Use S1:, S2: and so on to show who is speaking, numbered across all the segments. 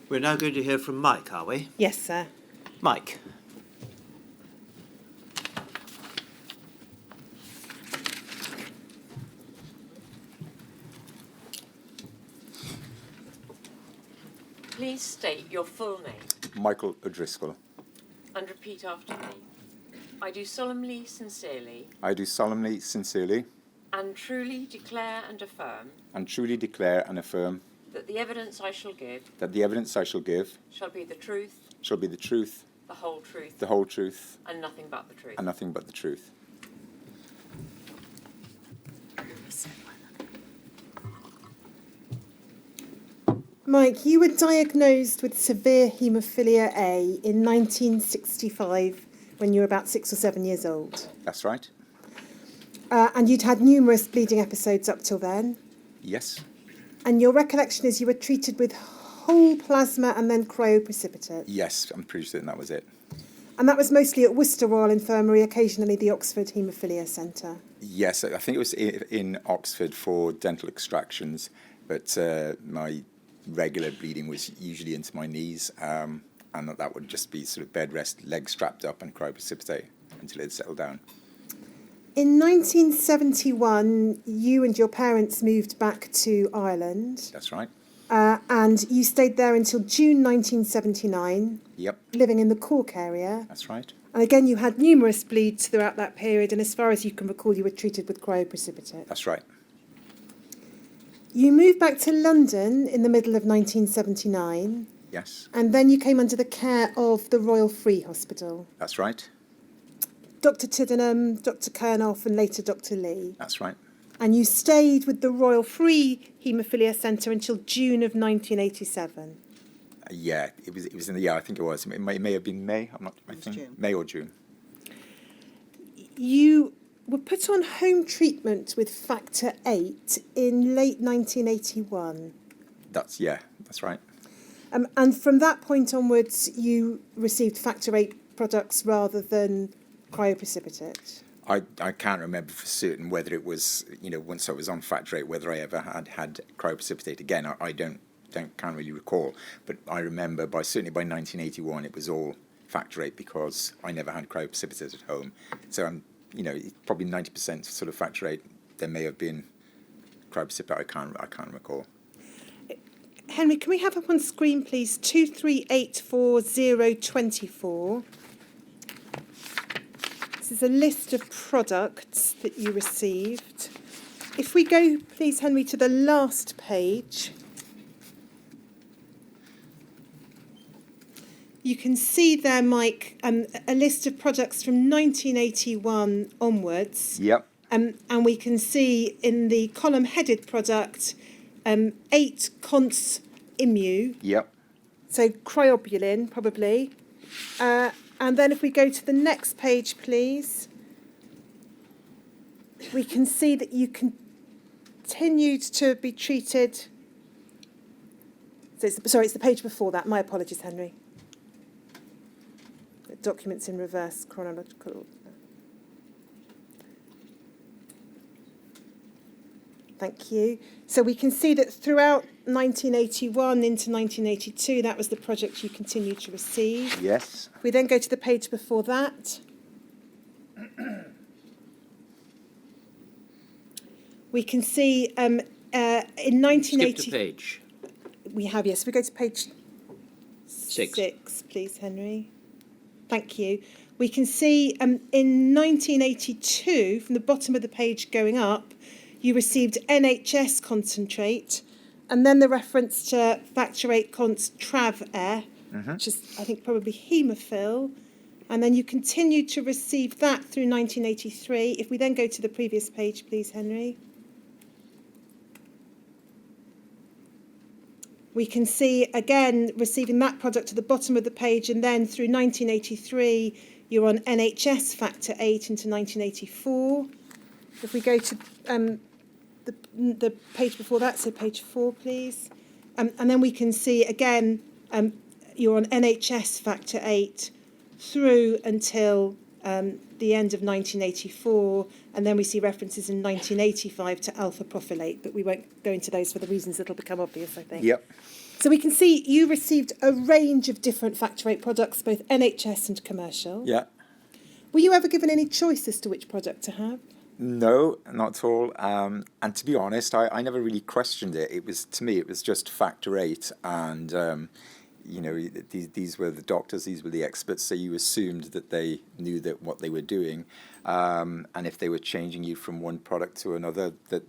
S1: We're now going to hear from Mike, are we?
S2: Yes, sir.
S1: Mike.
S3: Please state your full name
S4: Michael O'Driscoll.
S3: and repeat after me. I do solemnly, sincerely,
S4: I do solemnly, sincerely,
S3: and truly declare and affirm
S4: and truly declare and affirm
S3: that the evidence I shall give
S4: that the evidence I shall give
S3: shall be the truth,
S4: shall be the truth,
S3: the whole truth,
S4: the whole truth,
S3: and nothing but the truth.
S4: and nothing but the truth.
S2: Mike, you were diagnosed with severe haemophilia A in 1965 when you were about 6 or 7 years old.
S4: That's right?
S2: And you'd had numerous bleeding episodes up till then.
S4: Yes.
S2: And your recollection is you were treated with whole plasma and then cryoprecipitate.
S4: Yes, I'm pretty certain that was it.
S2: And that was mostly at Worcester Royal Infirmary, occasionally the Oxford Haemophilia Centre.
S4: Yes, I think it was in Oxford for dental extractions, but my regular bleeding was usually into my knees, and that would just be sort of bed rest, legs strapped up and cryoprecipitate until it settled down.
S2: In 1971, you and your parents moved back to Ireland.
S4: That's right.
S2: And you stayed there until June 1979.
S4: Yep.
S2: Living in the Cork area.
S4: That's right.
S2: And again, you had numerous bleeds throughout that period, and as far as you can recall, you were treated with cryoprecipitate.
S4: That's right.
S2: You moved back to London in the middle of 1979.
S4: Yes.
S2: And then you came under the care of the Royal Free Hospital.
S4: That's right.
S2: Dr. Tiddenham, Dr. Kernoff, and later Dr. Lee.
S4: That's right.
S2: And you stayed with the Royal Free Haemophilia Centre until June of 1987.
S4: Yeah, it was in the year, I think it was. It may have been May. I think
S5: June.
S4: May or June.
S2: You were put on home treatment with factor 8 in late 1981.
S4: That's right.
S2: And from that point onwards, you received factor 8 products rather than cryoprecipitate.
S4: I can't remember for certain whether it was, once I was on factor 8, whether I ever had cryoprecipitate again. I can't really recall. But I remember certainly by 1981, it was all factor 8 because I never had cryoprecipitate at home. So I'm, probably 90% sort of factor 8. There may have been cryoprecipitate. I can't recall.
S2: Henry, can we have up on screen, please, 2384024? This is a list of products that you received. If we go, please, Henry, to the last page, you can see there, Mike, a list of products from 1981 onwards.
S4: Yep.
S2: And we can see in the column-headed product 8 Cons Immu.
S4: Yep.
S2: So cryobulin, probably. And then if we go to the next page, please, we can see that you continued to be treated. So it's the page before that. My apologies, Henry. The documents in reverse chronological. Thank you. So we can see that throughout 1981 into 1982, that was the project you continued to receive.
S4: Yes.
S2: We then go to the page before that. We can see in 1980...
S1: Skip to page.
S2: We have, yes. We go to page
S1: 6.
S2: 6, please, Henry. Thank you. We can see in 1982, from the bottom of the page going up, you received NHS concentrate, and then the reference to factor 8 cons Trav Air, which is, I think, probably haemophil. And then you continued to receive that through 1983. If we then go to the previous page, please, Henry. We can see, again, receiving that product at the bottom of the page, and then through 1983, you're on NHS factor 8 into 1984. If we go to the page before that, so page 4, please. And then we can see, again, you're on NHS factor 8 through until the end of 1984, and then we see references in 1985 to alpha profilate, but we won't go into those for the reasons that'll become obvious, I think.
S4: Yep.
S2: So we can see you received a range of different Factor 8 products, both NHS and commercial.
S4: Yeah.
S2: Were you ever given any choice as to which product to have?
S4: No, not at all. And to be honest, I never really questioned it. To me, it was just Factor 8, and these were the doctors, these were the experts. So you assumed that they knew that what they were doing, and if they were changing you from one product to another, that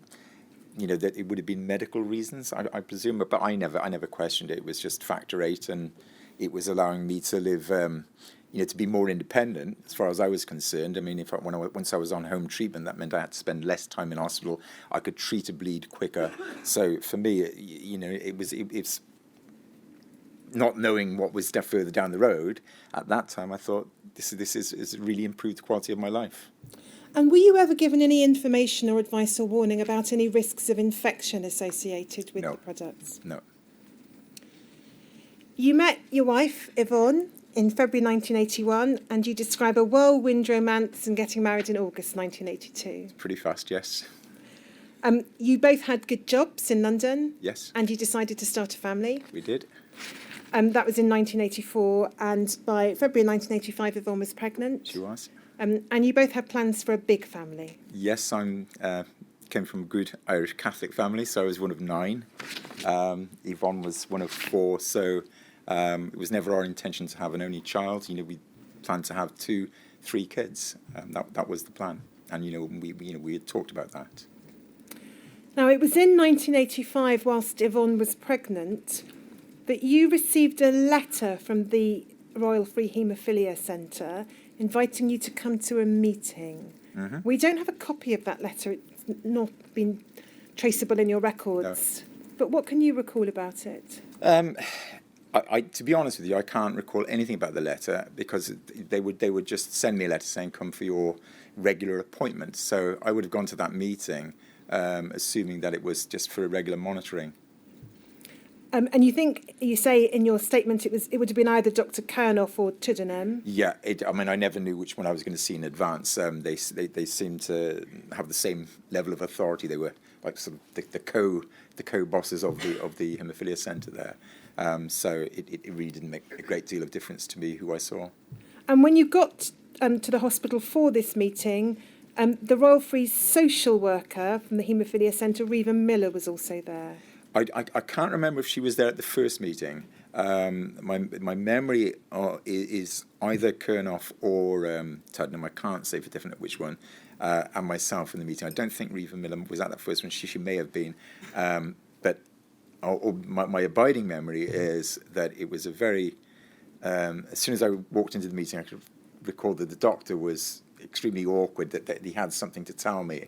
S4: it would have been medical reasons, I presume. But I never questioned it. It was just Factor 8, and it was allowing me to live, to be more independent as far as I was concerned. I mean, once I was on home treatment, that meant I had to spend less time in hospital. I could treat a bleed quicker. So for me, it's not knowing what was further down the road. At that time, I thought this is really improved the quality of my life.
S2: And were you ever given any information or advice or warning about any risks of infection associated with
S4: No.
S2: the products?
S4: No.
S2: You met your wife, Yvonne, in February 1981, and you describe a whirlwind romance and getting married in August 1982.
S4: Pretty fast, yes.
S2: You both had good jobs in London.
S4: Yes.
S2: And you decided to start a family.
S4: We did.
S2: That was in 1984, and by February 1985, Yvonne was pregnant.
S4: She was.
S2: And you both had plans for a big family.
S4: Yes, came from a good Irish Catholic family, so I was one of 9. Yvonne was one of 4, so it was never our intention to have an only child. We planned to have 2-3 kids. That was the plan, and we had talked about that.
S2: Now, it was in 1985, whilst Yvonne was pregnant, that you received a letter from the Royal Free Haemophilia Centre inviting you to come to a meeting. Mm-hmm. We don't have a copy of that letter. It's not been traceable in your records. No. But what can you recall about it?
S4: To be honest with you, I can't recall anything about the letter, because they would just send me a letter saying, come for your regular appointment. So I would have gone to that meeting, assuming that it was just for a regular monitoring.
S2: And you say in your statement it would have been either Dr. Kernoff or Tuddenham.
S4: Yeah, I never knew which one I was going to see in advance. They seemed to have the same level of authority. They were like sort of the co-bosses of the haemophilia centre there. So it really didn't make a great deal of difference to me who I saw. And
S2: when you got to the hospital for this meeting, the Royal Free social worker from the haemophilia centre, Reva Miller, was also there.
S4: I can't remember if she was there at the first meeting. My memory is either Kernoff or Tuddenham. I can't say for definite which one. And myself in the meeting. I don't think Reva Miller was at that first one. She may have been. But my abiding memory is that it was a very... as soon as I walked into the meeting, I could recall that the doctor was extremely awkward, that he had something to tell me.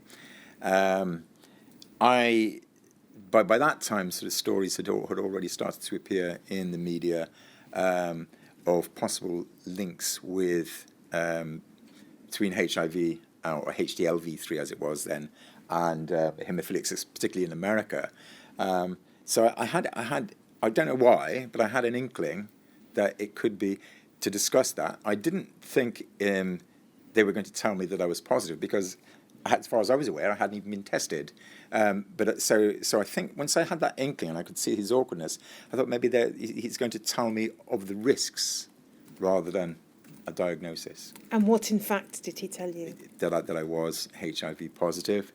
S4: By that time, sort of stories had already started to appear in the media of possible links with between HIV or HDLV3 as it was then, and haemophilics, particularly in America. So I had I don't know why, but I had an inkling that it could be to discuss that. I didn't think they were going to tell me that I was positive, because as far as I was aware, I hadn't even been tested. But so I think once I had that inkling and I could see his awkwardness, I thought maybe he's going to tell me of the risks rather than a diagnosis.
S2: And what, in fact, did he tell you?
S4: That I was HIV positive,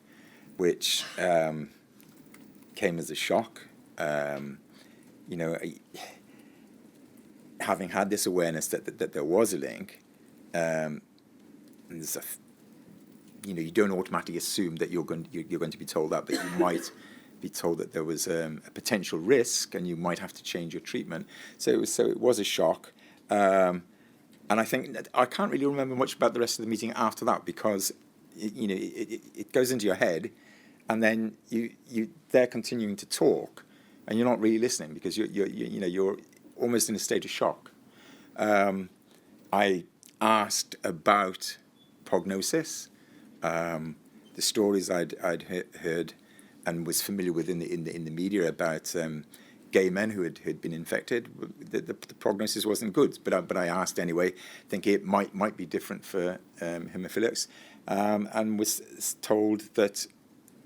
S4: which came as a shock. Having had this awareness that there was a link, you don't automatically assume that you're going to be told that, but you might be told that there was a potential risk and you might have to change your treatment. So it was a shock, and I think I can't really remember much about the rest of the meeting after that, because it goes into your head, and then they're continuing to talk, and you're not really listening because you're almost in a state of shock. I asked about prognosis. The stories I'd heard and was familiar with in the media about gay men who had been infected, the prognosis wasn't good. But I asked anyway, thinking it might be different for haemophilics, and was told that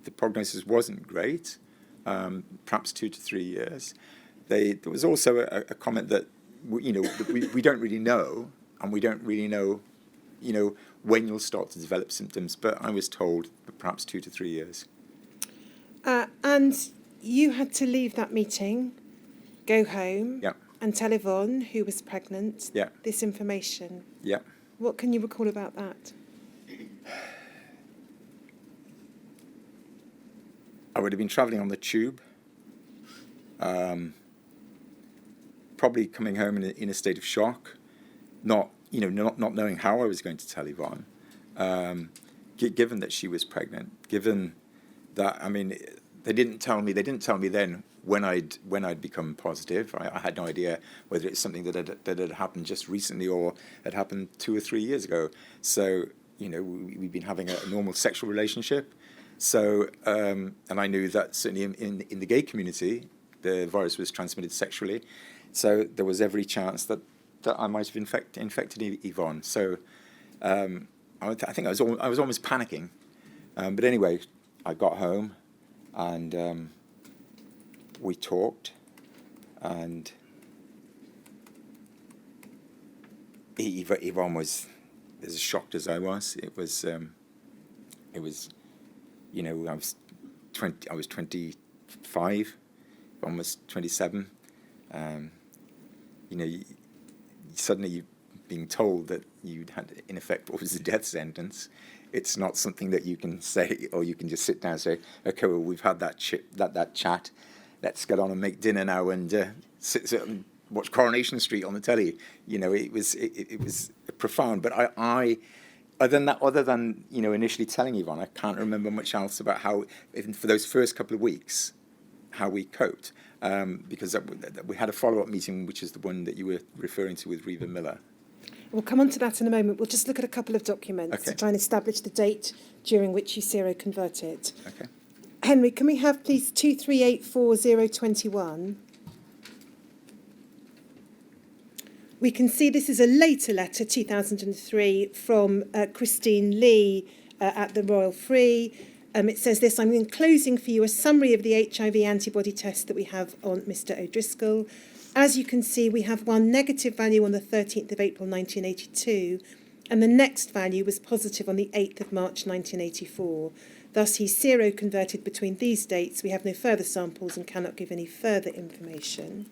S4: the prognosis wasn't great, perhaps 2 to 3 years. there was also a comment that we don't really know, and we don't really know, when you'll start to develop symptoms. But I was told perhaps 2 to 3 years.
S2: And you had to leave that meeting, go home,
S4: Yeah.
S2: and tell Yvonne, who was pregnant,
S4: Yeah.
S2: this information.
S4: Yeah.
S2: What can you recall about that?
S4: I would have been travelling on the tube, probably coming home in a state of shock, not knowing how I was going to tell Yvonne, given that she was pregnant, given that, they didn't tell me then when I'd become positive. I had no idea whether it's something that had happened just recently or had happened 2 or 3 years ago. So, we've been having a normal sexual relationship. So, and I knew that certainly in the gay community, the virus was transmitted sexually. So there was every chance that I might have infected Yvonne. So I think I was almost panicking. But anyway, I got home and we talked, and Yvonne was as shocked as I was. It was I was 25, almost 27. Suddenly being told that you'd had, in effect, what was a death sentence. It's not something that you can say, or you can just sit down and say, okay, well, we've had that chat. Let's get on and make dinner now and sit and watch Coronation Street on the telly. It was profound. But I other than initially telling Yvonne, I can't remember much else about how, even for those first couple of weeks, how we coped. Because we had a follow-up meeting, which is the one that you were referring to with Reva Miller.
S2: We'll come on to that in a moment. We'll just look at a couple of documents to try and establish the date during which you seroconverted.
S4: Okay.
S2: Henry, can we have, please, 2384021? We can see this is a later letter, 2003, from Christine Lee at the Royal Free. It says this: I'm enclosing for you a summary of the HIV antibody test that we have on Mr. O'Driscoll. As you can see, we have one negative value on the 13th of April 1982, and the next value was positive on the 8th of March 1984. Thus, he's seroconverted between these dates. We have no further samples and cannot give any further information.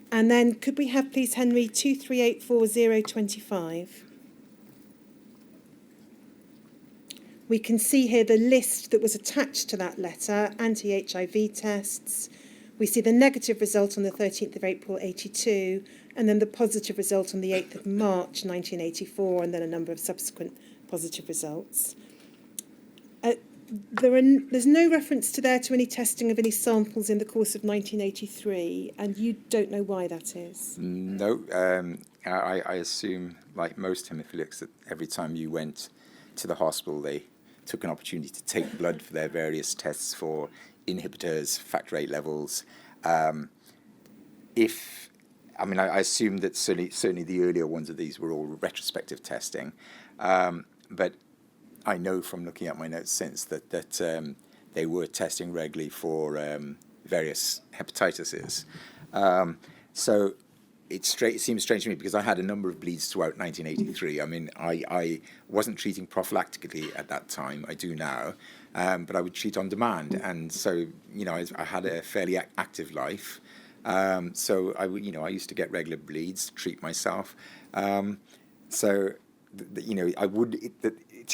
S2: And then could we have, please, Henry, 2384025? We can see here the list that was attached to that letter, anti-HIV tests. We see the negative result on the 13th of April 82, and then the positive result on the 8th of March 1984, and then a number of subsequent positive results. There's no reference to any testing of any samples in the course of 1983, and you don't know why that is?
S4: No, I assume, like most haemophiliacs, that every time you went to the hospital, they took an opportunity to take blood for their various tests for inhibitors, factor VIII levels. I assume that certainly the earlier ones of these were all retrospective testing, but I know from looking at my notes since that they were testing regularly for various hepatitises. So it seems strange to me because I had a number of bleeds throughout 1983. I wasn't treating prophylactically at that time. I do now, but I would treat on demand, and so I had a fairly active life. So I used to get regular bleeds, treat myself.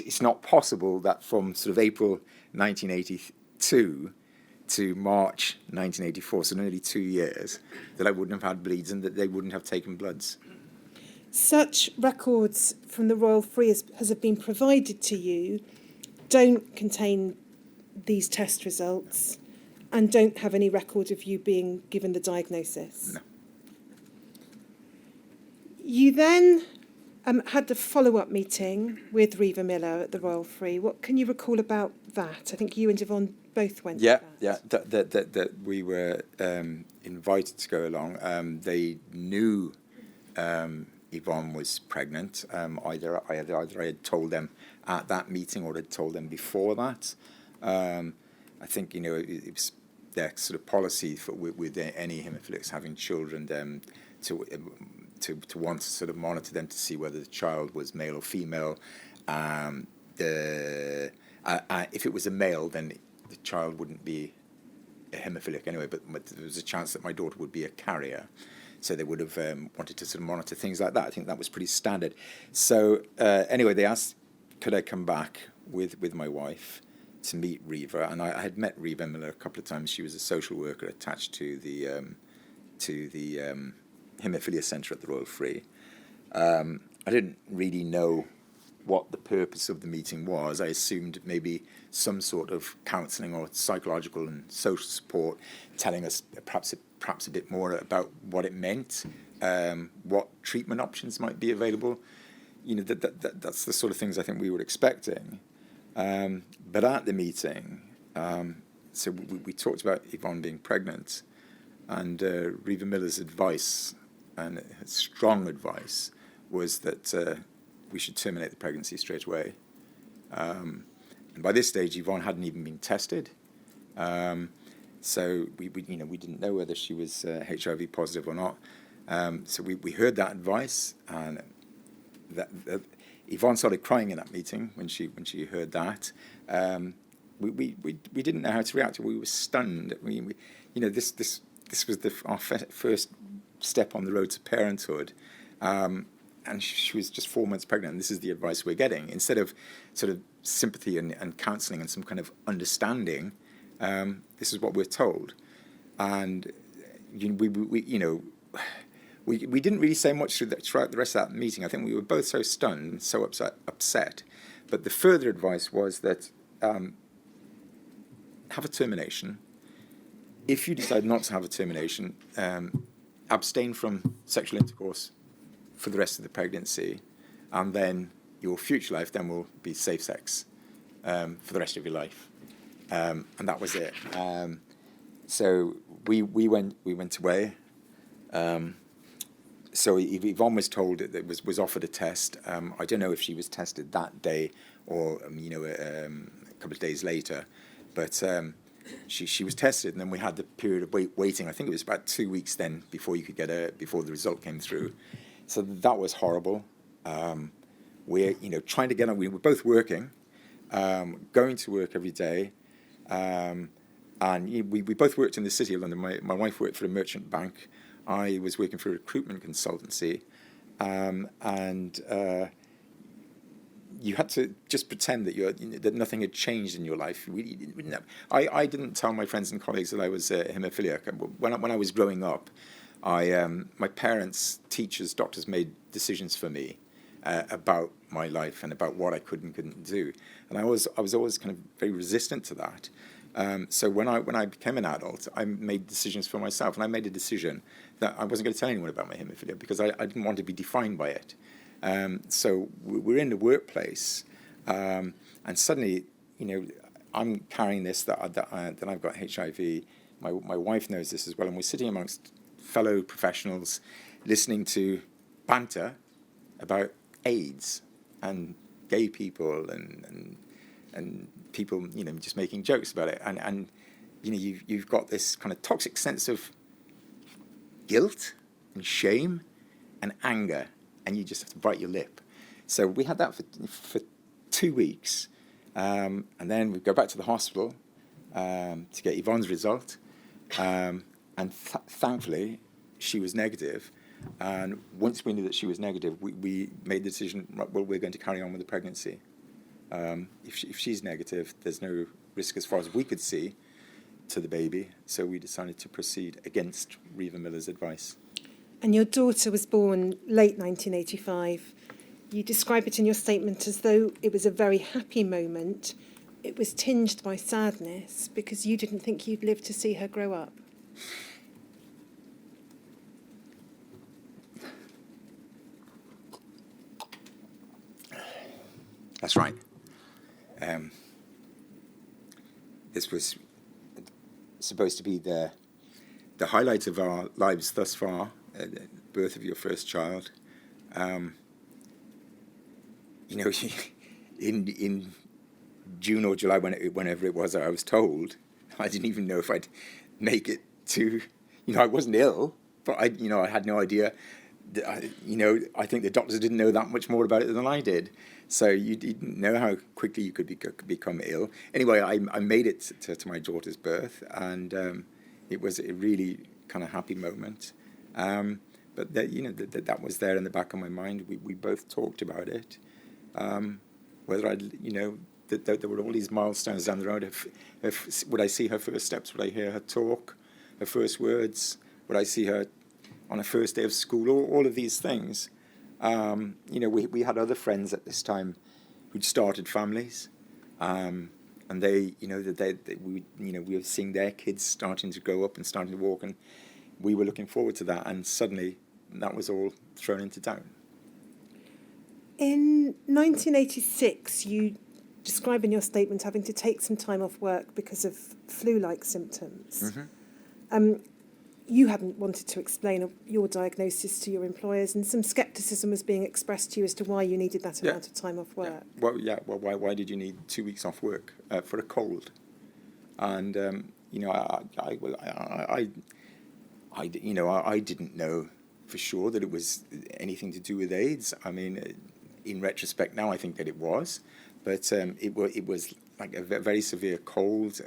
S4: It's not possible that from sort of April 1982 to March 1984, so nearly 2 years, that I wouldn't have had bleeds and that they wouldn't have taken bloods.
S2: Such records from the Royal Free as have been provided to you don't contain these test results and don't have any record of you being given the diagnosis.
S4: No.
S2: You then had a follow-up meeting with Reva Miller at the Royal Free. What can you recall about that? I think you and Yvonne both went to that.
S4: Yeah. That we were invited to go along. They knew Yvonne was pregnant. Either I had told them at that meeting or had told them before that. I think it was their sort of policy with any haemophiliacs having children, to want to sort of monitor them to see whether the child was male or female. If it was a male, then the child wouldn't be a haemophiliac anyway, but there was a chance that my daughter would be a carrier. So they would have wanted to sort of monitor things like that. I think that was pretty standard. So anyway, they asked, could I come back with my wife to meet Reva? And I had met Reva Miller a couple of times. She was a social worker attached to the haemophilia centre at the Royal Free. I didn't really know what the purpose of the meeting was. I assumed maybe some sort of counselling or psychological and social support, telling us perhaps a bit more about what it meant, what treatment options might be available. That's the sort of things I think we were expecting. But at the meeting, so we talked about Yvonne being pregnant, and Reva Miller's advice, and her strong advice, was that we should terminate the pregnancy straight away. And by this stage, Yvonne hadn't even been tested. So we didn't know whether she was HIV positive or not. So we heard that advice, and that Yvonne started crying in that meeting when she heard that. We didn't know how to react. We were stunned. This was our first step on the road to parenthood. And she was just 4 months pregnant, and this is the advice we're getting. Instead of sort of sympathy and counselling and some kind of understanding, this is what we're told. And we didn't really say much throughout the rest of that meeting. I think we were both so stunned and so upset. But the further advice was that have a termination. If you decide not to have a termination, abstain from sexual intercourse for the rest of the pregnancy, and then your future life then will be safe sex for the rest of your life, and that was it. So we went away. So Yvonne was told that was offered a test. I don't know if she was tested that day or a couple of days later, but she was tested, and then we had the period of waiting. I think it was about 2 weeks then before you could before the result came through. So that was horrible. We're trying to get on. We were both working, going to work every day, and we both worked in the city of London. My wife worked for a merchant bank. I was working for a recruitment consultancy, and you had to just pretend that nothing had changed in your life. I didn't tell my friends and colleagues that I was haemophiliac. When I was growing up, my parents, teachers, doctors made decisions for me about my life and about what I could and couldn't do, and I was always kind of very resistant to that. So when I became an adult, I made decisions for myself, and I made a decision that I wasn't going to tell anyone about my haemophilia because I didn't want to be defined by it. So we're in the workplace, and suddenly, I'm carrying this that I've got HIV. My wife knows this as well, and we're sitting amongst fellow professionals, listening to banter about AIDS and gay people and people, just making jokes about it, and you've got this kind of toxic sense of guilt and shame and anger, and you just have to bite your lip. So we had that for 2 weeks, and then we go back to the hospital to get Yvonne's result, and thankfully she was negative. And once we knew that she was negative, we made the decision, well, we're going to carry on with the pregnancy. If she's negative, there's no risk as far as we could see to the baby. So we decided to proceed against Reva Miller's advice.
S2: And your daughter was born late 1985. You describe it in your statement as though it was a very happy moment. It was tinged by sadness because you didn't think you'd live to see her grow up.
S4: That's right. This was supposed to be the highlight of our lives thus far, the birth of your first child. In June or July, whenever it was, I was told, I didn't even know if I'd make it to, I wasn't ill, but I had no idea. I think the doctors didn't know that much more about it than I did. So you didn't know how quickly you could become ill. Anyway, I made it to my daughter's birth, and it was a really kind of happy moment. But that was there in the back of my mind. We both talked about it. Whether that there were all these milestones down the road. Would I see her first steps? Would I hear her talk, her first words? Would I see her on her first day of school? All of these things. We had other friends at this time who'd started families, and we were seeing their kids starting to grow up and starting to walk, and we were looking forward to that. And suddenly, that was all thrown into doubt.
S2: In 1986, you describe in your statement having to take some time off work because of flu-like symptoms.
S4: Mm-hmm.
S2: You hadn't wanted to explain your diagnosis to your employers, and some scepticism was being expressed to you as to why you needed that amount of time off work.
S4: Why did you need 2 weeks off work for a cold? And I didn't know for sure that it was anything to do with AIDS. I mean, in retrospect now, I think that it was, but it was like a very severe cold,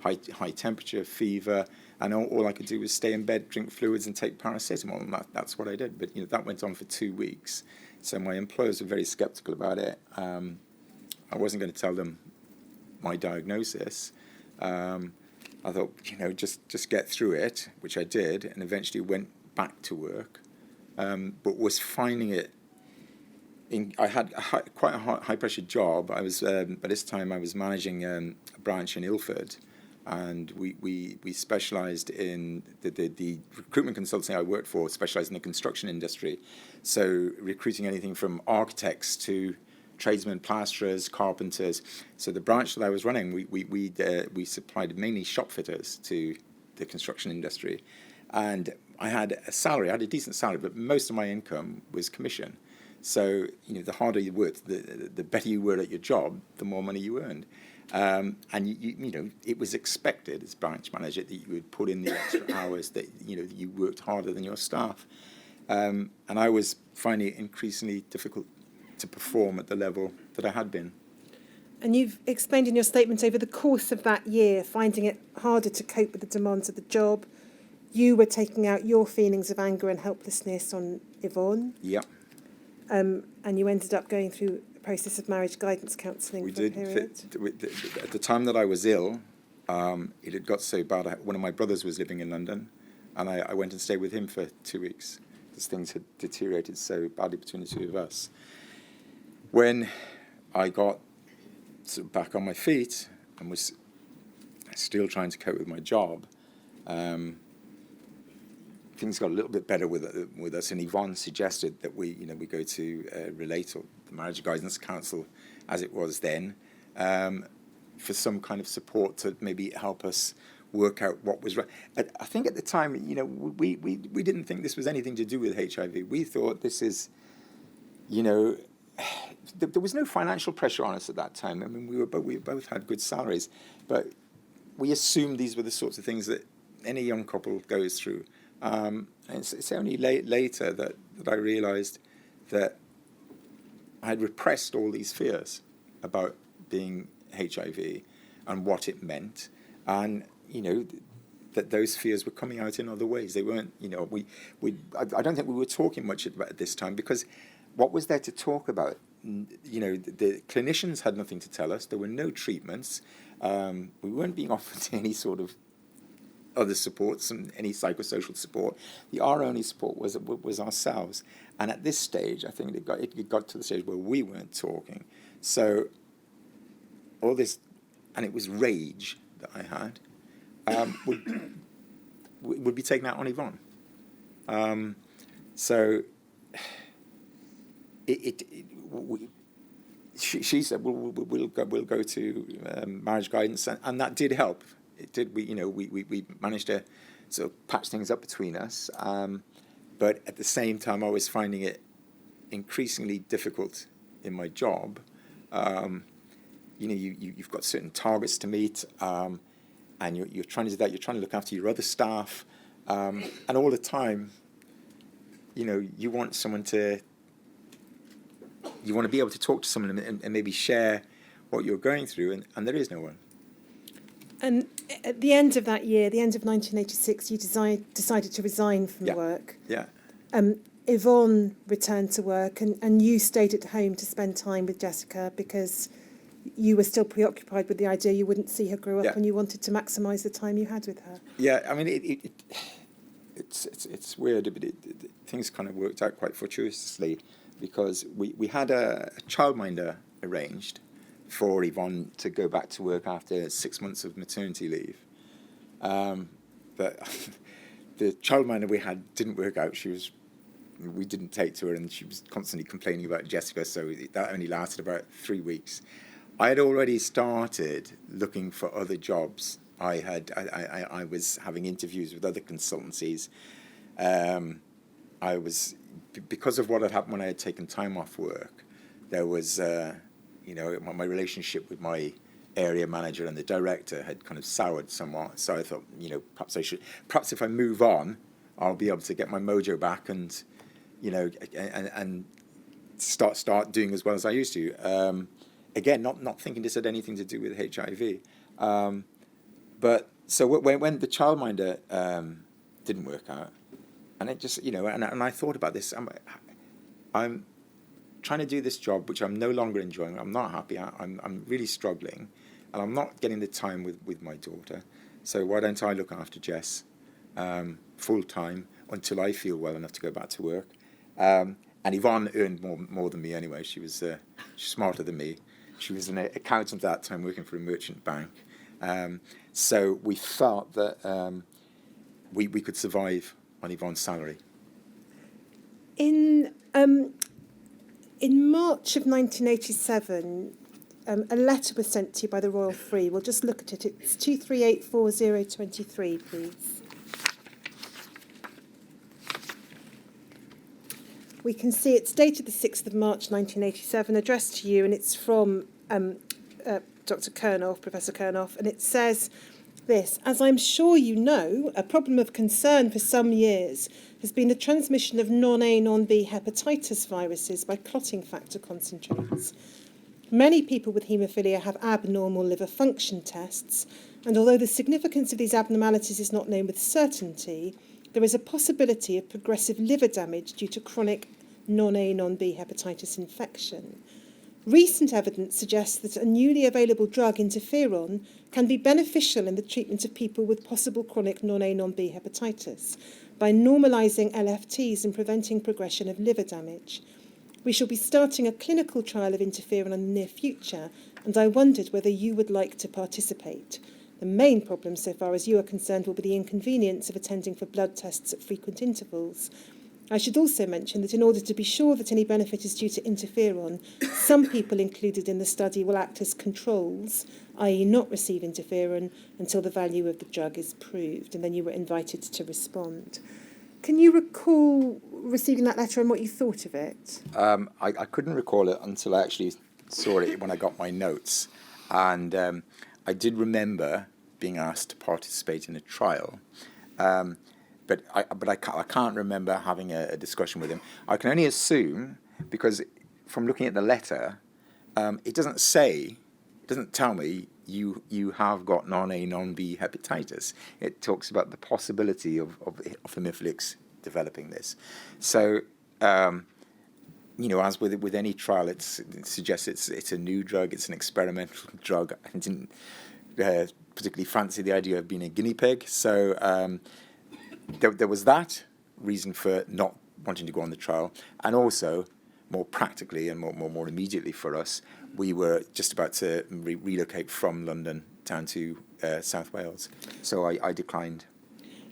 S4: high temperature, fever, and all I could do was stay in bed, drink fluids, and take paracetamol, and that's what I did. But that went on for 2 weeks, so my employers were very sceptical about it. I wasn't going to tell them my diagnosis. I thought, just get through it, which I did, and eventually went back to work, but was finding it. I had quite a high pressure job. I was by this time I was managing a branch in Ilford. And we specialised in the recruitment consultancy I worked for, specialised in the construction industry. So recruiting anything from architects to tradesmen, plasterers, carpenters. So the branch that I was running, we supplied mainly shop fitters to the construction industry. And I had a decent salary, but most of my income was commission. So, the harder you worked, the better you were at your job, the more money you earned. And it was expected as branch manager that you would put in the extra hours, that you worked harder than your staff, and I was finding it increasingly difficult to perform at the level that I had been.
S2: And you've explained in your statement over the course of that year, finding it harder to cope with the demands of the job. You were taking out your feelings of anger and helplessness on Yvonne.
S4: Yeah.
S2: And you ended up going through process of marriage guidance counselling for a period.
S4: At the time that I was ill, it had got so bad. One of my brothers was living in London, and I went and stayed with him for 2 weeks because things had deteriorated so badly between the two of us. When I got sort of back on my feet and was still trying to cope with my job, things got a little bit better with us, and Yvonne suggested that we go to Relate, or the Marriage Guidance Council, as it was then, for some kind of support to maybe help us work out what was right. I think at the time, we didn't think this was anything to do with HIV. We thought this is, there was no financial pressure on us at that time. I mean, we both had good salaries, but we assumed these were the sorts of things that any young couple goes through. And it's only later that I realised that I had repressed all these fears about being HIV and what it meant, and that those fears were coming out in other ways. They weren't, I don't think we were talking much at this time, because what was there to talk about? The clinicians had nothing to tell us. There were no treatments. We weren't being offered any sort of other supports and any psychosocial support. Our only support was ourselves. And at this stage, I think it got to the stage where we weren't talking. So all this, and it was rage that I had, would be taken out on Yvonne. So she said, we'll go to marriage guidance, and that did help. It did. We managed to sort of patch things up between us, but at the same time, I was finding it increasingly difficult in my job. You've got certain targets to meet, and you're trying to do that. You're trying to look after your other staff, and all the time, you want someone to. You want to be able to talk to someone and maybe share what you're going through, and there is no one.
S2: And at the end of that year, the end of 1986, you decided to resign from work.
S4: Yeah.
S2: Yvonne returned to work, and you stayed at home to spend time with Jessica because you were still preoccupied with the idea you wouldn't see her grow up, and you wanted to maximise the time you had with her.
S4: Yeah, I mean, it's weird, but things kind of worked out quite fortuitously because we had a childminder arranged for Yvonne to go back to work after 6 months of maternity leave. But the childminder we had didn't work out. We didn't take to her, and she was constantly complaining about Jessica, so that only lasted about 3 weeks. I had already started looking for other jobs. I was having interviews with other consultancies. Because of what had happened when I had taken time off work, there was, my relationship with my area manager and the director had kind of soured somewhat. So I thought, perhaps if I move on, I'll be able to get my mojo back and start doing as well as I used to. Again, not thinking this had anything to do with HIV. But so when the childminder didn't work out, and it just, and I thought about this, I'm trying to do this job, which I'm no longer enjoying. I'm not happy. I'm really struggling, and I'm not getting the time with my daughter. So why don't I look after Jess full time until I feel well enough to go back to work? And Yvonne earned more than me anyway. She's smarter than me. She was an accountant at that time, working for a merchant bank. So we felt that we could survive on Yvonne's salary.
S2: In March of 1987, a letter was sent to you by the Royal Free. We'll just look at it. It's 2384023, please. We can see it's dated the 6th of March 1987, addressed to you, and it's from Dr. Kernoff, Professor Kernoff, and it says this: as I'm sure you know, a problem of concern for some years has been the transmission of non-A, non-B hepatitis viruses by clotting factor concentrates. Many people with haemophilia have abnormal liver function tests, and although the significance of these abnormalities is not known with certainty, there is a possibility of progressive liver damage due to chronic non-A, non-B hepatitis infection. Recent evidence suggests that a newly available drug, Interferon, can be beneficial in the treatment of people with possible chronic non-A, non-B hepatitis by normalising LFTs and preventing progression of liver damage. We shall be starting a clinical trial of Interferon in the near future, and I wondered whether you would like to participate. The main problem, so far as you are concerned, will be the inconvenience of attending for blood tests at frequent intervals. I should also mention that in order to be sure that any benefit is due to Interferon, some people included in the study will act as controls, i.e. not receive Interferon until the value of the drug is proved, and then you were invited to respond. Can you recall receiving that letter and what you thought of it?
S4: I couldn't recall it until I actually saw it when I got my notes. And I did remember being asked to participate in a trial. But I can't remember having a discussion with him. I can only assume, because from looking at the letter, it doesn't tell me you have got non-A, non-B hepatitis. It talks about the possibility of haemophilics developing this. So, as with any trial, it suggests it's a new drug, it's an experimental drug. I didn't particularly fancy the idea of being a guinea pig. So there was that reason for not wanting to go on the trial. And also, more practically and more immediately for us, we were just about to relocate from London down to South Wales. So I declined.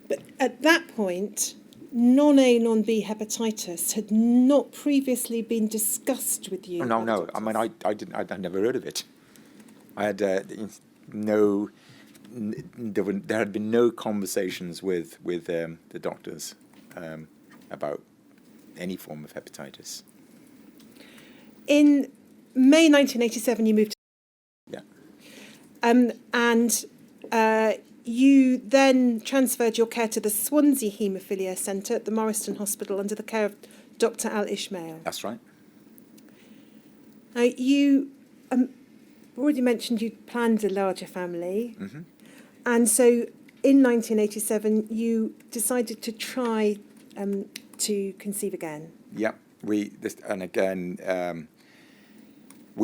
S2: But at that point, non-A, non-B hepatitis had not previously been discussed with you.
S4: Oh, no. I mean, I'd never heard of it. I had there had been no conversations with the doctors about any form of hepatitis.
S2: In May 1987, you moved to...
S4: Yeah.
S2: And You then transferred your care to the Swansea Haemophilia Centre at the Morriston Hospital under the care of Dr. Al Ishmael.
S4: That's right.
S2: Now, you already mentioned you planned a larger family.
S4: Mm-hmm.
S2: And so in 1987, you decided to try to conceive again.
S4: Yeah, we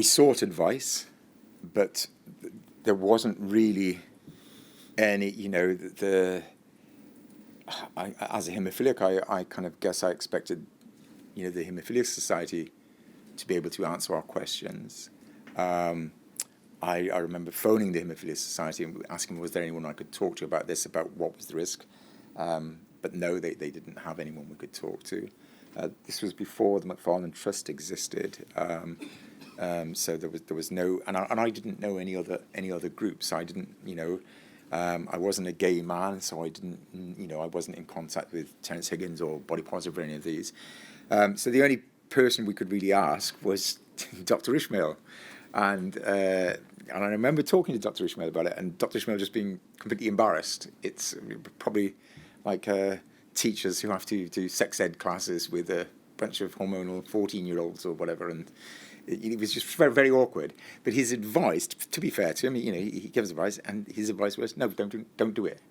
S4: sought advice, but there wasn't really any, as a haemophiliac, I kind of guess I expected, the Haemophilia Society to be able to answer our questions. I remember phoning the Haemophilia Society and asking, was there anyone I could talk to about this, about what was the risk? But no, they didn't have anyone we could talk to. This was before the McFarlane Trust existed, so there was no, and I didn't know any other groups. I didn't, I wasn't a gay man, so I didn't, I wasn't in contact with Terence Higgins or Body Positive or any of these. So the only person we could really ask was Dr. Ishmael, and I remember talking to Dr. Ishmael about it, and Dr. Ishmael just being completely embarrassed. It's probably like teachers who have to do sex ed classes with a bunch of hormonal 14-year-olds or whatever, and it was just very, very awkward. But his advice, to be fair to him, he gives advice, and his advice was, no, don't do it.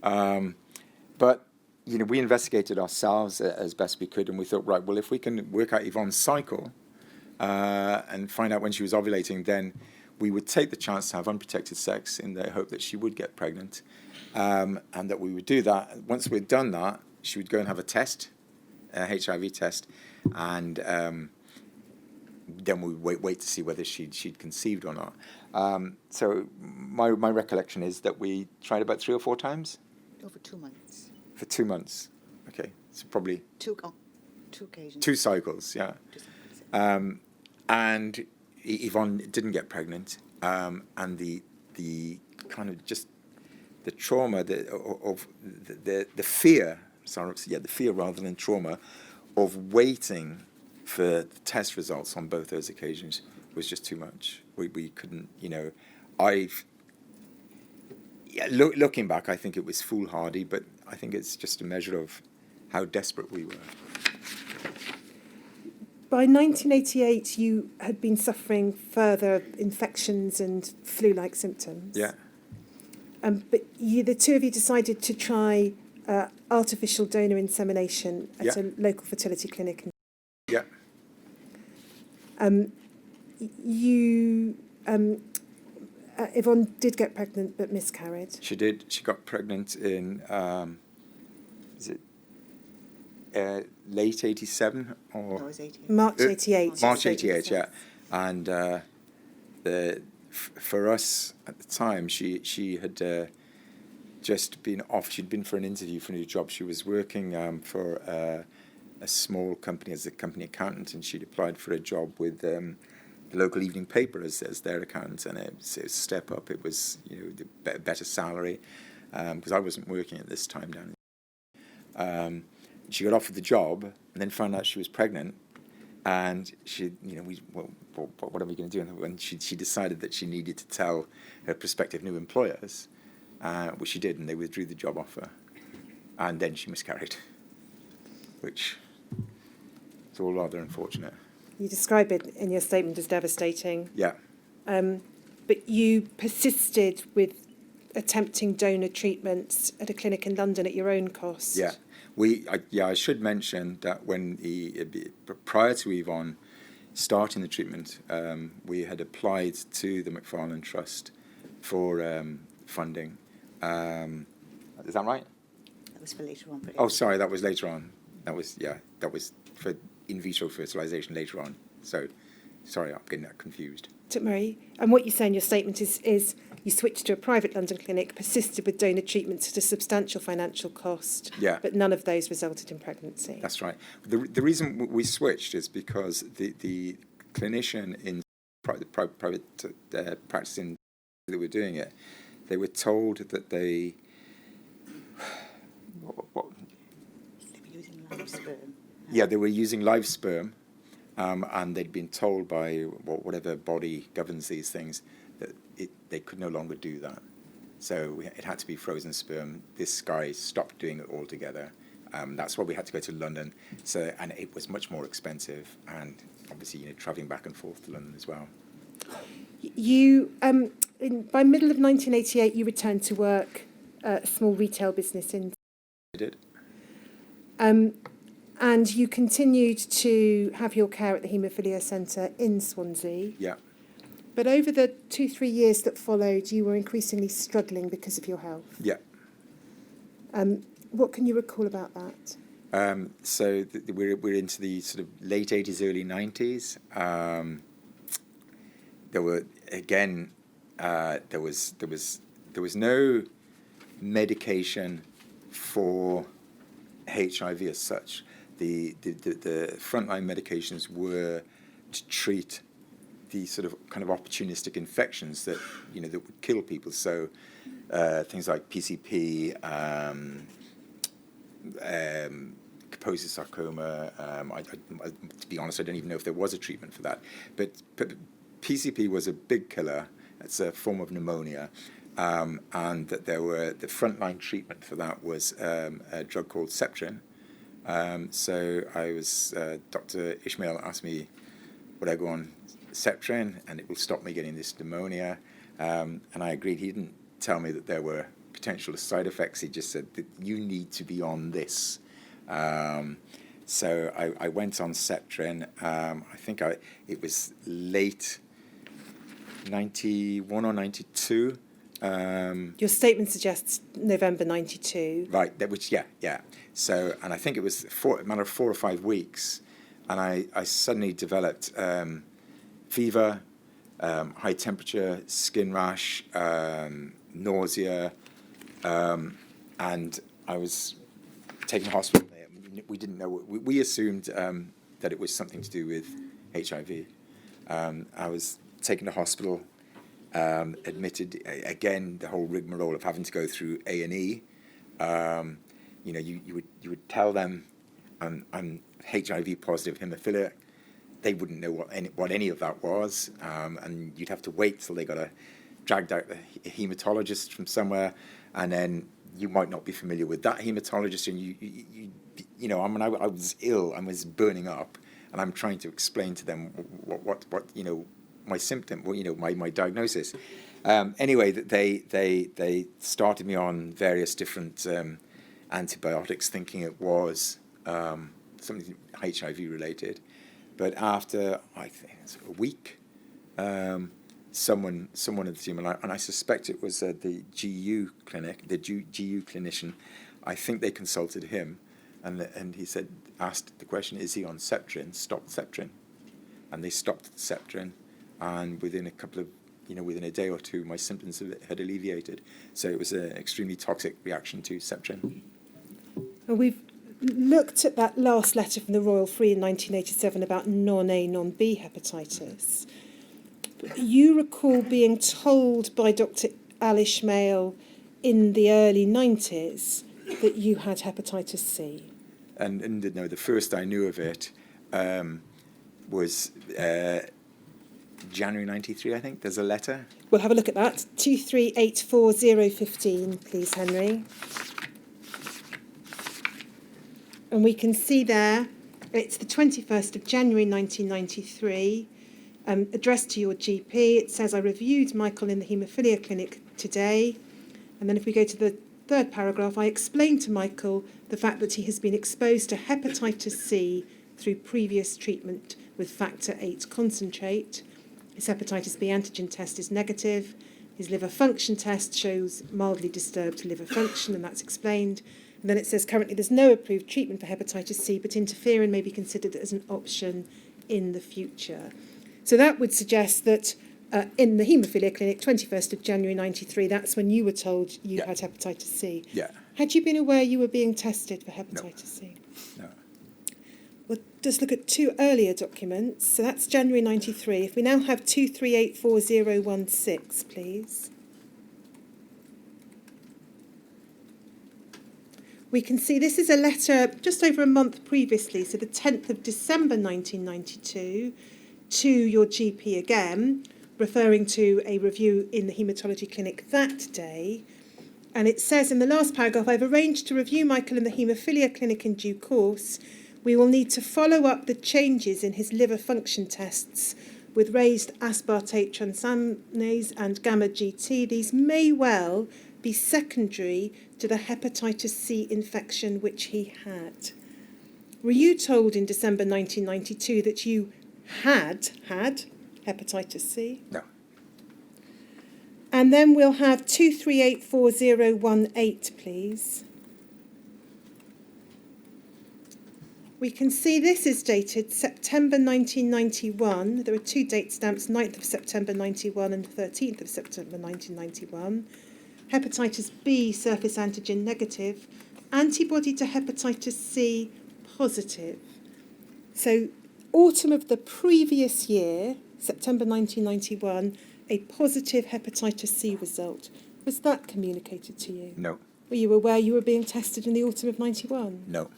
S4: But we investigated ourselves as best we could, and we thought, right, well, if we can work out Yvonne's cycle and find out when she was ovulating, then we would take the chance to have unprotected sex in the hope that she would get pregnant, and that we would do that. Once we'd done that, she would go and have a test, a HIV test, and then we would wait to see whether she'd conceived or not. So my recollection is that we tried about 3 or 4 times.
S5: Over 2 months.
S4: For 2 months. Okay, so probably
S5: two occasions.
S4: 2 cycles, yeah.
S5: 2 cycles.
S4: And Yvonne didn't get pregnant, and the kind of just the trauma of the fear. Sorry, yeah, the fear rather than trauma of waiting for the test results on both those occasions was just too much. We couldn't, looking back, I think it was foolhardy, but I think it's just a measure of how desperate we were.
S2: By 1988, you had been suffering further infections and flu-like symptoms.
S4: Yeah.
S2: But the two of you decided to try artificial donor insemination at a local fertility clinic.
S4: Yeah.
S2: Yvonne did get pregnant but miscarried.
S4: She did. She got pregnant in, late 87 or?
S5: No, it was 88.
S2: March 88.
S4: March 88, yeah. And for us at the time, she had just been off. She'd been for an interview for a new job. She was working for a small company as a company accountant, and she'd applied for a job with the local evening paper as their accountant, and it was a step up. It was the better salary, because I wasn't working at this time down in. She got offered the job and then found out she was pregnant, and she, what are we going to do? And she decided that she needed to tell her prospective new employers, which she did, and they withdrew the job offer, and then she miscarried, which is all rather unfortunate.
S2: You describe it in your statement as devastating.
S4: Yeah.
S2: But you persisted with attempting donor treatments at a clinic in London at your own cost.
S4: Yeah. I should mention that when prior to Yvonne starting the treatment, we had applied to the McFarlane Trust for funding. Is that right?
S5: That was for later on.
S4: Oh, sorry, that was later on. That was for in vitro fertilization later on. So, sorry, I'm getting that confused.
S2: Don't worry. And what you say in your statement is you switched to a private London clinic, persisted with donor treatments at a substantial financial cost,
S4: but
S2: none of those resulted in pregnancy.
S4: That's right. The reason we switched is because the clinician in private practicing that were doing it, they were told that they... What?
S5: They were using live sperm.
S4: Yeah, they were using live sperm, and they'd been told by whatever body governs these things that they could no longer do that. So it had to be frozen sperm. This guy stopped doing it altogether. That's why we had to go to London. And it was much more expensive, and obviously, travelling back and forth to London as well.
S2: You, by middle of 1988, you returned to work at a small retail business in.
S4: I did.
S2: And you continued to have your care at the Haemophilia Centre in Swansea.
S4: Yeah.
S2: But over the 2-3 years that followed, you were increasingly struggling because of your health.
S4: Yeah.
S2: What can you recall about that?
S4: So we're into the sort of late 80s, early 90s. There were again, there was no medication for HIV as such. The frontline medications were to treat the sort of kind of opportunistic infections that that would kill people. So things like PCP, Kaposi sarcoma. To be honest, I don't even know if there was a treatment for that. But PCP was a big killer. It's a form of pneumonia. And that the frontline treatment for that was a drug called Septrin. So Dr. Ishmael asked me, would I go on Septrin and it will stop me getting this pneumonia? And I agreed. He didn't tell me that there were potential side effects. He just said that you need to be on this. So I went on Septrin. I think it was late 91 or 92.
S2: Your statement suggests November 92.
S4: Right, yeah. So, and I think it was a matter of 4 or 5 weeks, and I suddenly developed fever, high temperature, skin rash, nausea, and I was taken to hospital. We didn't know. We assumed that it was something to do with HIV. I was taken to hospital. Admitted again the whole rigmarole of having to go through A&E. You would tell them I'm HIV positive haemophilia. They wouldn't know what any of that was, and you'd have to wait till they got dragged out a hematologist from somewhere, and then you might not be familiar with that hematologist, and I was ill, I was burning up, and I'm trying to explain to them what my symptom, my diagnosis. Anyway, they started me on various different antibiotics, thinking it was something HIV related. But after I think a week, someone at the team, and I suspect it was the GU clinic, the GU clinician. I think they consulted him, and he asked the question, "Is he on Septrin?" Stopped Septrin, and they stopped Septrin. And within a day or two, my symptoms had alleviated. So it was an extremely toxic reaction to Septrin.
S2: Well, we've looked at that last letter from the Royal Free in 1987 about non-A, non-B hepatitis. You recall being told by Dr. Al Ishmael in the early 90s that you had hepatitis C.
S4: And the first I knew of it was January 93, I think. There's a letter.
S2: We'll have a look at that. 2384015, please, Henry. And we can see there, it's the 21st of January 1993, addressed to your GP. It says, I reviewed Michael in the haemophilia clinic today. And then if we go to the third paragraph, I explained to Michael the fact that he has been exposed to hepatitis C through previous treatment with factor VIII concentrate. His hepatitis B antigen test is negative. His liver function test shows mildly disturbed liver function, and that's explained. And then it says currently there's no approved treatment for hepatitis C, but interferon may be considered as an option in the future. So that would suggest that in the haemophilia clinic, 21st of January 93, that's when you were told you had hepatitis C.
S4: Yeah.
S2: Had you been aware you were being tested for hepatitis C?
S4: No.
S2: We'll just look at 2 earlier documents. So that's January 93. If we now have 2384016, please. We can see this is a letter just over a month previously, so the 10th of December 1992, to your GP again, referring to a review in the haematology clinic that day. And it says in the last paragraph, I've arranged to review Michael in the haemophilia clinic in due course. We will need to follow up the changes in his liver function tests with raised aspartate transaminase and gamma GT. These may well be secondary to the hepatitis C infection which he had. Were you told in December 1992 that you had hepatitis C?
S4: No.
S2: And then we'll have 2384018, please. We can see this is dated September 1991. There are two date stamps, 9th of September 91 and 13th of September 1991. Hepatitis B surface antigen negative, antibody to hepatitis C positive. So autumn of the previous year, September 1991, a positive hepatitis C result. Was that communicated to you?
S4: No.
S2: Were you aware you were being tested in the autumn of 91?
S4: No.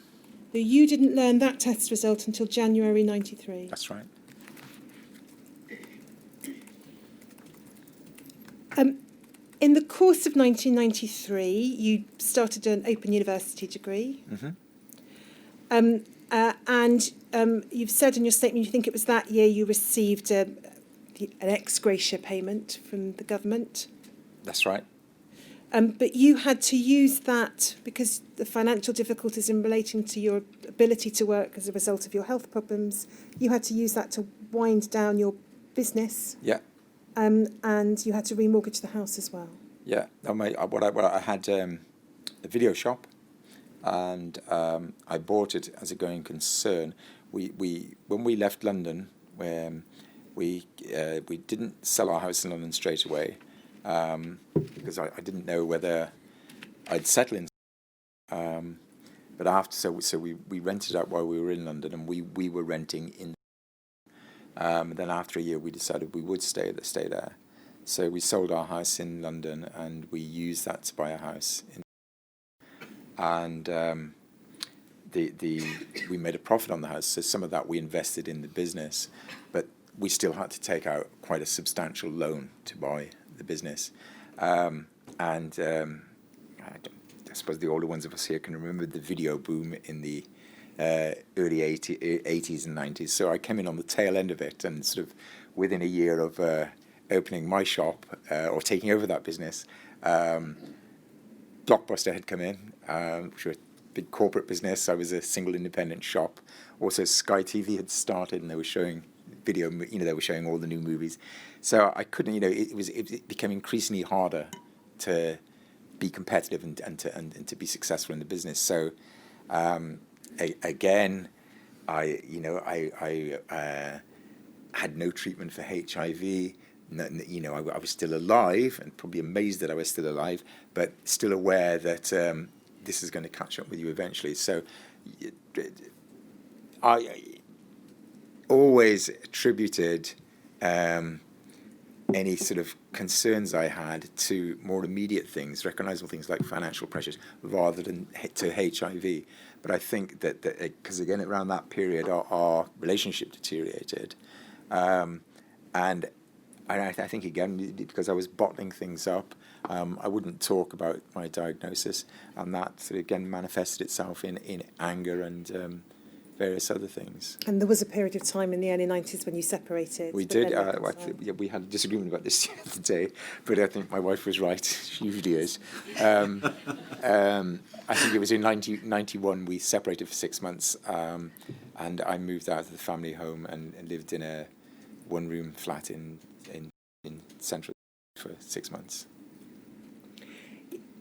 S2: So you didn't learn that test result until January 93?
S4: That's right.
S2: In the course of 1993, you started an Open University degree.
S4: Mm-hmm.
S2: And you've said in your statement you think it was that year you received an ex gratia payment from the government.
S4: That's right.
S2: But you had to use that because the financial difficulties in relating to your ability to work as a result of your health problems, you had to use that to wind down your business.
S4: Yeah.
S2: And you had to remortgage the house as well.
S4: Yeah. I had a video shop, and I bought it as a going concern. We when we left London, we didn't sell our house in London straight away. Because I didn't know whether I'd settle in. But after, so we rented out while we were in London, and we were renting in. Then after a year, we decided we would stay there. So we sold our house in London, and we used that to buy a house. And we made a profit on the house. So some of that we invested in the business, but we still had to take out quite a substantial loan to buy the business. I suppose the older ones of us here can remember the video boom in the early 80s and 90s. So I came in on the tail end of it, and sort of within a year of opening my shop or taking over that business, Blockbuster had come in, which was a big corporate business. I was a single independent shop. Also Sky TV had started, and they were showing video, they were showing all the new movies. So I couldn't, it became increasingly harder to be competitive and to be successful in the business. So again, I had no treatment for HIV. I was still alive, and probably amazed that I was still alive, but still aware that this is going to catch up with you eventually. So I always attributed any sort of concerns I had to more immediate things, recognizable things like financial pressures, rather than to HIV. But I think that because again, around that period, our relationship deteriorated. And I think, again, because I was bottling things up, I wouldn't talk about my diagnosis, and that sort of, again, manifested itself in anger and various other things.
S2: And there was a period of time in the early 90s when you separated.
S4: We did. We had a disagreement about this the other day, but I think my wife was right. She usually is. I think it was in 1991 we separated for 6 months, and I moved out of the family home and lived in a one-room flat in central for 6 months.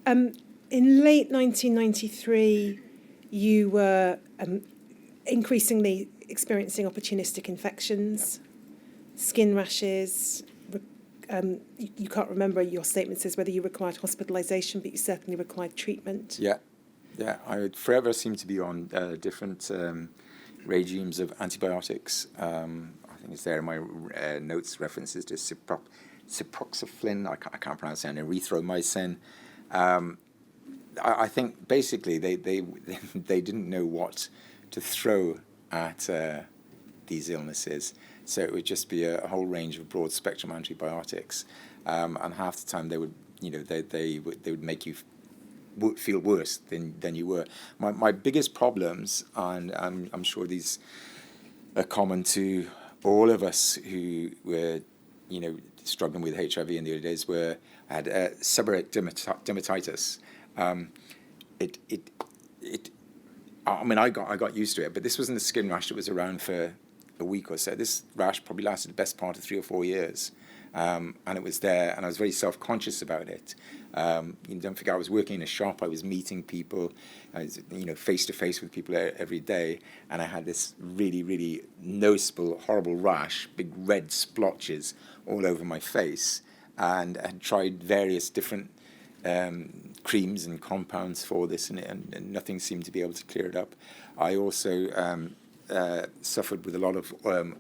S2: In late 1993, you were increasingly experiencing opportunistic infections, skin rashes. You can't remember, your statement says, whether you required hospitalisation, but you certainly required treatment.
S4: Yeah. I would forever seem to be on different regimes of antibiotics. I think it's there in my notes, references to ciprofloxacin, I can't pronounce it, and erythromycin. I think basically they didn't know what to throw at these illnesses. So it would just be a whole range of broad spectrum antibiotics, and half the time they would, they would make you feel worse than you were. My biggest problems, and I'm sure these are common to all of us who were, struggling with HIV in the early days, were I had seborrheic dermatitis. I got used to it, but this wasn't a skin rash that was around for a week or so. This rash probably lasted the best part of 3 or 4 years. And it was there, and I was very self-conscious about it. Don't forget, I was working in a shop, I was meeting people, I was, face-to-face with people every day, and I had this really, really noticeable, horrible rash, big red splotches all over my face, and I had tried various different creams and compounds for this, and nothing seemed to be able to clear it up. I also suffered with a lot of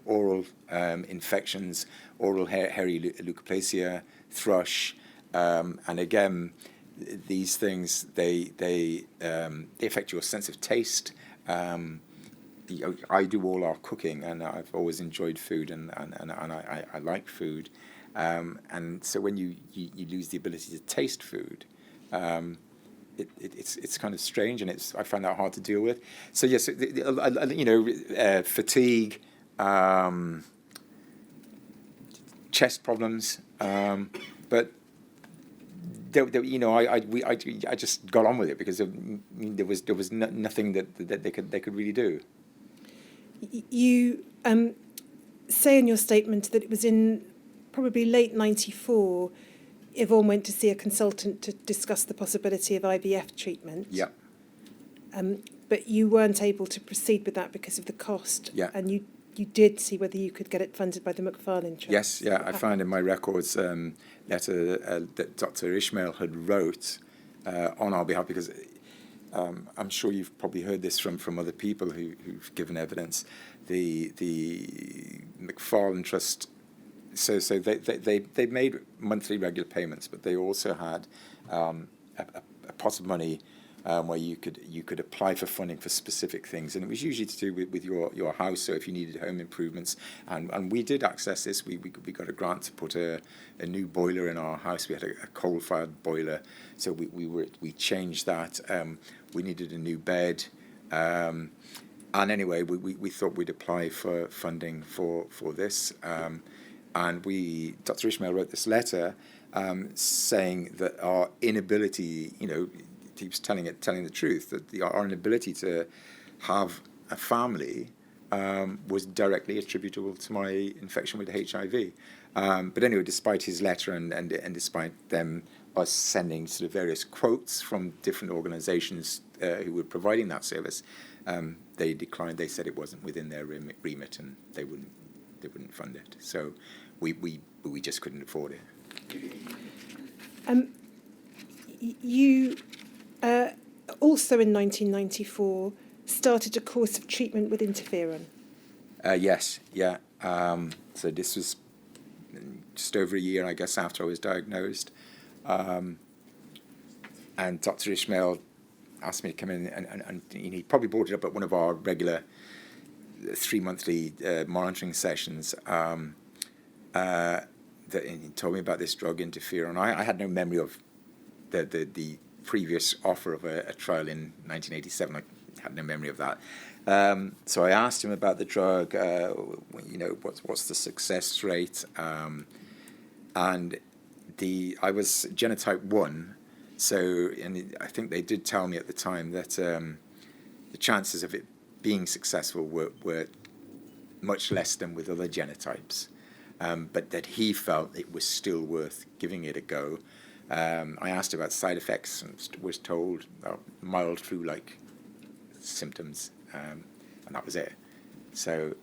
S4: oral infections, oral hairy leukoplasia, thrush, and again, these things they affect your sense of taste. I do all our cooking, and I've always enjoyed food, and I like food, and so when you lose the ability to taste food, it's kind of strange, and I find that hard to deal with. So yes, fatigue, chest problems, but I just got on with it because there was nothing that they could really do.
S2: You say in your statement that it was in probably late '94. Yvonne went to see a consultant to discuss the possibility of IVF treatment.
S4: Yeah.
S2: But you weren't able to proceed with that because of the cost.
S4: Yeah.
S2: And you did see whether you could get it funded by the McFarlane Trust.
S4: Yes, yeah. I found in my records letter that Dr. Ishmael had wrote on our behalf, because I'm sure you've probably heard this from other people who've given evidence. The McFarlane Trust. So they made monthly regular payments, but they also had a pot of money where you could apply for funding for specific things, and it was usually to do with your house. So if you needed home improvements, and we did access this, we got a grant to put a new boiler in our house. We had a coal-fired boiler, so we changed that. We needed a new bed. And anyway, we thought we'd apply for funding for this. And Dr. Ishmael wrote this letter saying that our inability, he was telling the truth, that our inability to have a family was directly attributable to my infection with HIV. But anyway, despite his letter and despite us sending sort of various quotes from different organisations who were providing that service, they declined. They said it wasn't within their remit, and they wouldn't fund it. So we just couldn't afford it.
S2: You also in 1994 started a course of treatment with interferon.
S4: Yes, yeah. So this was just over a year, I guess, after I was diagnosed. And Dr. Ishmael asked me to come in, and he probably brought it up at one of our regular 3-monthly monitoring sessions. That he told me about this drug, Interferon. I had no memory of the previous offer of a trial in 1987. I had no memory of that. So I asked him about the drug. What's the success rate? And I was genotype 1, and I think they did tell me at the time that the chances of it being successful were much less than with other genotypes. But that he felt it was still worth giving it a go. I asked about side effects and was told mild flu-like symptoms, and that was it. So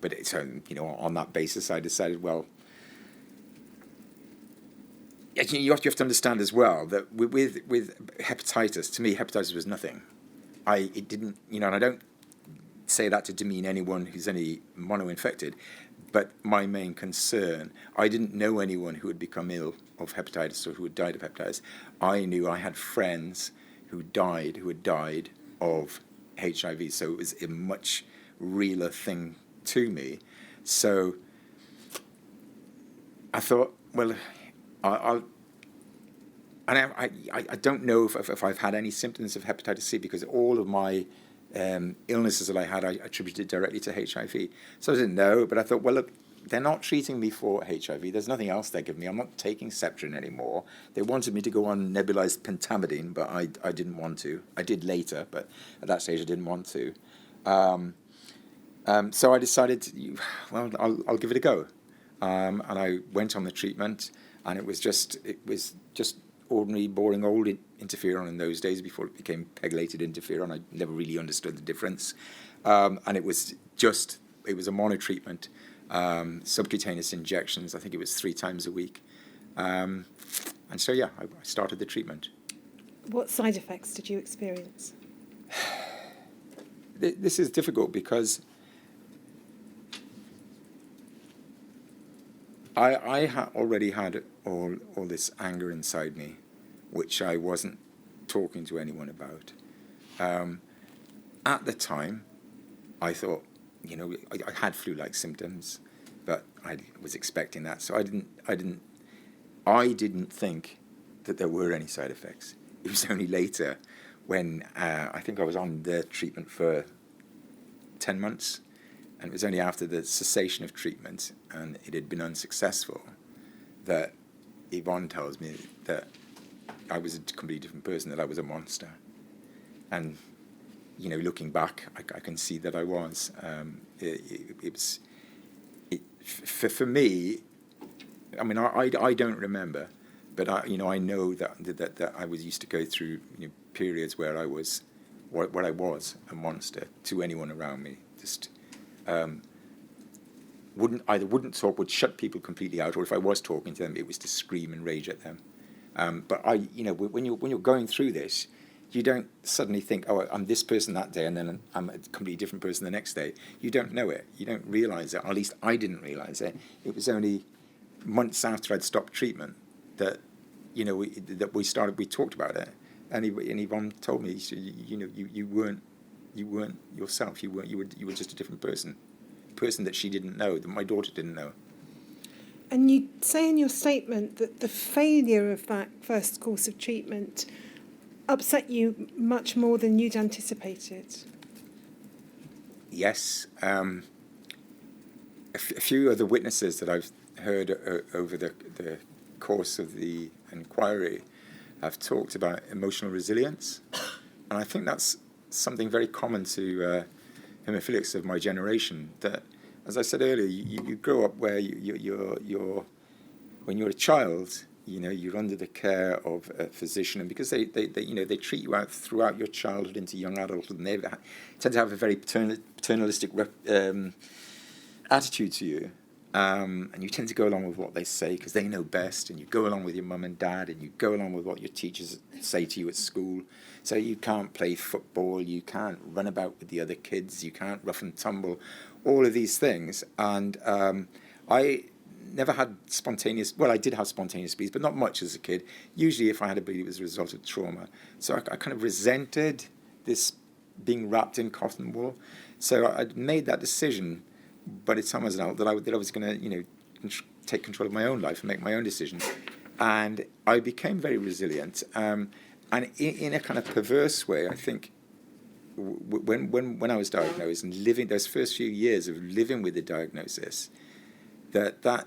S4: on that basis, I decided, well, you have to understand as well that with hepatitis, to me, hepatitis was nothing. It didn't, and I don't say that to demean anyone who's any mono-infected. But my main concern, I didn't know anyone who had become ill of hepatitis or who had died of hepatitis. I knew I had friends who had died of HIV, so it was a much realer thing to me. So I thought, well, I'll and I don't know if I've had any symptoms of hepatitis C, because all of my illnesses that I had, I attributed directly to HIV. So I didn't know, but I thought, well, look, they're not treating me for HIV. There's nothing else they're giving me. I'm not taking Septrin anymore. They wanted me to go on nebulized pentamidine, but I didn't want to. I did later, but at that stage I didn't want to. So I decided, well, I'll give it a go. And I went on the treatment, and it was just ordinary, boring old interferon in those days before it became pegylated interferon. I never really understood the difference. And it was a mono treatment, subcutaneous injections. I think it was 3 times a week. And so, yeah, I started the treatment.
S2: What side effects did you experience?
S4: This is difficult because I already had all this anger inside me, which I wasn't talking to anyone about. At the time, I thought, I had flu-like symptoms, but I was expecting that, so I didn't think that there were any side effects. It was only later when I think I was on the treatment for 10 months, and it was only after the cessation of treatment and it had been unsuccessful that Yvonne tells me that I was a completely different person, that I was a monster. And, looking back, I can see that I was. For me, I mean, I don't remember, but I know that I was used to go through periods where I was what I was, a monster to anyone around me. Just wouldn't talk, would shut people completely out, or if I was talking to them, it was to scream and rage at them. But when you're going through this, you don't suddenly think, oh, I'm this person that day, and then I'm a completely different person the next day. You don't know it. You don't realize it. Or at least I didn't realize it. It was only months after I'd stopped treatment that we talked about it, and Yvonne told me, you weren't yourself. You were just a different person that she didn't know, that my daughter didn't know.
S2: And you say in your statement that the failure of that first course of treatment upset you much more than you'd anticipated.
S4: Yes. A few of the witnesses that I've heard over the course of the inquiry have talked about emotional resilience, and I think that's something very common to haemophiliacs of my generation. That, as I said earlier, you grow up where you're when you're a child, you're under the care of a physician, and because they treat you out throughout your childhood into young adulthood, and they tend to have a very paternalistic attitude to you. And you tend to go along with what they say because they know best, and you go along with your mum and dad, and you go along with what your teachers say to you at school. So you can't play football, you can't run about with the other kids, you can't rough and tumble, all of these things. And I never had spontaneous, well, I did have spontaneous bleeds, but not much as a kid. Usually if I had a bleed, it was a result of trauma. So I kind of resented this being wrapped in cotton wool. So I'd made that decision by the time I was an adult that I was going to, take control of my own life and make my own decisions. And I became very resilient. And in a kind of perverse way, I think when I was diagnosed and living those first few years of living with the diagnosis, that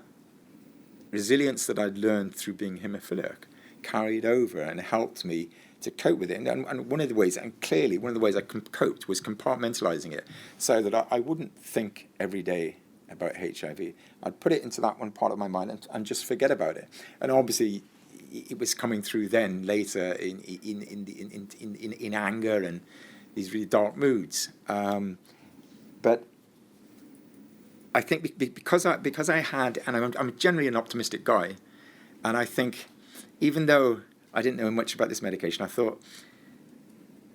S4: resilience that I'd learned through being haemophiliac carried over and helped me to cope with it. And one of the ways, and clearly one of the ways I coped was compartmentalizing it so that I wouldn't think every day about HIV. I'd put it into that one part of my mind and just forget about it. And obviously it was coming through then later in anger and these really dark moods. But I think because I had, and I'm generally an optimistic guy, and I think even though I didn't know much about this medication, I thought,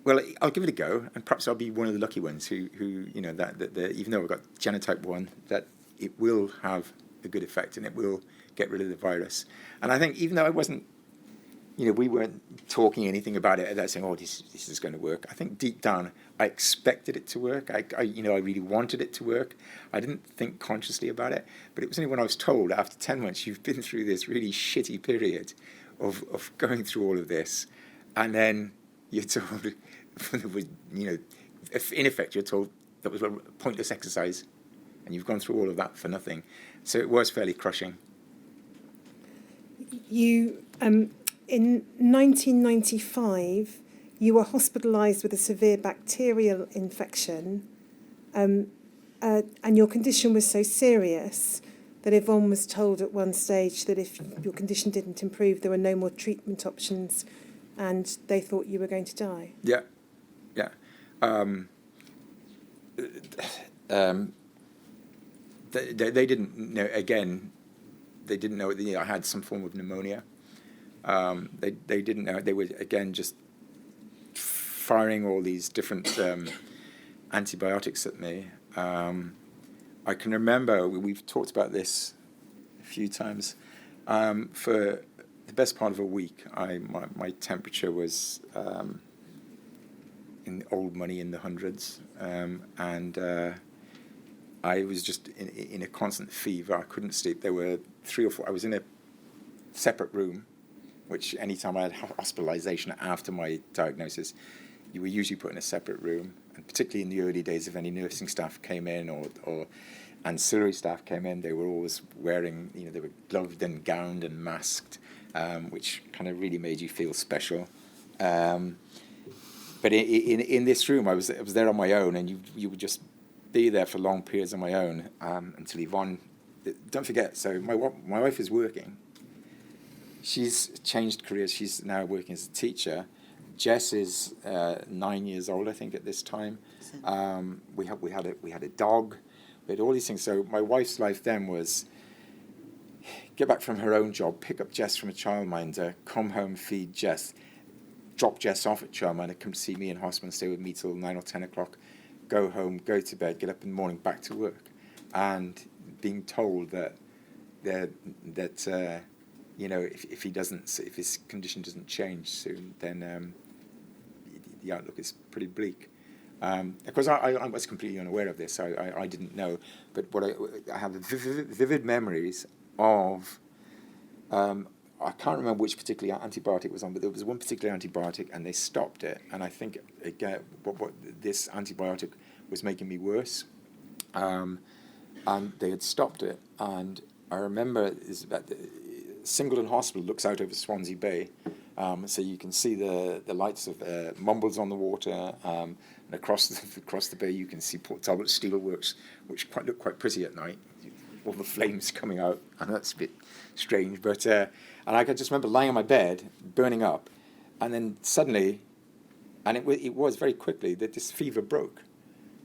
S4: well, I'll give it a go, and perhaps I'll be one of the lucky ones who that even though I've got genotype 1, that it will have a good effect and it will get rid of the virus. And I think even though I wasn't, we weren't talking anything about it, that saying, "Oh, this is going to work." I think deep down, I expected it to work. I really wanted it to work. I didn't think consciously about it, but it was only when I was told after 10 months, you've been through this really shitty period of going through all of this, and then you're told, in effect, you're told that was a pointless exercise, and you've gone through all of that for nothing. So it was fairly crushing.
S2: You, in 1995, you were hospitalised with a severe bacterial infection, and your condition was so serious that Yvonne was told at one stage that if your condition didn't improve, there were no more treatment options, and they thought you were going to die.
S4: Yeah. They didn't know. Again, they didn't know I had some form of pneumonia. They didn't know. They were again just firing all these different antibiotics at me. I can remember we've talked about this a few times. For the best part of a week, my temperature was in old money in the hundreds, and I was just in a constant fever. I couldn't sleep. There were 3 or 4. I was in a separate room, which anytime I had hospitalization after my diagnosis, you were usually put in a separate room. And particularly in the early days, if any nursing staff came in or ancillary staff came in, they were always wearing, they were gloved and gowned and masked, which kind of really made you feel special. But in this room, I was there on my own, and you would just be there for long periods on my own until Yvonne. Don't forget, so my wife is working. She's changed careers. She's now working as a teacher. Jess is 9 years old, I think, at this time. We had a dog. We had all these things. So my wife's life then was get back from her own job, pick up Jess from a childminder, come home, feed Jess, drop Jess off at childminder, come to see me in hospital and stay with me till 9 or 10 o'clock, go home, go to bed, get up in the morning, back to work, and being told that if his condition doesn't change soon, then the outlook is pretty bleak. Of course, I was completely unaware of this. I didn't know, but what I have vivid memories of. I can't remember which particular antibiotic was on, but there was one particular antibiotic, and they stopped it. And I think again, what this antibiotic was making me worse, and they had stopped it. And I remember is that Singleton Hospital looks out over Swansea Bay, so you can see the lights of Mumbles on the water, and across the bay you can see Port Talbot Steelworks, which look quite pretty at night. All the flames coming out, and that's a bit strange. But and I can just remember lying on my bed, burning up, and then suddenly, and it was very quickly that this fever broke,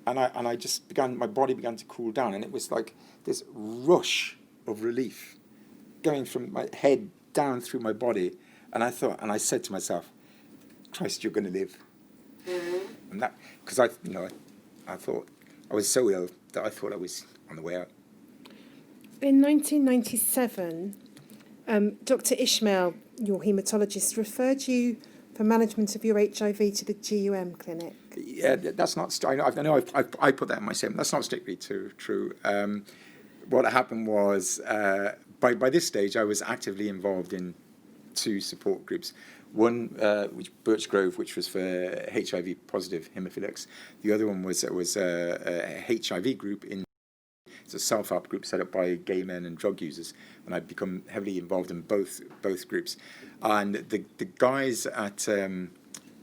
S4: and I just my body began to cool down, and it was like this rush of relief going from my head down through my body, and I said to myself, Christ, you're going to live. Mm-hmm. And that, because I thought I was so ill that I thought I was on the way out.
S2: In 1997, Dr. Ishmael, your haematologist, referred you for management of your HIV to the GUM clinic.
S4: Yeah, that's not. I know I put that in my statement. That's not strictly true. What happened was, by this stage, I was actively involved in 2 support groups. One, which Birchgrove, which was for HIV positive haemophilics. The other one was a HIV group It's a self-help group set up by gay men and drug users, and I've become heavily involved in both groups. And the guys at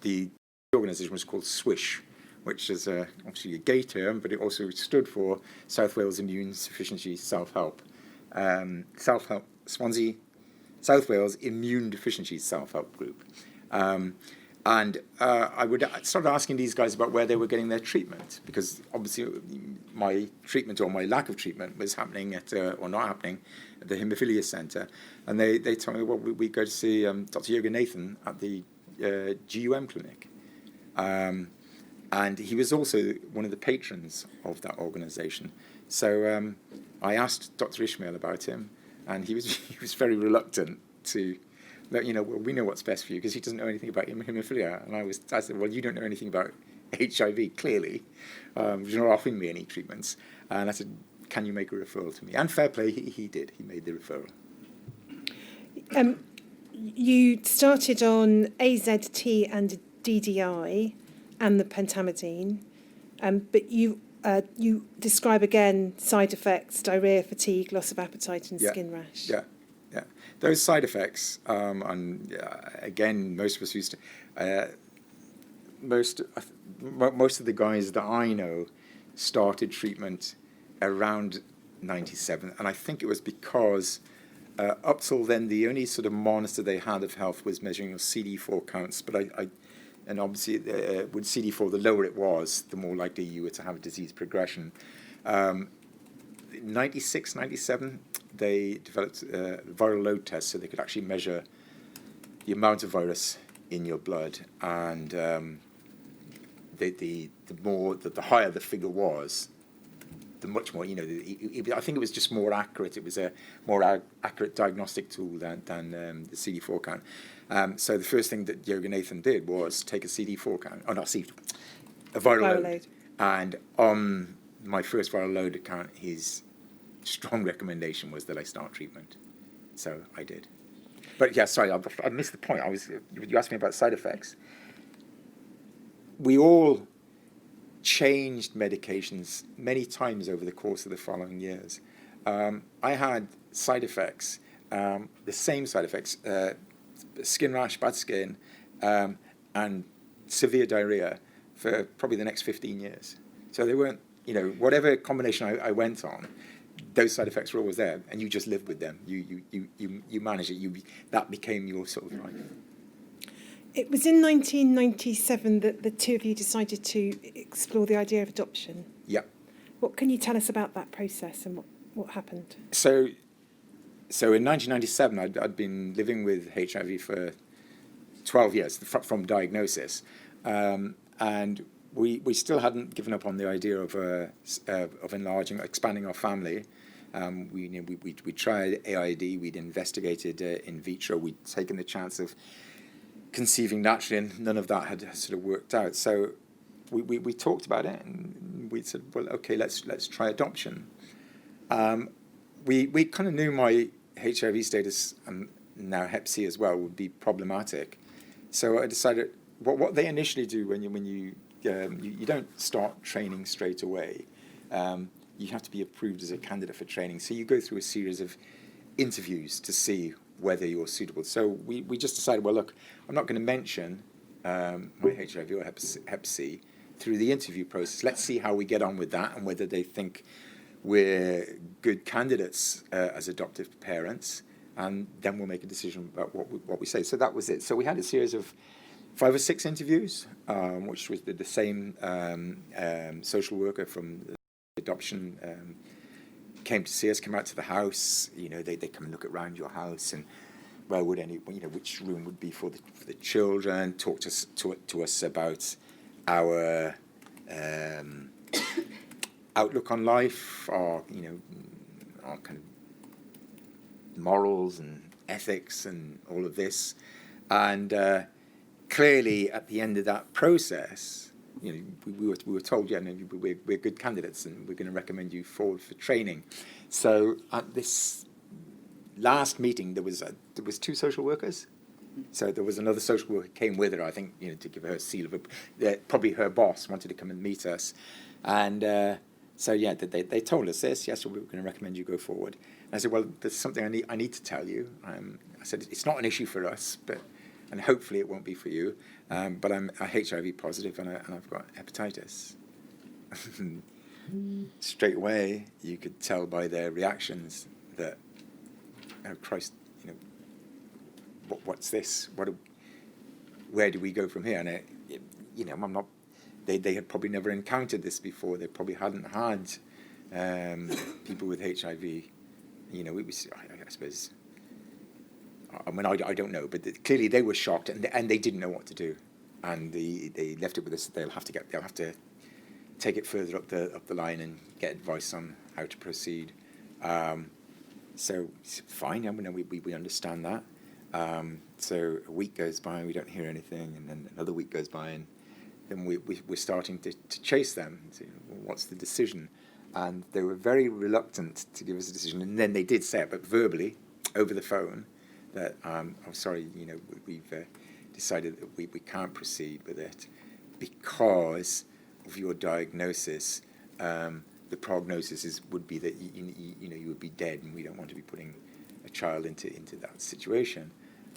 S4: the organisation was called SWISH, which is obviously a gay term, but it also stood for South Wales Immune Deficiency Self-Help. Self-help, Swansea, South Wales Immune Deficiency Self-Help Group. And I started asking these guys about where they were getting their treatment, because obviously my treatment or my lack of treatment was happening or not happening at the Haemophilia Centre. And they told me, well, we go to see Dr. Jürgen Nathan at the GUM clinic. And he was also one of the patrons of that organisation. So I asked Dr. Ishmael about him, and he was very reluctant to that, well, we know what's best for you because he doesn't know anything about haemophilia. And I said, well, you don't know anything about HIV, clearly. You're not offering me any treatments. And I said, can you make a referral to me? And fair play, he did. He made the referral.
S2: You started on AZT and DDI and the pentamidine, but you describe again side effects: diarrhea, fatigue, loss of appetite, and skin rash.
S4: Yeah. Those side effects, and again, most of us used to. Most of the guys that I know started treatment around 97, and I think it was because up till then the only sort of monitor they had of health was measuring your CD4 counts. But and obviously with CD4, the lower it was, the more likely you were to have a disease progression. 96, 97, they developed viral load tests so they could actually measure the amount of virus in your blood, and the higher the figure was, the much more, I think it was just more accurate. It was a more accurate diagnostic tool than the CD4 count. So the first thing that Yoga Nathan did was take a CD4 count, a viral load. And on my first viral load account, his strong recommendation was that I start treatment. So I did. But yeah, sorry, I missed the point. You asked me about side effects. We all changed medications many times over the course of the following years. I had side effects, the same side effects, skin rash, bad skin, and severe diarrhea for probably the next 15 years. So they weren't, whatever combination I went on, those side effects were always there, and you just lived with them. You managed it. That became your sort of life.
S2: It was in 1997 that the two of you decided to explore the idea of adoption.
S4: Yeah.
S2: What can you tell us about that process and what happened?
S4: So in 1997, I'd been living with HIV for 12 years from diagnosis, and we still hadn't given up on the idea of expanding our family. We tried AID, we'd investigated in vitro, we'd taken the chance of conceiving naturally, and none of that had sort of worked out. So we talked about it, and we said, well, okay, let's try adoption. We kind of knew my HIV status, and now Hep C as well, would be problematic. So I decided what they initially do when you don't start training straight away. You have to be approved as a candidate for training. So you go through a series of interviews to see whether you're suitable. So we just decided, well, look, I'm not going to mention my HIV or Hep C through the interview process. Let's see how we get on with that and whether they think we're good candidates as adoptive parents, and then we'll make a decision about what we say. So that was it. So we had a series of 5 or 6 interviews, which was the same social worker from the adoption came to see us, came out to the house. They come and look around your house and where would which room would be for the children. Talk to us about our outlook on life, our kind of morals and ethics and all of this, and clearly at the end of that process, we were told, we're good candidates and we're going to recommend you forward for training. So at this last meeting, there was 2 social workers. So there was another social worker came with her, I think, to give her a seal of probably her boss wanted to come and meet us, and so yeah, they told us this. Yes, we're going to recommend you go forward. And I said, well, there's something I need to tell you. I said it's not an issue for us, and hopefully it won't be for you. But I'm HIV positive and I've got hepatitis. Straight away, you could tell by their reactions that, oh Christ, what's this? Where do we go from here? And I'm not. They had probably never encountered this before. They probably hadn't had people with HIV. I suppose. I mean, I don't know, but clearly they were shocked, and they didn't know what to do, and they left it with us. They'll have to take it further up the line and get advice on how to proceed. So fine, we understand that. So a week goes by and we don't hear anything, and then another week goes by, and then we're starting to chase them. So, well, what's the decision? And they were very reluctant to give us a decision, and then they did say it, but verbally, over the phone, that I'm sorry, we've decided that we can't proceed with it because of your diagnosis. The prognosis would be that you would be dead, and we don't want to be putting a child into that situation.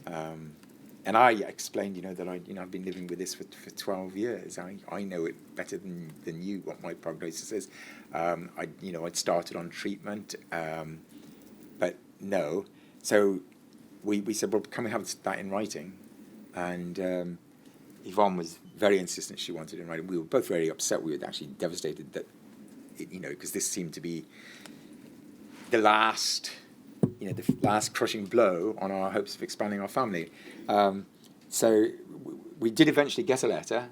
S4: And I explained, that I've been living with this for 12 years. I know it better than you what my prognosis is. I'd started on treatment, but no. So we said, well, can we have that in writing? And Yvonne was very insistent she wanted it in writing. We were both very upset. We were actually devastated that, because this seemed to be the last crushing blow on our hopes of expanding our family. So we did eventually get a letter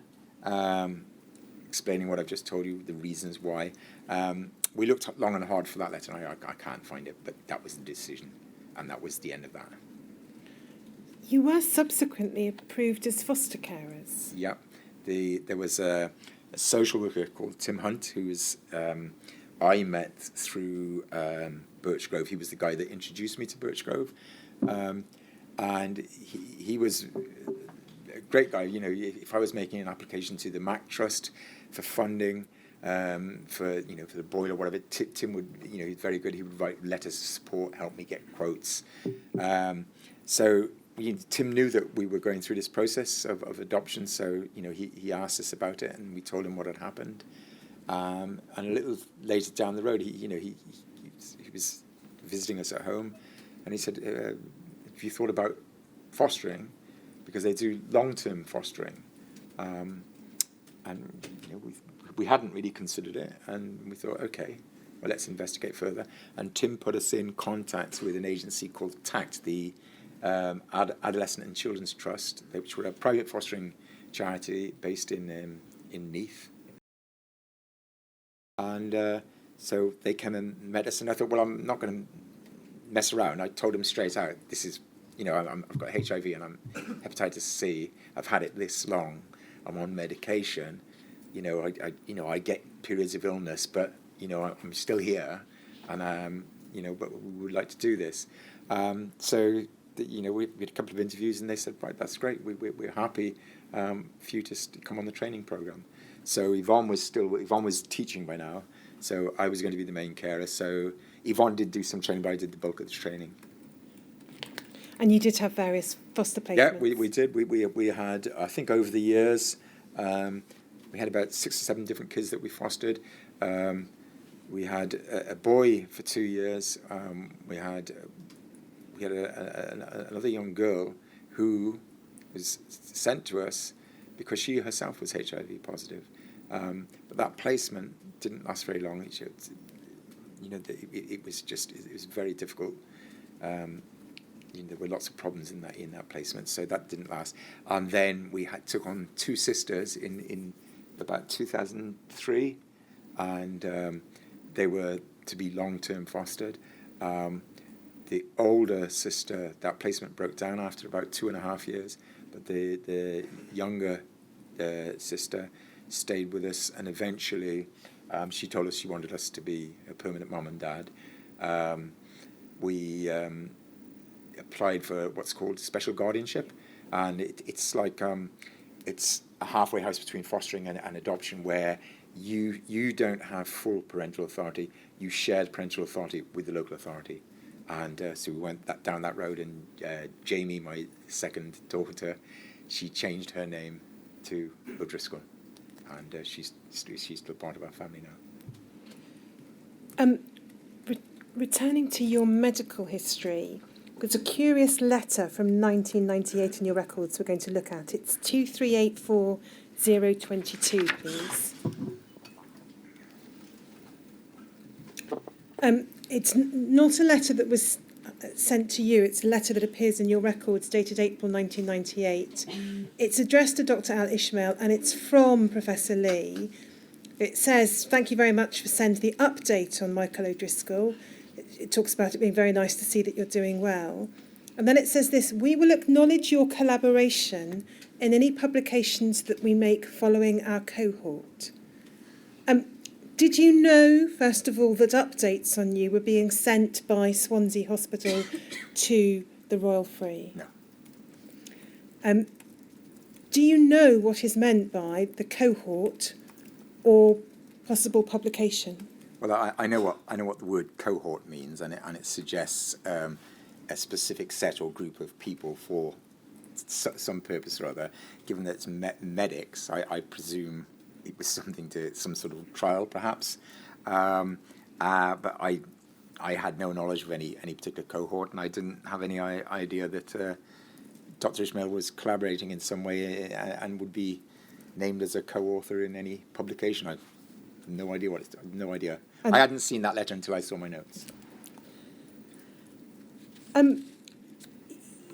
S4: explaining what I've just told you, the reasons why. We looked long and hard for that letter, and I can't find it, but that was the decision, and that was the end of that.
S2: You were subsequently approved as foster carers.
S4: Yeah. There was a social worker called Tim Hunt, who was I met through Birchgrove. He was the guy that introduced me to Birchgrove, and he was a great guy. If I was making an application to the McFarlane Trust for funding for the boiler or whatever, Tim would, he's very good. He would write letters of support, help me get quotes. So Tim knew that we were going through this process of adoption, so he asked us about it, and we told him what had happened. And a little later down the road, he was visiting us at home, and he said, "Have you thought about fostering?" Because they do long-term fostering, and we hadn't really considered it, and we thought, okay, well, let's investigate further. And Tim put us in contact with an agency called TACT, the Adolescent and Children's Trust, which were a private fostering charity based in Neath. And so they came and met us, and I thought, well, I'm not going to mess around. I told them straight out, this is, I've got HIV and I'm hepatitis C. I've had it this long. I'm on medication. I get periods of illness, but I'm still here, and but we would like to do this. So we had a couple of interviews, and they said, right, that's great. We're happy for you to come on the training program. So Yvonne was teaching by now, so I was going to be the main carer. So Yvonne did do some training, but I did the bulk of the training.
S2: And you did have various foster placements?
S4: Yeah, we did. We had, I think over the years, we had about 6 or 7 different kids that we fostered. We had a boy for 2 years. We had another young girl who was sent to us because she herself was HIV positive. But that placement didn't last very long. It was very difficult. There were lots of problems in that placement, so that didn't last. And then we took on 2 sisters in about 2003, and they were to be long-term fostered. The older sister, that placement broke down after about 2.5 years, but the younger sister stayed with us, and eventually she told us she wanted us to be a permanent mum and dad. We applied for what's called special guardianship, and it's like it's a halfway house between fostering and adoption, where you don't have full parental authority, you shared parental authority with the local authority. And so we went down that road, and Jamie, my second daughter, she changed her name to O'Driscoll, and she's still part of our family now.
S2: Returning to your medical history, there's a curious letter from 1998 in your records we're going to look at. It's 2384022, please. It's not a letter that was sent to you. It's a letter that appears in your records dated April 1998. It's addressed to Dr. Al Ishmael, and it's from Professor Lee. It says, "Thank you very much for sending the update on Michael O'Driscoll." It talks about it being very nice to see that you're doing well. And then it says this: we will acknowledge your collaboration in any publications that we make following our cohort. Did you know, first of all, that updates on you were being sent by Swansea Hospital to the Royal Free?
S4: No.
S2: Do you know what is meant by the cohort or possible publication?
S4: Well, I know what the word cohort means, and it suggests a specific set or group of people for some purpose or other. Given that it's medics, I presume it was some sort of trial, perhaps. But I had no knowledge of any particular cohort, and I didn't have any idea that Dr. Ishmael was collaborating in some way and would be named as a co-author in any publication. I have no idea no idea. I hadn't seen that letter until I saw my notes.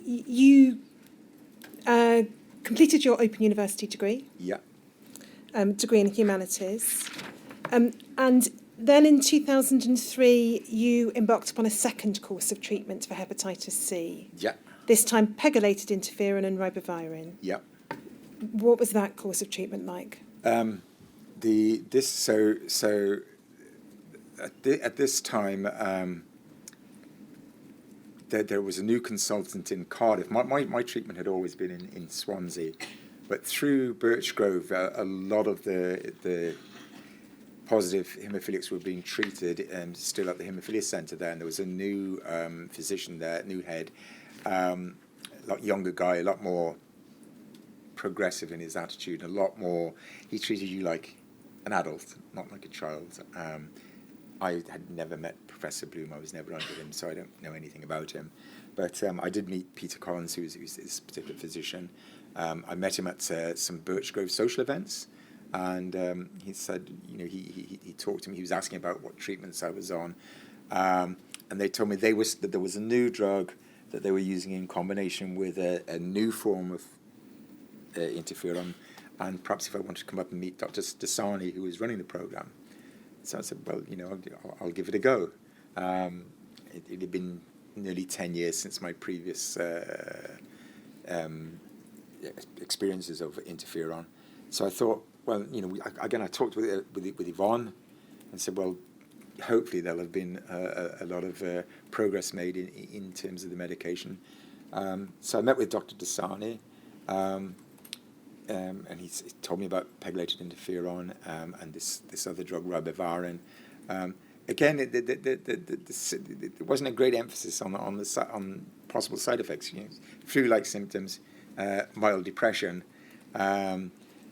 S2: You completed your Open University degree.
S4: Yeah.
S2: Degree in humanities. And then in 2003, you embarked upon a second course of treatment for hepatitis C.
S4: Yeah.
S2: This time, pegylated interferon and ribavirin.
S4: Yeah.
S2: What was that course of treatment like?
S4: At this time, there was a new consultant in Cardiff. My treatment had always been in Swansea, but through Birchgrove, a lot of the positive haemophilics were being treated still at the haemophilia centre there, and there was a new physician there, new head, a lot younger guy, a lot more progressive in his attitude, a lot more. He treated you like an adult, not like a child. I had never met Professor Bloom. I was never under him, so I don't know anything about him. But I did meet Peter Collins, who's this particular physician. I met him at some Birchgrove social events, and he said, he talked to me. He was asking about what treatments I was on, and they told me that there was a new drug that they were using in combination with a new form of interferon, and perhaps if I wanted to come up and meet Dr. Dasani, who was running the program. So I said, well, I'll give it a go. It had been nearly 10 years since my previous experiences of interferon. So I thought, well, I talked with Yvonne and said, well, hopefully there'll have been a lot of progress made in terms of the medication. So I met with Dr. Dasani, and he told me about pegylated interferon and this other drug, ribavirin. Again, there wasn't a great emphasis on possible side effects. Flu-like symptoms, mild depression.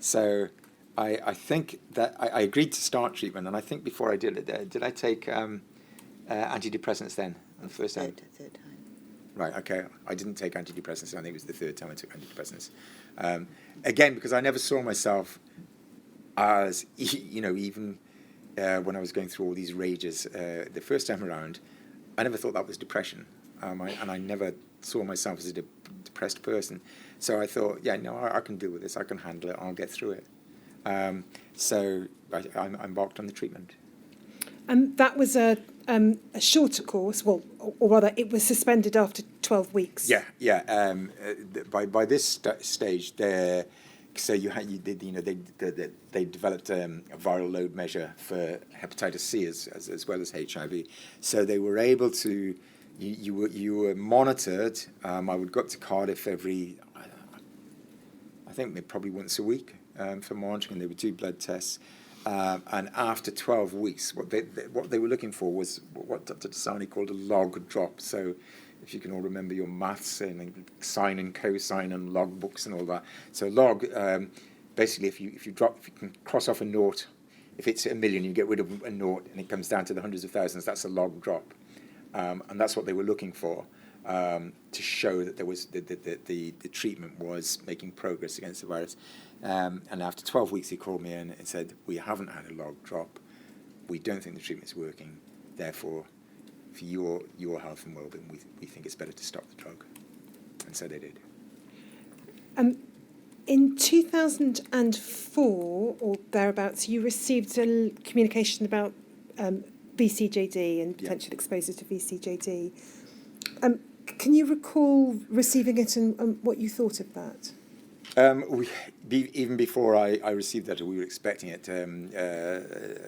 S4: So I think that I agreed to start treatment, and I think before I did I take antidepressants then on the first time?
S5: Third time.
S4: Right, okay. I didn't take antidepressants. I think it was the third time I took antidepressants. Again, because I never saw myself as, even when I was going through all these rages the first time around, I never thought that was depression. And I never saw myself as a depressed person. So I thought, I can deal with this. I can handle it. I'll get through it. So I embarked on the treatment.
S2: And that was a shorter course, or rather, it was suspended after 12 weeks.
S4: Yeah. By this stage, they developed a viral load measure for hepatitis C as well as HIV. So they were able to. You were monitored. I would go up to Cardiff I think probably once a week for monitoring. They would do blood tests. And after 12 weeks, what they were looking for was what Dr. Dasani called a log drop. So if you can all remember your maths and sine and cosine and log books and all that. So log, basically, if you can cross off a naught, if it's 1 million, you get rid of a naught and it comes down to the hundreds of thousands, that's a log drop. And that's what they were looking for, to show that there was the treatment was making progress against the virus. And after 12 weeks, he called me in and said, we haven't had a log drop. We don't think the treatment's working. Therefore, for your health and well-being, we think it's better to stop the drug. And so they did.
S2: In 2004 or thereabouts, you received a communication about BCJD and potential exposure to BCJD. Can you recall receiving it and what you thought of that?
S4: Even before I received that, we were expecting it.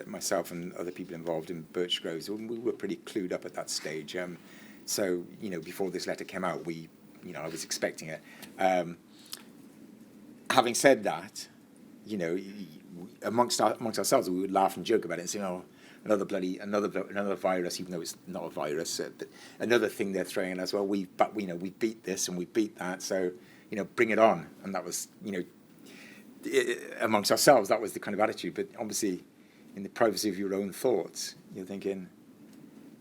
S4: Myself and other people involved in Birchgrove, we were pretty clued up at that stage. So, before this letter came out, I was expecting it. Having said that, amongst ourselves, we would laugh and joke about it and say, "Oh, another virus," even though it's not a virus, but another thing they're throwing in as well. We beat this and we beat that, so bring it on. And that was, amongst ourselves, that was the kind of attitude. But obviously, in the privacy of your own thoughts, you're thinking,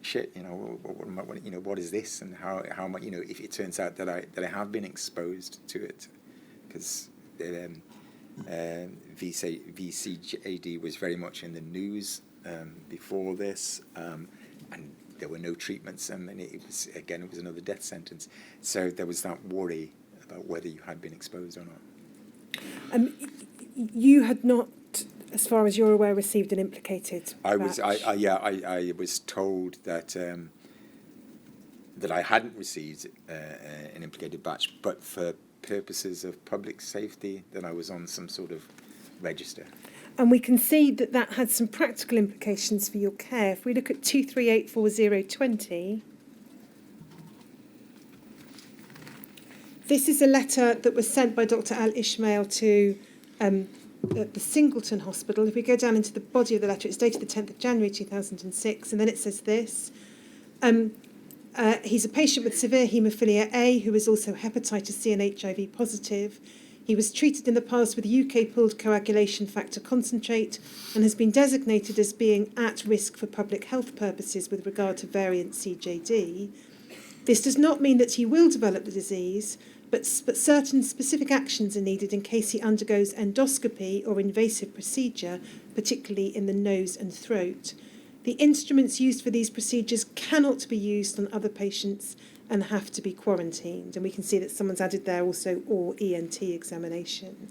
S4: shit, what is this, and how much, if it turns out that I have been exposed to it, because VCJD was very much in the news before this, and there were no treatments, and then it was another death sentence. So there was that worry about whether you had been exposed or not.
S2: You had not, as far as you're aware, received an implicated batch.
S4: I was told that that I hadn't received an implicated batch, but for purposes of public safety, that I was on some sort of register.
S2: And we can see that that had some practical implications for your care. If we look at 238420, this is a letter that was sent by Dr. Al Ishmael to the Singleton Hospital. If we go down into the body of the letter, it's dated the 10th of January 2006, and then it says this. He's a patient with severe haemophilia A who is also hepatitis C and HIV positive. He was treated in the past with UK pooled coagulation factor concentrate and has been designated as being at risk for public health purposes with regard to variant CJD. This does not mean that he will develop the disease, but certain specific actions are needed in case he undergoes endoscopy or invasive procedure, particularly in the nose and throat. The instruments used for these procedures cannot be used on other patients and have to be quarantined. And we can see that someone's added there also, or ENT examination.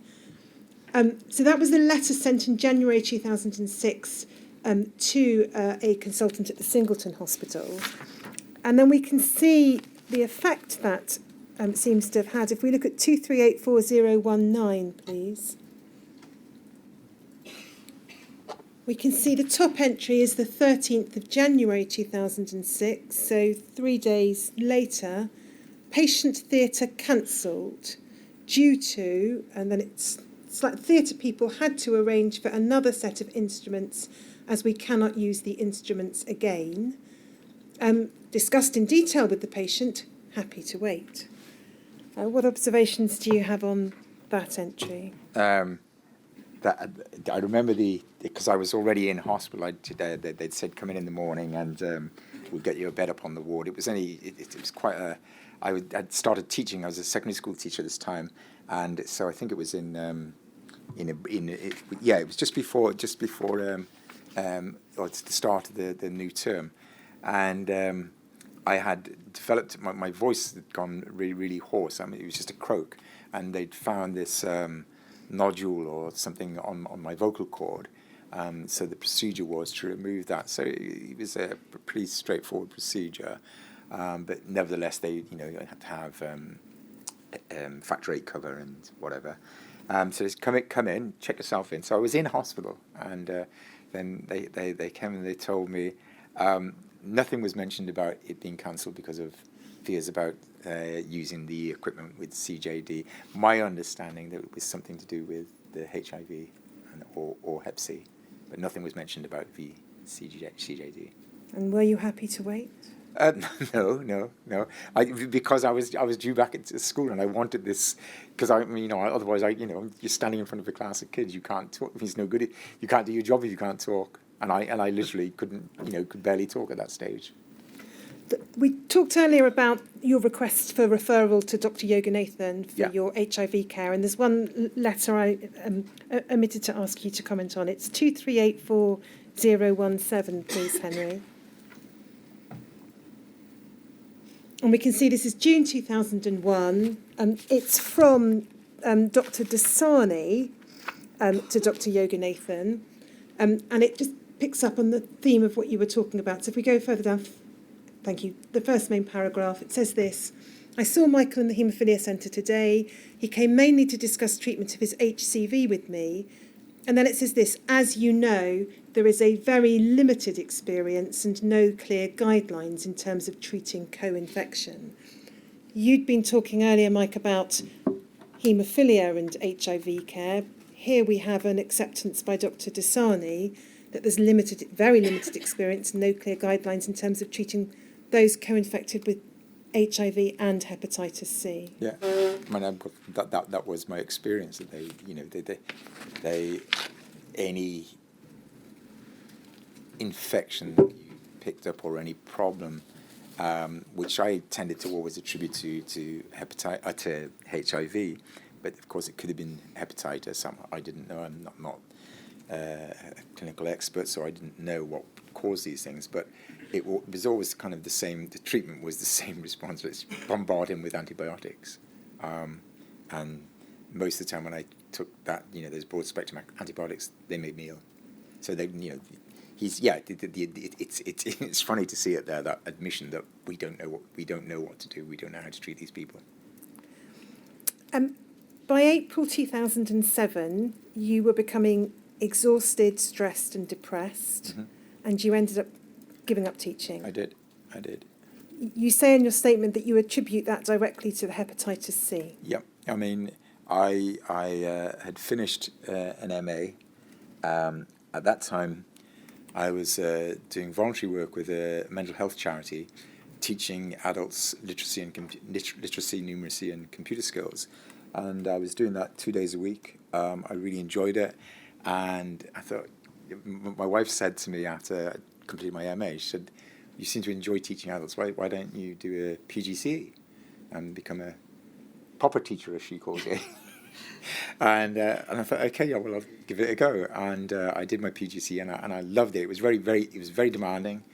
S2: So that was the letter sent in January 2006 to a consultant at the Singleton Hospital. And then we can see the effect that seems to have had. If we look at 23842019, please. We can see the top entry is the 13th of January 2006, so 3 days later. Patient theatre cancelled due to, and then it's like theatre people had to arrange for another set of instruments as we cannot use the instruments again. Discussed in detail with the patient, happy to wait. What observations do you have on that entry?
S4: That I remember because I was already in hospital. They'd said come in the morning and we'll get you a bed up on the ward. It was quite a. I'd started teaching. I was a secondary school teacher at this time, and so I think it was it was just before it's the start of the new term, and I had developed my voice had gone really, really hoarse. I mean, it was just a croak, and they'd found this nodule or something on my vocal cord. So the procedure was to remove that. So it was a pretty straightforward procedure, but nevertheless they had to have factor 8 cover and whatever. So just come in, check yourself in. So I was in hospital, and then they came and they told me nothing was mentioned about it being cancelled because of fears about using the equipment with CJD. My understanding that it was something to do with the HIV or Hep C, but nothing was mentioned about the CJD.
S2: And were you happy to wait?
S4: No. Because I was due back into school, and I wanted this because otherwise you're standing in front of a class of kids. You can't talk. It's no good. You can't do your job if you can't talk. And I literally could barely talk at that stage.
S2: We talked earlier about your request for referral to Dr. Yoganathan for your HIV care, and there's one letter I omitted to ask you to comment on. It's 2384-017, please, Henry. And we can see this is June 2001. It's from Dr. Dasani to Dr. Yoganathan, and it just picks up on the theme of what you were talking about. So if we go further down, Thank you. The first main paragraph, it says this: I saw Michael in the Haemophilia Centre today. He came mainly to discuss treatment of his HCV with me. And then it says this: as you know, there is a very limited experience and no clear guidelines in terms of treating co-infection. You'd been talking earlier, Mike, about haemophilia and HIV care. Here we have an acceptance by Dr. Dasani that there's very limited experience and no clear guidelines in terms of treating those co-infected with HIV and hepatitis C.
S4: Yeah, I mean, that was my experience. That they any infection that you picked up or any problem, which I tended to always attribute to HIV, but of course it could have been hepatitis. I didn't know. I'm not a clinical expert, so I didn't know what caused these things, but it was always kind of the same. The treatment was the same response. It's bombard him with antibiotics, and most of the time when I took that, those broad spectrum antibiotics, they made me ill. So they, it's funny to see it there, that admission that we don't know what to do. We don't know how to treat these people.
S2: By April 2007, you were becoming exhausted, stressed, and depressed, and you ended up giving up teaching.
S4: I did.
S2: You say in your statement that you attribute that directly to the hepatitis C.
S4: Yep. I mean, I had finished an MA. At that time, I was doing voluntary work with a mental health charity, teaching adults literacy, numeracy, and computer skills. And I was doing that 2 days a week. I really enjoyed it. And I thought, my wife said to me after I completed my MA, she said, you seem to enjoy teaching adults. Why don't you do a PGCE and become a proper teacher, as she calls it? and I thought, okay, yeah, well, I'll give it a go. And I did my PGCE, and I loved it. It was very demanding.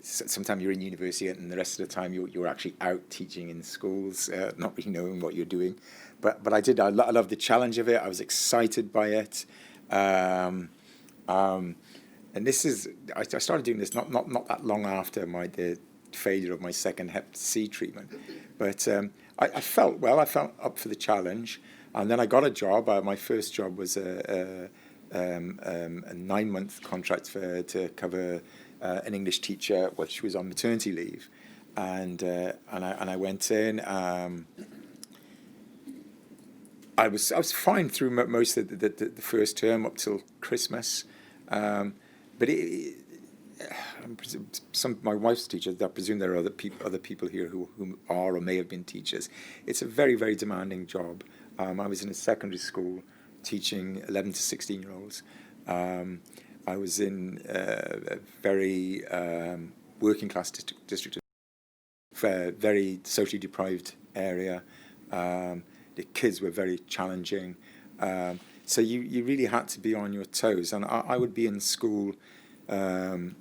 S4: Sometimes you're in university, and the rest of the time you're actually out teaching in schools, not really knowing what you're doing. But I did. I loved the challenge of it. I was excited by it. And this is, I started doing this not that long after the failure of my second Hep C treatment. But I felt up for the challenge. And then I got a job. My first job was a 9-month contract to cover an English teacher while she was on maternity leave. And I went in. I was fine through most of the first term up till Christmas. But my wife's teacher, I presume there are other people here who are or may have been teachers. It's a very, very demanding job. I was in a secondary school teaching 11 to 16-year-olds. I was in a very working class district, a very socially deprived area. The kids were very challenging. So you really had to be on your toes. And I would be in school. The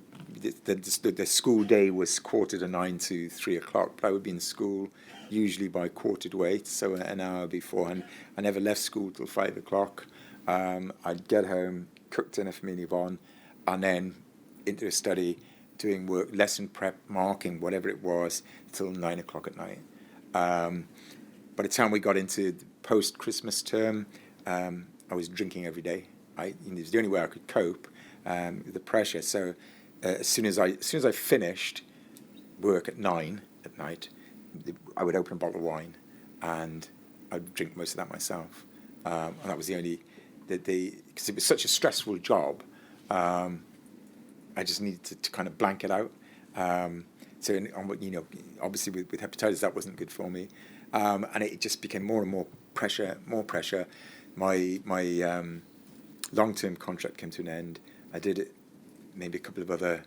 S4: school day was 9:15 to 3 o'clock. But I would be in school usually by 7:45, so an hour before. And I never left school till 5 o'clock. I'd get home, cook dinner for me and Yvonne, and then into a study, doing work, lesson prep, marking, whatever it was, till 9 o'clock at night. By the time we got into the post-Christmas term, I was drinking every day. It was the only way I could cope with the pressure. So as soon as I finished work at 9 at night, I would open a bottle of wine, and I'd drink most of that myself. And that was the only, because it was such a stressful job. I just needed to kind of blank it out. So obviously with hepatitis that wasn't good for me, and it just became more and more pressure. My long-term contract came to an end. I did maybe a couple of other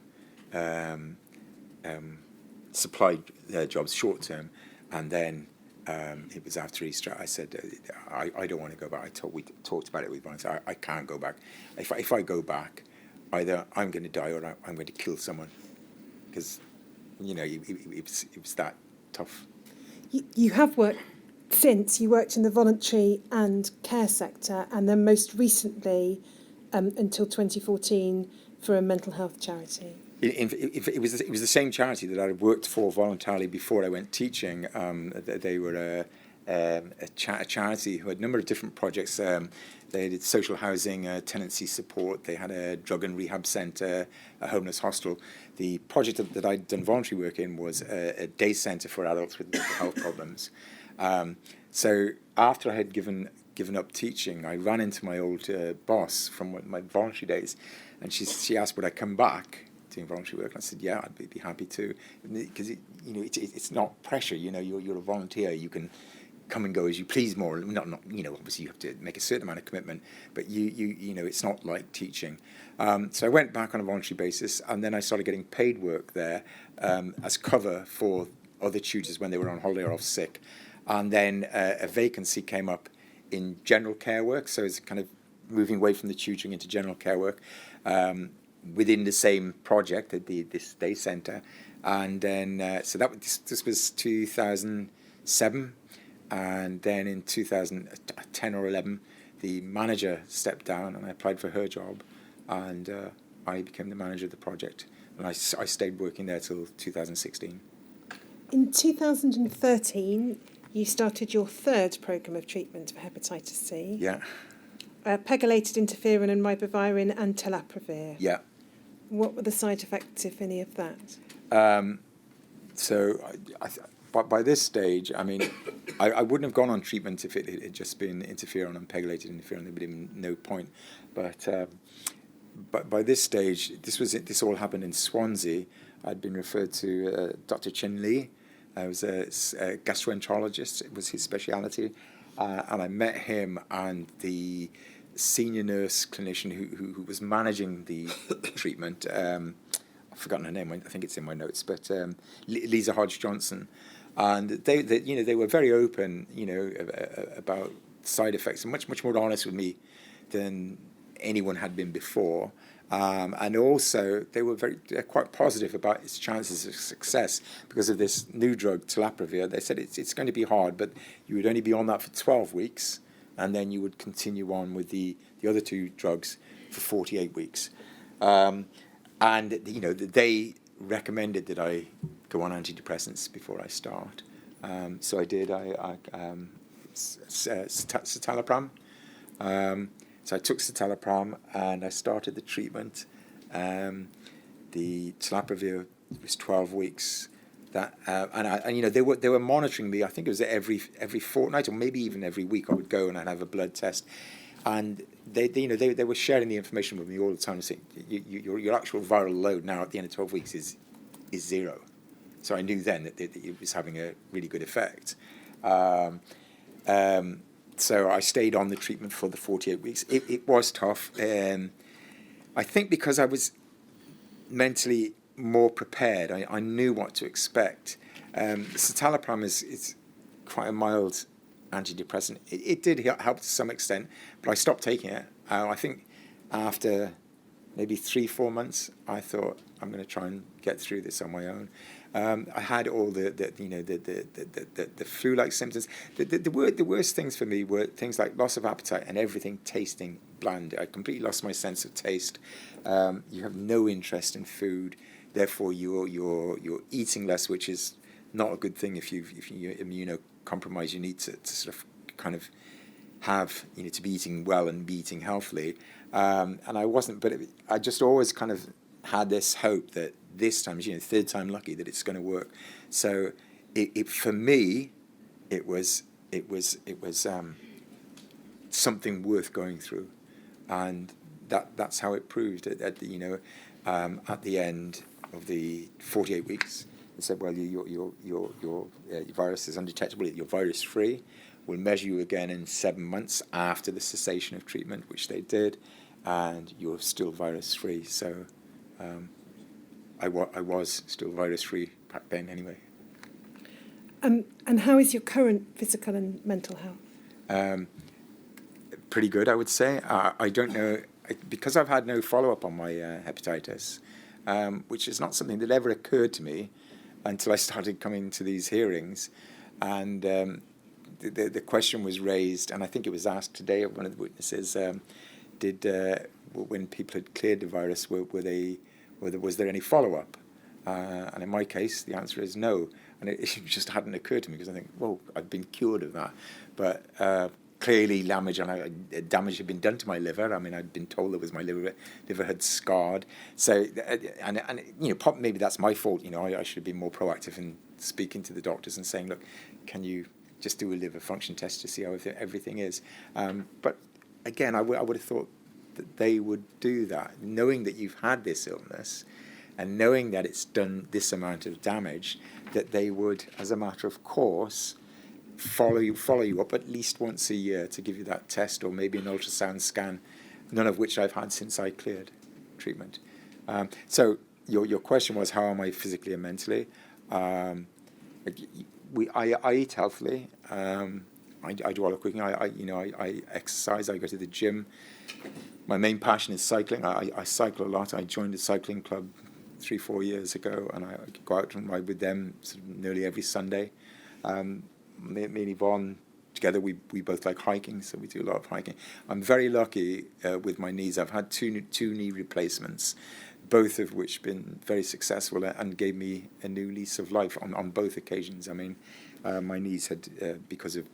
S4: supply jobs, short-term, and then it was after Easter. I said, I don't want to go back. We talked about it with Brian. So I can't go back. If I go back, either I'm going to die or I'm going to kill someone, because it was that tough.
S2: You have worked since. You worked in the voluntary and care sector, and then most recently, until 2014, for a mental health charity.
S4: It was the same charity that I had worked for voluntarily before I went teaching. They were a charity who had a number of different projects. They did social housing, tenancy support. They had a drug and rehab centre, a homeless hostel. The project that I'd done voluntary work in was a day centre for adults with mental health problems. So after I had given up teaching, I ran into my old boss from my voluntary days, and she asked would I come back doing voluntary work, and I said yeah, I'd be happy to, because it's not pressure. You're a volunteer. You can come and go as you please more. Not obviously you have to make a certain amount of commitment, but it's not like teaching. So I went back on a voluntary basis, and then I started getting paid work there as cover for other tutors when they were on holiday or off sick. And then a vacancy came up in general care work, so it's kind of moving away from the tutoring into general care work within the same project, this day centre. And then so this was 2007. And then in 2010 or 11, the manager stepped down, and I applied for her job, and I became the manager of the project. And I stayed working there till 2016.
S2: In 2013, you started your third programme of treatment for hepatitis C.
S4: Yeah.
S2: Pegylated interferon and ribavirin and telaprevir.
S4: Yeah.
S2: What were the side effects, if any, of that?
S4: So by this stage, I mean, I wouldn't have gone on treatment if it had just been interferon and pegylated interferon. There would have been no point. But by this stage, this all happened in Swansea. I'd been referred to Dr. Chin Lee. I was a gastroenterologist. It was his speciality. And I met him and the senior nurse clinician who was managing the treatment. I've forgotten her name. I think it's in my notes. But Lisa Hodge Johnson. And they were very open, about side effects, and much more honest with me than anyone had been before. And also, they were quite positive about its chances of success because of this new drug, telaprevir. They said it's going to be hard, but you would only be on that for 12 weeks, and then you would continue on with the other two drugs for 48 weeks. And they recommended that I go on antidepressants before I start. So I did. Citalopram. So I took citalopram and I started the treatment. The telaprevir was 12 weeks. They were monitoring me. I think it was every fortnight or maybe even every week. I would go and I'd have a blood test, and they were sharing the information with me all the time, saying your actual viral load now at the end of 12 weeks is 0. So I knew then that it was having a really good effect. So I stayed on the treatment for the 48 weeks. It was tough. I think because I was mentally more prepared, I knew what to expect. Citalopram is quite a mild antidepressant. It did help to some extent, but I stopped taking it. I think after maybe 3-4 months, I thought I'm going to try and get through this on my own. I had all the flu-like symptoms. The worst things for me were things like loss of appetite and everything tasting bland. I completely lost my sense of taste. You have no interest in food, therefore you're eating less, which is not a good thing if you're immunocompromised. You need to sort of kind of have to be eating well and be eating healthily. And I wasn't, but I just always kind of had this hope that this time, third time lucky, that it's going to work. So it for me, it was something worth going through, and that's how it proved. At the end of the 48 weeks, they said, well, your virus is undetectable. You're virus free. We'll measure you again in 7 months after the cessation of treatment, which they did, and you're still virus free. So. I was still virus-free back then anyway.
S2: And how is your current physical and mental health?
S4: Pretty good, I would say. I don't know, because I've had no follow-up on my hepatitis, which is not something that ever occurred to me until I started coming to these hearings. And the question was raised, and I think it was asked today of one of the witnesses, when people had cleared the virus, were was there any follow-up? And in my case, the answer is no. And it just hadn't occurred to me because I think, well, I've been cured of that. But clearly damage had been done to my liver. I mean, I'd been told my liver had scarred. So, and maybe that's my fault. I should have been more proactive in speaking to the doctors and saying, look, can you just do a liver function test to see how everything is? But again, I would have thought that they would do that, knowing that you've had this illness and knowing that it's done this amount of damage, that they would, as a matter of course, follow you up at least once a year to give you that test, or maybe an ultrasound scan, none of which I've had since I cleared treatment. So your question was, how am I physically and mentally? I eat healthily. I do all the cooking. I exercise. I go to the gym. My main passion is cycling. I cycle a lot. I joined a cycling club 3-4 years ago, and I go out and ride with them sort of nearly every Sunday. Me and Yvonne, together, we both like hiking, so we do a lot of hiking. I'm very lucky with my knees. I've had two knee replacements, both of which have been very successful and gave me a new lease of life on both occasions. I mean, my knees had, because of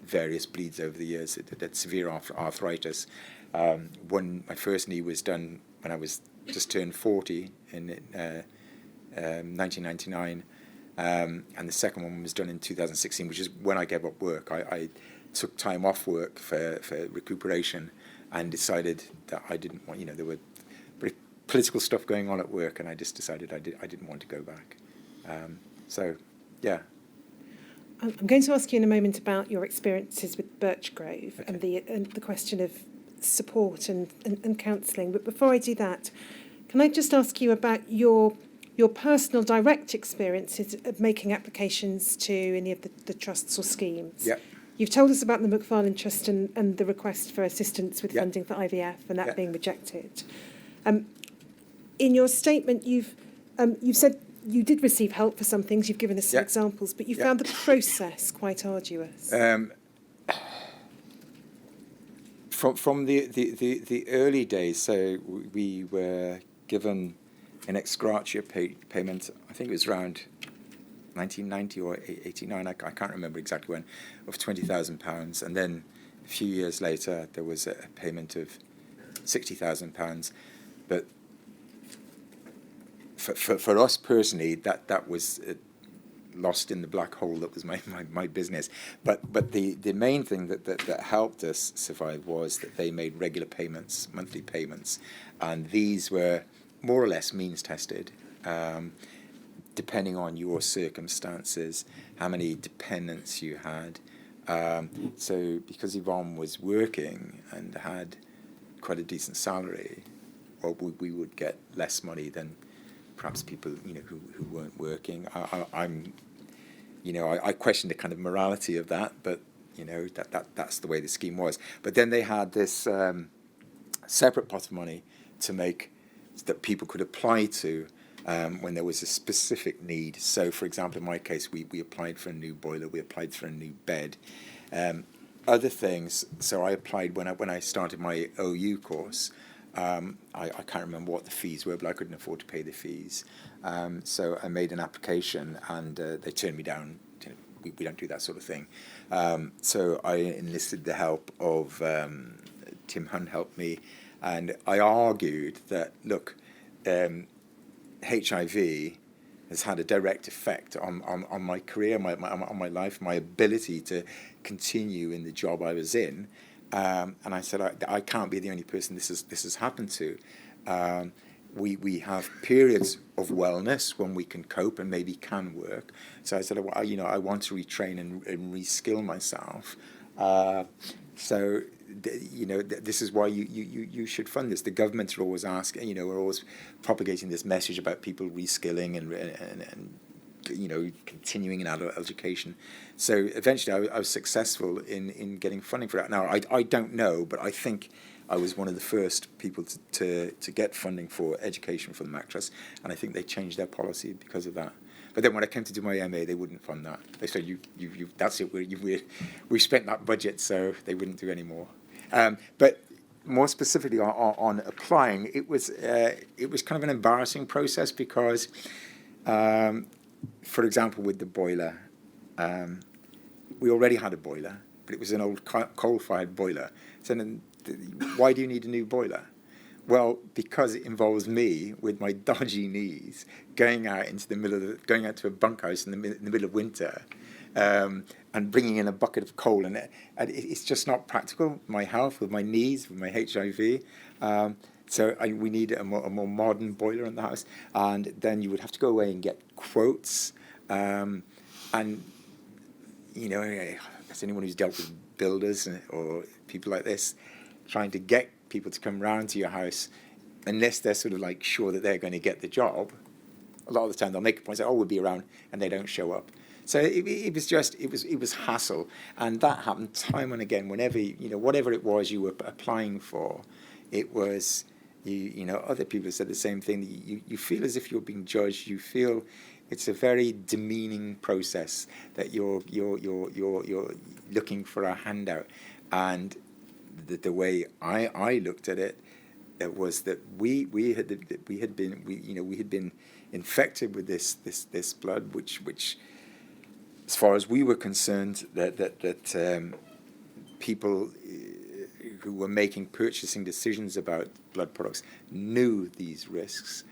S4: various bleeds over the years, it had severe arthritis. My first knee was done when I was just turned 40 in 1999. And the second one was done in 2016, which is when I gave up work. I took time off work for recuperation and decided that I didn't want, there were political stuff going on at work, and I just decided I didn't want to go back. So, yeah.
S2: I'm going to ask you in a moment about your experiences with Birchgrove,
S4: Okay.
S2: and the question of support and counselling. But before I do that, can I just ask you about your personal direct experiences of making applications to any of the trusts or schemes?
S4: Yeah.
S2: You've told us about the McFarlane Trust and the request for assistance with funding for IVF and that being rejected. In your statement, you've said you did receive help for some things. You've given us some examples, but you found the process quite arduous.
S4: From the early days, so we were given an ex gratia payment, I think it was around 1990 or 89, I can't remember exactly when, of £20,000. And then a few years later, there was a payment of £60,000. But for us personally, that was lost in the black hole that was my business. But the main thing that helped us survive was that they made regular payments, monthly payments, and these were more or less means tested, depending on your circumstances, how many dependents you had. So because Yvonne was working and had quite a decent salary, well, we would get less money than perhaps people who weren't working. I question the kind of morality of that, but that's the way the scheme was. But then they had this separate pot of money to make that people could apply to when there was a specific need. So, for example, in my case, we applied for a new boiler, we applied for a new bed, other things. So I applied when I started my OU course. I can't remember what the fees were, but I couldn't afford to pay the fees. So I made an application, and they turned me down. We don't do that sort of thing. So I enlisted the help of Tim Hunt helped me, and I argued that, look, HIV has had a direct effect on my career, on my life, my ability to continue in the job I was in. And I said, I can't be the only person this has happened to. We have periods of wellness when we can cope and maybe can work. So I said, I want to retrain and reskill myself. So this is why you should fund this. The government are always asking, we're always propagating this message about people reskilling and continuing in adult education. So eventually I was successful in getting funding for that. Now, I don't know, but I think I was one of the first people to get funding for education for the Mac Trust, and I think they changed their policy because of that. But then when I came to do my MA, they wouldn't fund that. They said, that's it, we spent that budget, so they wouldn't do any more. But more specifically on applying, it was kind of an embarrassing process because, for example, with the boiler, we already had a boiler, but it was an old coal-fired boiler. So then, why do you need a new boiler? Well, because it involves me with my dodgy knees going out to a bunkhouse in the middle of winter, and bringing in a bucket of coal, and it's just not practical. My health, with my knees, with my HIV. So we need a more modern boiler in the house, and then you would have to go away and get quotes, and you know, as anyone who's dealt with builders or people like this, trying to get people to come round to your house, unless they're sort of like sure that they're going to get the job, a lot of the time they'll make a point, say, "Oh, we'll be around," and they don't show up. So it was hassle, and that happened time and again. Whenever whatever it was you were applying for, it was other people said the same thing. You feel as if you're being judged. You feel it's a very demeaning process that you're looking for a handout, and the way I looked at it was that we had been infected with this blood, which as far as we were concerned, that people who were making purchasing decisions about blood products knew these risks.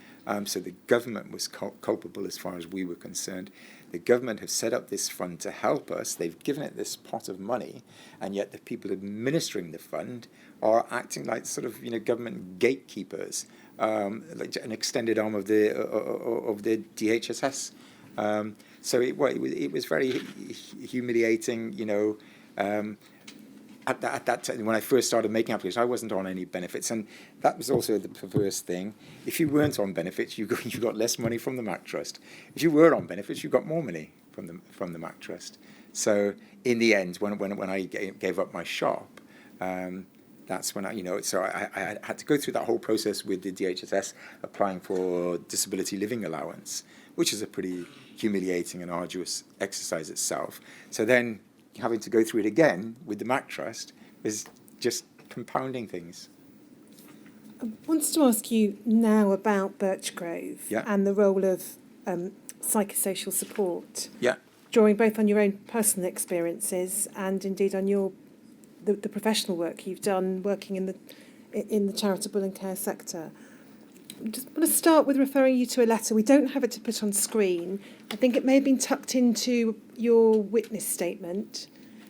S4: So the government was culpable as far as we were concerned. The government have set up this fund to help us. They've given it this pot of money, and yet the people administering the fund are acting like sort of government gatekeepers, like an extended arm of the DHSS. So it was very humiliating, At that time, when I first started making applications, I wasn't on any benefits, and that was also the perverse thing. If you weren't on benefits, you got less money from the McFarlane Trust. If you were on benefits, you got more money from the McFarlane Trust. So in the end, when I gave up my shop, that's when I had to go through that whole process with the DHSS applying for disability living allowance, which is a pretty humiliating and arduous exercise itself. So then, having to go through it again with the McFarlane Trust is just compounding things.
S2: I wanted to ask you now about Birchgrove and the role of psychosocial support.
S4: Yeah.
S2: Drawing both on your own personal experiences and indeed on the professional work you've done working in the charitable and care sector. I just want to start with referring you to a letter. We don't have it to put on screen. I think it may have been tucked into your witness statement,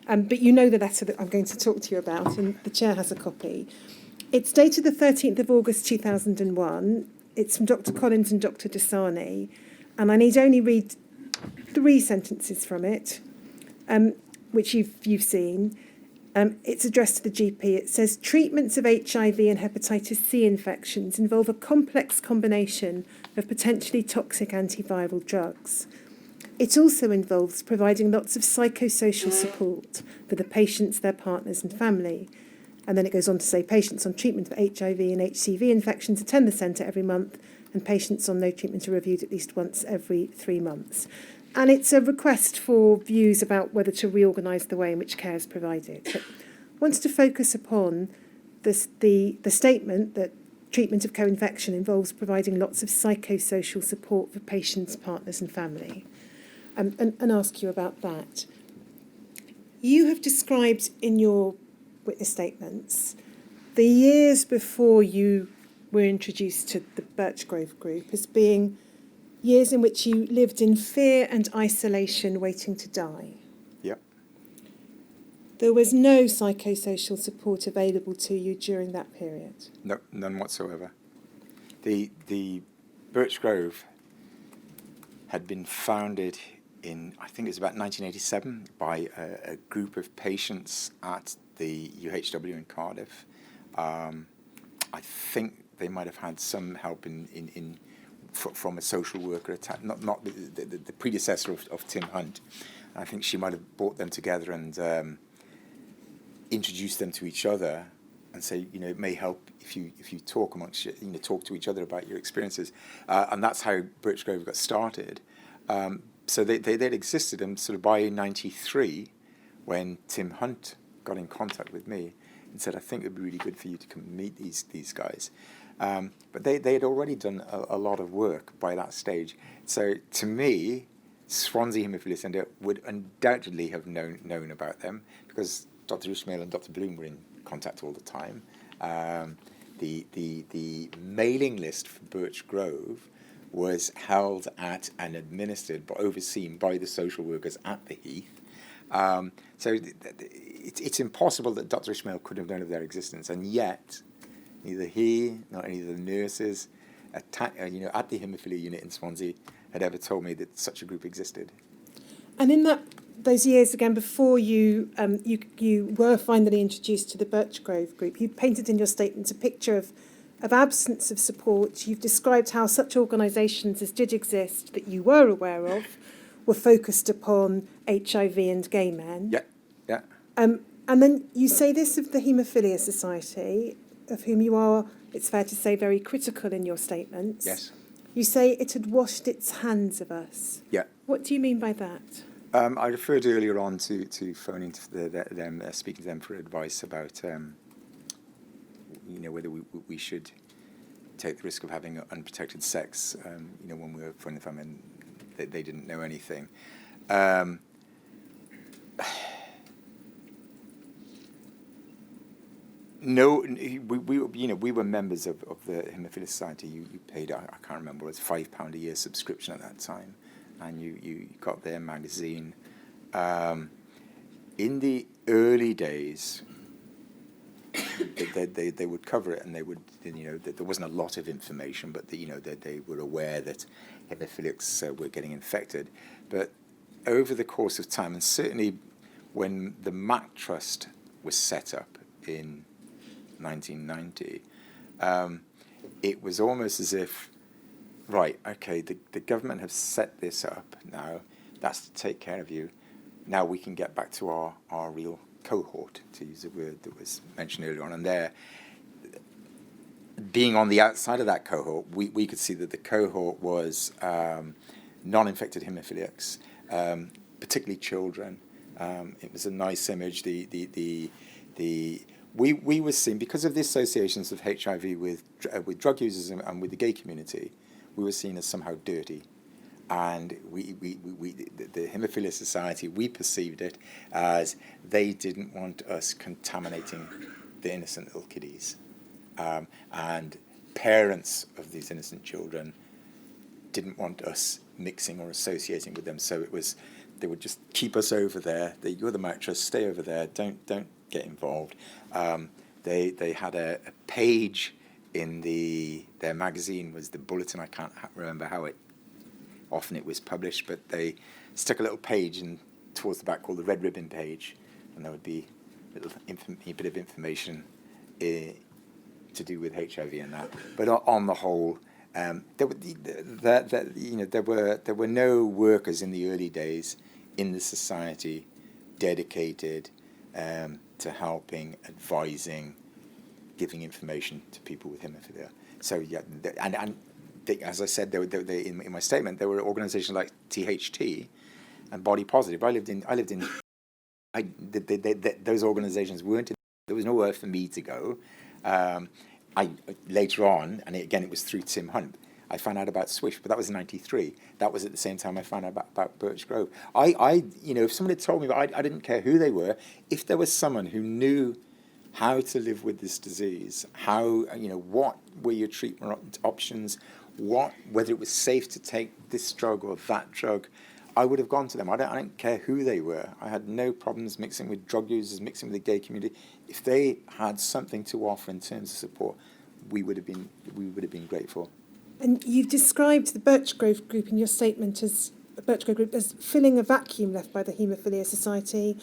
S2: but you know the letter that I'm going to talk to you about, and the chair has a copy. It's dated the 13th of August 2001. It's from Dr. Collins and Dr. Dasani, and I need only read 3 sentences from it, which you've seen. It's addressed to the GP. It says, treatments of HIV and hepatitis C infections involve a complex combination of potentially toxic antiviral drugs. It also involves providing lots of psychosocial support for the patients, their partners and family. And then it goes on to say patients on treatment for HIV and HCV infections attend the centre every month, and patients on no treatment are reviewed at least once every 3 months. And it's a request for views about whether to reorganise the way in which care is provided. But wants to focus upon the statement that treatment of co-infection involves providing lots of psychosocial support for patients, partners and family, and ask you about that. You have described in your witness statements the years before you were introduced to the Birchgrove group as being years in which you lived in fear and isolation, waiting to die.
S4: Yep.
S2: There was no psychosocial support available to you during that period?
S4: No, none whatsoever. The Birchgrove had been founded in, I think it was about 1987, by a group of patients at the UHW in Cardiff. I think they might have had some help from a social worker, not the predecessor of Tim Hunt. I think she might have brought them together and introduced them to each other and say, it may help if you talk amongst talk to each other about your experiences. And that's how Birchgrove got started. So they'd existed, and sort of by 93, when Tim Hunt got in contact with me, and said, I think it would be really good for you to come and meet these guys. But they had already done a lot of work by that stage. So to me, Swansea Haemophilia Centre would undoubtedly have known about them, because Dr. Ishmael and Dr. Bloom were in contact all the time. The mailing list for Birchgrove was held at and administered, but overseen by the social workers at the Heath. So it's impossible that Dr. Ishmael could have known of their existence, and yet neither he nor any of the nurses at the haemophilia unit in Swansea had ever told me that such a group existed.
S2: And in those years again before you were finally introduced to the Birchgrove group, you painted in your statement a picture of absence of support. You've described how such organisations as did exist that you were aware of were focused upon HIV and gay men.
S4: Yeah.
S2: And then you say this of the Haemophilia Society, of whom you are, it's fair to say, very critical in your statements.
S4: Yes.
S2: You say it had washed its hands of us.
S4: Yeah.
S2: What do you mean by that?
S4: I referred earlier on to phoning to them, speaking to them for advice about, whether we should take the risk of having unprotected sex, when we were phoning them and they didn't know anything. No, we were members of the Haemophilia Society. You paid, I can't remember, it was £5 a year subscription at that time, and you got their magazine. In the early days, they would cover it, and they would, there wasn't a lot of information, but they were aware that haemophilics were getting infected. But over the course of time, and certainly when the McFarlane Trust was set up in 1990, it was almost as if, right, okay, the government have set this up now, that's to take care of you. Now we can get back to our real cohort, to use a word that was mentioned earlier on. And there, being on the outside of that cohort, we could see that the cohort was non-infected haemophiliacs, particularly children. It was a nice image. We were seen, because of the associations of HIV with drug users and with the gay community, we were seen as somehow dirty. And the Haemophilia Society, we perceived it as they didn't want us contaminating the innocent little kiddies. And parents of these innocent children didn't want us mixing or associating with them. So they would just keep us over there. You're the McFarlane Trust, stay over there, don't get involved. They had a page in their magazine, was the bulletin. I can't remember how often it was published, but they stuck a little page towards the back called the Red Ribbon page, and there would be a bit of information to do with HIV and that. But on the whole, there were no workers in the early days in the society dedicated to helping, advising, giving information to people with haemophilia. So yeah, as I said, in my statement, there were organisations like THT and Body Positive. Those organisations weren't. There was nowhere for me to go. Later on, and it was through Tim Hunt, I found out about Swish, but that was in '93. That was at the same time I found out about Birchgrove. If someone had told me, but I didn't care who they were. If there was someone who knew how to live with this disease, what were your treatment options, whether it was safe to take this drug or that drug, I would have gone to them. I don't care who they were. I had no problems mixing with drug users, mixing with the gay community. If they had something to offer in terms of support, we would have been grateful.
S2: And you've described the Birchgrove group in your statement as filling a vacuum left by the Haemophilia Society.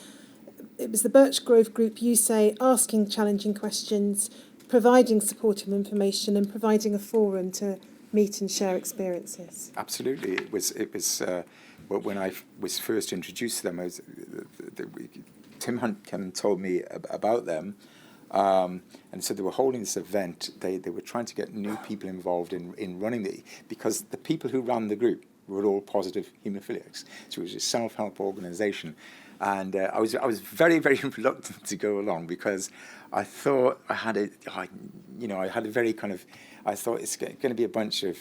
S2: It was the Birchgrove group, you say, asking challenging questions, providing supportive information, and providing a forum to meet and share experiences.
S4: Absolutely, it was. When I was first introduced to them, Tim Hunt came and told me about them, and so they were holding this event. They were trying to get new people involved in running because the people who ran the group were all positive haemophiliacs. So it was a self-help organisation. And I was very, very reluctant to go along because I thought I had a very kind of, I thought it's going to be a bunch of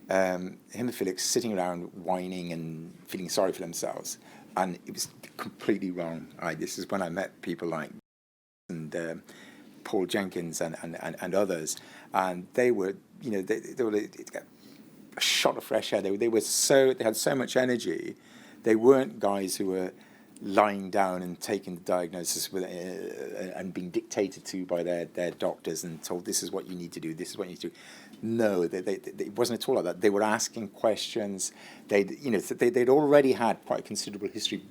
S4: haemophilics sitting around whining and feeling sorry for themselves. And it was completely wrong. This is when I met people like and Paul Jenkins and others, and they were, they were a shot of fresh air. They had so much energy. They weren't guys who were lying down and taking the diagnosis and being dictated to by their doctors and told this is what you need to do, this is what you need to do. No, it wasn't at all like that. They were asking questions. They'd already had quite a considerable history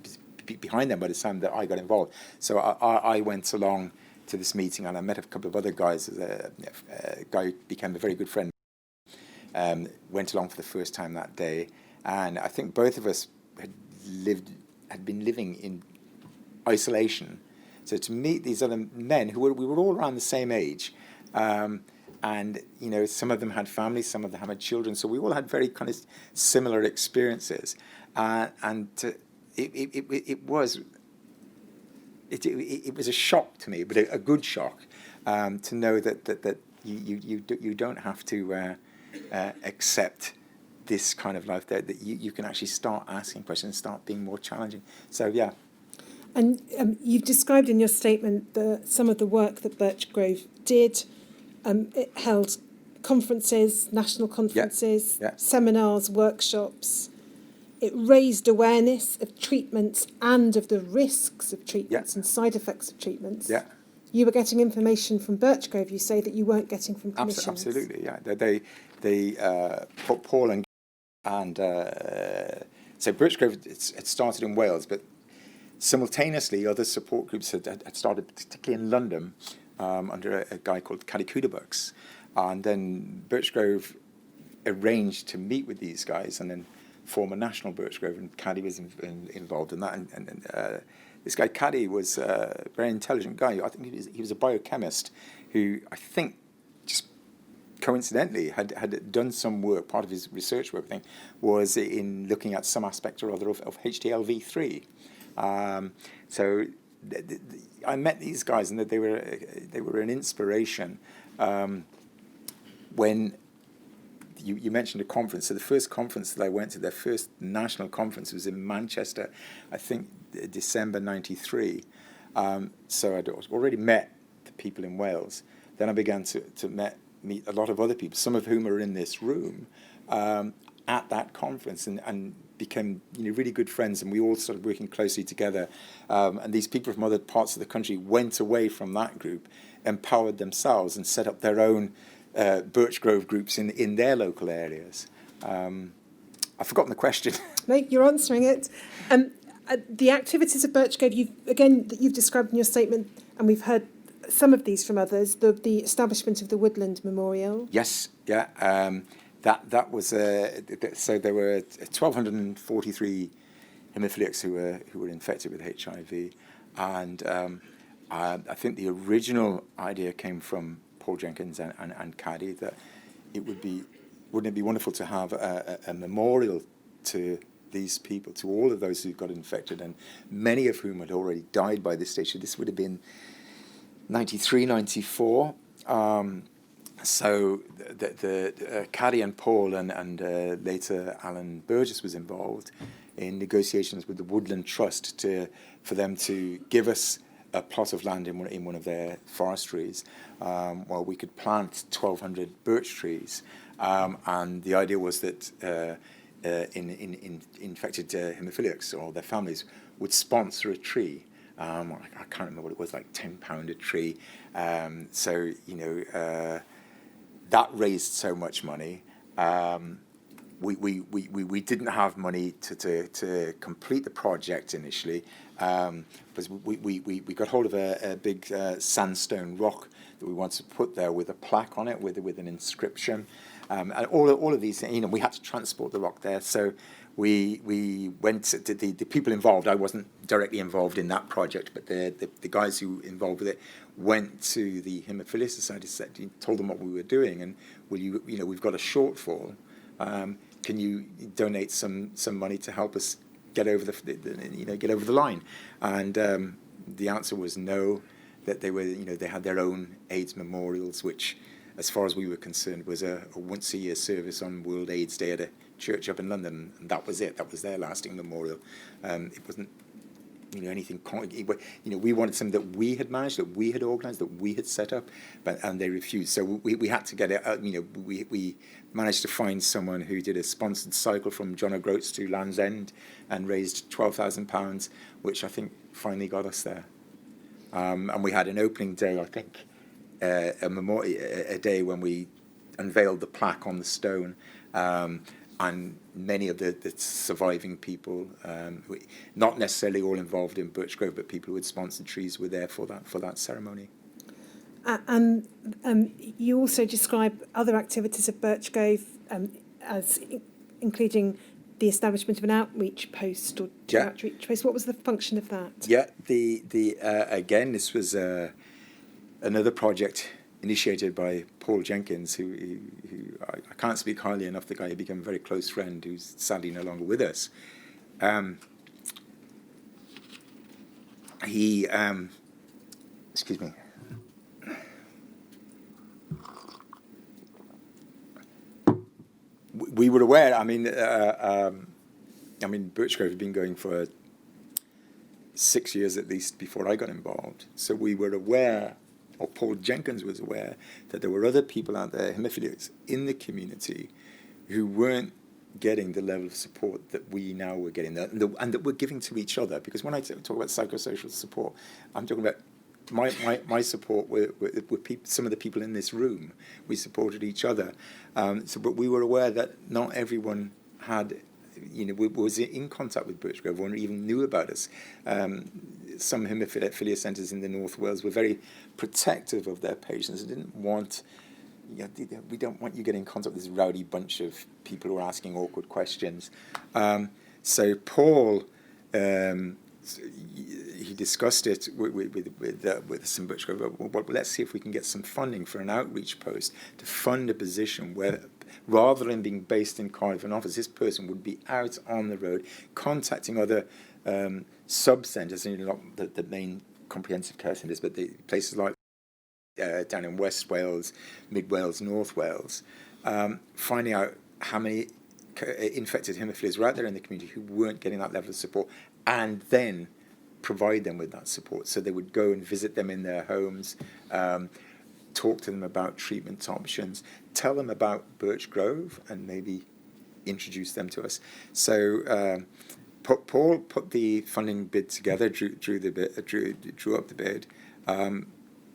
S4: behind them by the time that I got involved. So I went along to this meeting and I met a couple of other guys. A guy who became a very good friend. Went along for the first time that day, and I think both of us had been living in isolation. So to meet these other men we were all around the same age, and some of them had families, some of them had children, so we all had very kind of similar experiences, it was a shock to me, but a good shock, to know that you don't have to accept this kind of life, that you can actually start asking questions, start being more challenging. So yeah.
S2: And you've described in your statement some of the work that Birchgrove did. It held conferences, national conferences, seminars, workshops. It raised awareness of treatments and of the risks of treatments and side effects of treatments. Yeah. You were getting information from Birchgrove, you say, that you weren't getting from clinicians.
S4: Absolutely, yeah. They Paul and so Birchgrove, it started in Wales, but simultaneously other support groups had started, particularly in London, under a guy called Caddy Kudabuks. And then Birchgrove arranged to meet with these guys and then form a national Birchgrove, and Caddy was involved in that. And this guy Caddy was a very intelligent guy. I think he was a biochemist who, I think, just coincidentally had done some work. Part of his research work, I think, was in looking at some aspect or other of HTLV3. So I met these guys, and they were an inspiration. When you mentioned a conference, so the first conference that I went to, their first national conference, was in Manchester, I think December '93. So I'd already met the people in Wales. Then I began to meet a lot of other people, some of whom are in this room, at that conference, and became really good friends, and we all started working closely together. And these people from other parts of the country went away from that group, empowered themselves, and set up their own Birchgrove groups in their local areas. I've forgotten the question.
S2: No, you're answering it. The activities of Birchgrove, you've described in your statement, and we've heard some of these from others, the establishment of the Woodland Memorial.
S4: Yes, yeah. That was so there were 1,243 haemophiliacs who were infected with HIV, and I think the original idea came from Paul Jenkins and Caddy, that wouldn't it be wonderful to have a memorial to these people, to all of those who got infected, and many of whom had already died by this stage. So this would have been 93, 94. So the Caddy and Paul and later Alan Burgess was involved in negotiations with the Woodland Trust for them to give us a plot of land in one of their forestries, where we could plant 1,200 birch trees. And the idea was that in infected haemophiliacs or their families would sponsor a tree. I can't remember what it was, like £10 a tree. So that raised so much money. We didn't have money to complete the project initially, because we got hold of a big sandstone rock that we wanted to put there with a plaque on it with an inscription, and all of these things. We had to transport the rock there, so we went to the people involved. I wasn't directly involved in that project, but the guys who were involved with it went to the Haemophilia Society, told them what we were doing, and we've got a shortfall. can you donate some money to help us get over get over the line? And the answer was no. That they were, they had their own AIDS memorials, which, as far as we were concerned, was a once-a-year service on World AIDS Day at a church up in London, and that was it. That was their lasting memorial. It wasn't, anything. We wanted something that we had managed, that we had organised, that we had set up, and they refused. So we had to get it. We managed to find someone who did a sponsored cycle from John O'Groats to Land's End and raised £12,000, which I think finally got us there. And we had an opening day, I think, a day when we unveiled the plaque on the stone, and many of the surviving people, not necessarily all involved in Birchgrove, but people who had sponsored trees were there for that ceremony.
S2: And you also describe other activities of Birchgrove as including the establishment of an outreach post or two outreach posts. What was the function of that?
S4: Yeah, again, this was another project initiated by Paul Jenkins, who I can't speak highly enough. The guy who became a very close friend, who's sadly no longer with us. Excuse me. We were aware. Birchgrove had been going for 6 years at least before I got involved. So we were aware, or Paul Jenkins was aware, that there were other people out there, haemophiliacs, in the community who weren't getting the level of support that we now were getting, and that we're giving to each other. Because when I talk about psychosocial support, I'm talking about my support with some of the people in this room. We supported each other. But we were aware that not everyone had, was in contact with Birchgrove or even knew about us. Some haemophilia centres in the North Wales were very protective of their patients and didn't want, we don't want you getting in contact with this rowdy bunch of people who are asking awkward questions. So Paul, he discussed it with some Birchgrove. Well, let's see if we can get some funding for an outreach post to fund a position where, rather than being based in Cardiff and office, this person would be out on the road contacting other sub-centres, not the main comprehensive care centres, but the places like down in West Wales, Mid Wales, North Wales, finding out how many infected haemophilias were out there in the community who weren't getting that level of support, and then provide them with that support. So they would go and visit them in their homes, talk to them about treatment options, tell them about Birchgrove, and maybe introduce them to us. So Paul put the funding bid together, drew up the bid.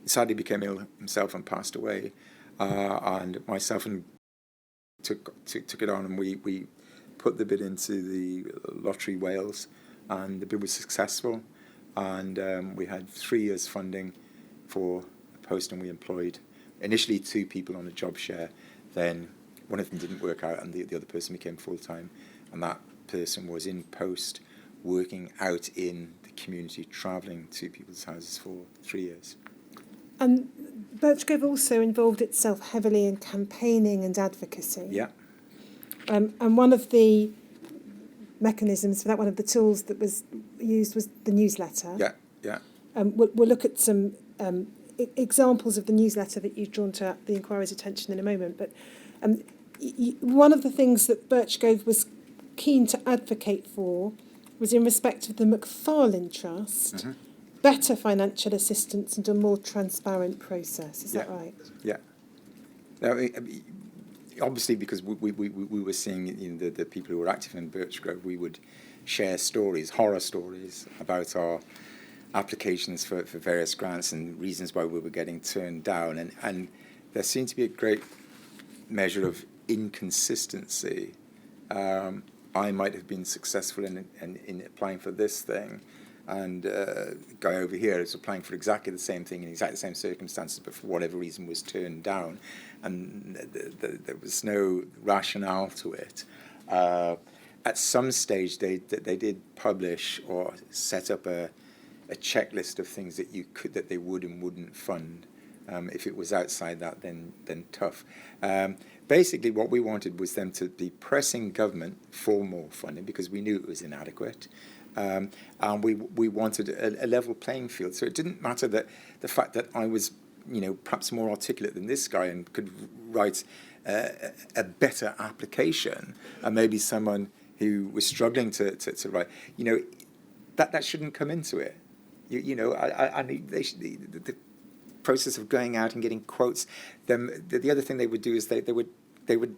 S4: Sadly became ill himself and passed away, and myself and took it on, and we put the bid into the Lottery Wales, and the bid was successful, and we had 3 years funding for a post, and we employed initially 2 people on a job share. Then one of them didn't work out, and the other person became full-time, and that person was in post, working out in the community, travelling to people's houses for 3 years.
S2: And Birchgrove also involved itself heavily in campaigning and advocacy.
S4: Yeah.
S2: And one of the mechanisms for that, one of the tools that was used was the newsletter.
S4: Yeah, yeah.
S2: We'll look at some examples of the newsletter that you've drawn to the inquiry's attention in a moment. But one of the things that Birchgrove was keen to advocate for was in respect of the McFarlane Trust, mm-hmm. better financial assistance and a more transparent process. Is that right? Yeah.
S4: Now, obviously, because we were seeing the people who were active in Birchgrove, we would share stories, horror stories, about our applications for various grants and reasons why we were getting turned down. And there seemed to be a great measure of inconsistency. I might have been successful in applying for this thing, and the guy over here is applying for exactly the same thing in exactly the same circumstances, but for whatever reason was turned down, and there was no rationale to it. At some stage, they did publish or set up a checklist of things that they would and wouldn't fund. If it was outside that, then tough. Basically, what we wanted was them to be pressing government for more funding because we knew it was inadequate. And we wanted a level playing field. So it didn't matter that the fact that I was, perhaps more articulate than this guy and could write a better application, and maybe someone who was struggling to write, that shouldn't come into it. The process of going out and getting quotes. The other thing they would do is they would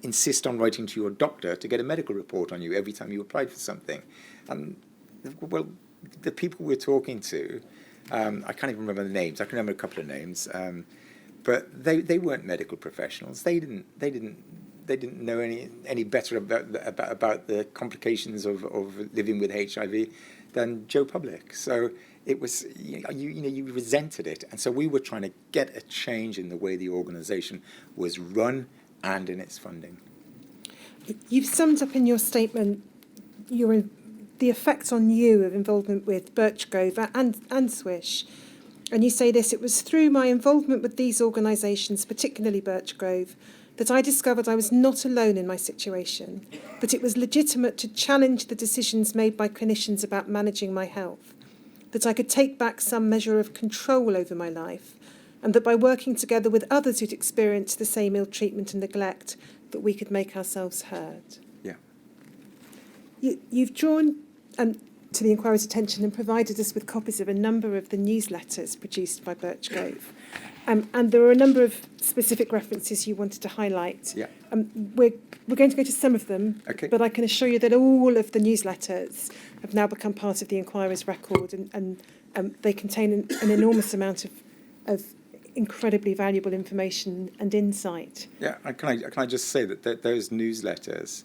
S4: insist on writing to your doctor to get a medical report on you every time you applied for something. And well, the people we're talking to, I can't even remember the names. I can remember a couple of names, but they weren't medical professionals. They didn't know any better about the complications of living with HIV than Joe Public. So it was, you resented it. And so we were trying to get a change in the way the organisation was run and in its funding.
S2: You've summed up in your statement the effect on you of involvement with Birchgrove and Swish. And you say this: it was through my involvement with these organisations, particularly Birchgrove, that I discovered I was not alone in my situation, but it was legitimate to challenge the decisions made by clinicians about managing my health, that I could take back some measure of control over my life, and that by working together with others who'd experienced the same ill treatment and neglect, that we could make ourselves heard.
S4: Yeah.
S2: You've drawn to the inquiry's attention and provided us with copies of a number of the newsletters produced by Birchgrove. And there are a number of specific references you wanted to highlight.
S4: Yeah.
S2: We're going to go to some of them,
S4: okay.
S2: But I can assure you that all of the newsletters have now become part of the inquiry's record, and they contain an enormous amount of incredibly valuable information and insight.
S4: Yeah, can I just say that those newsletters,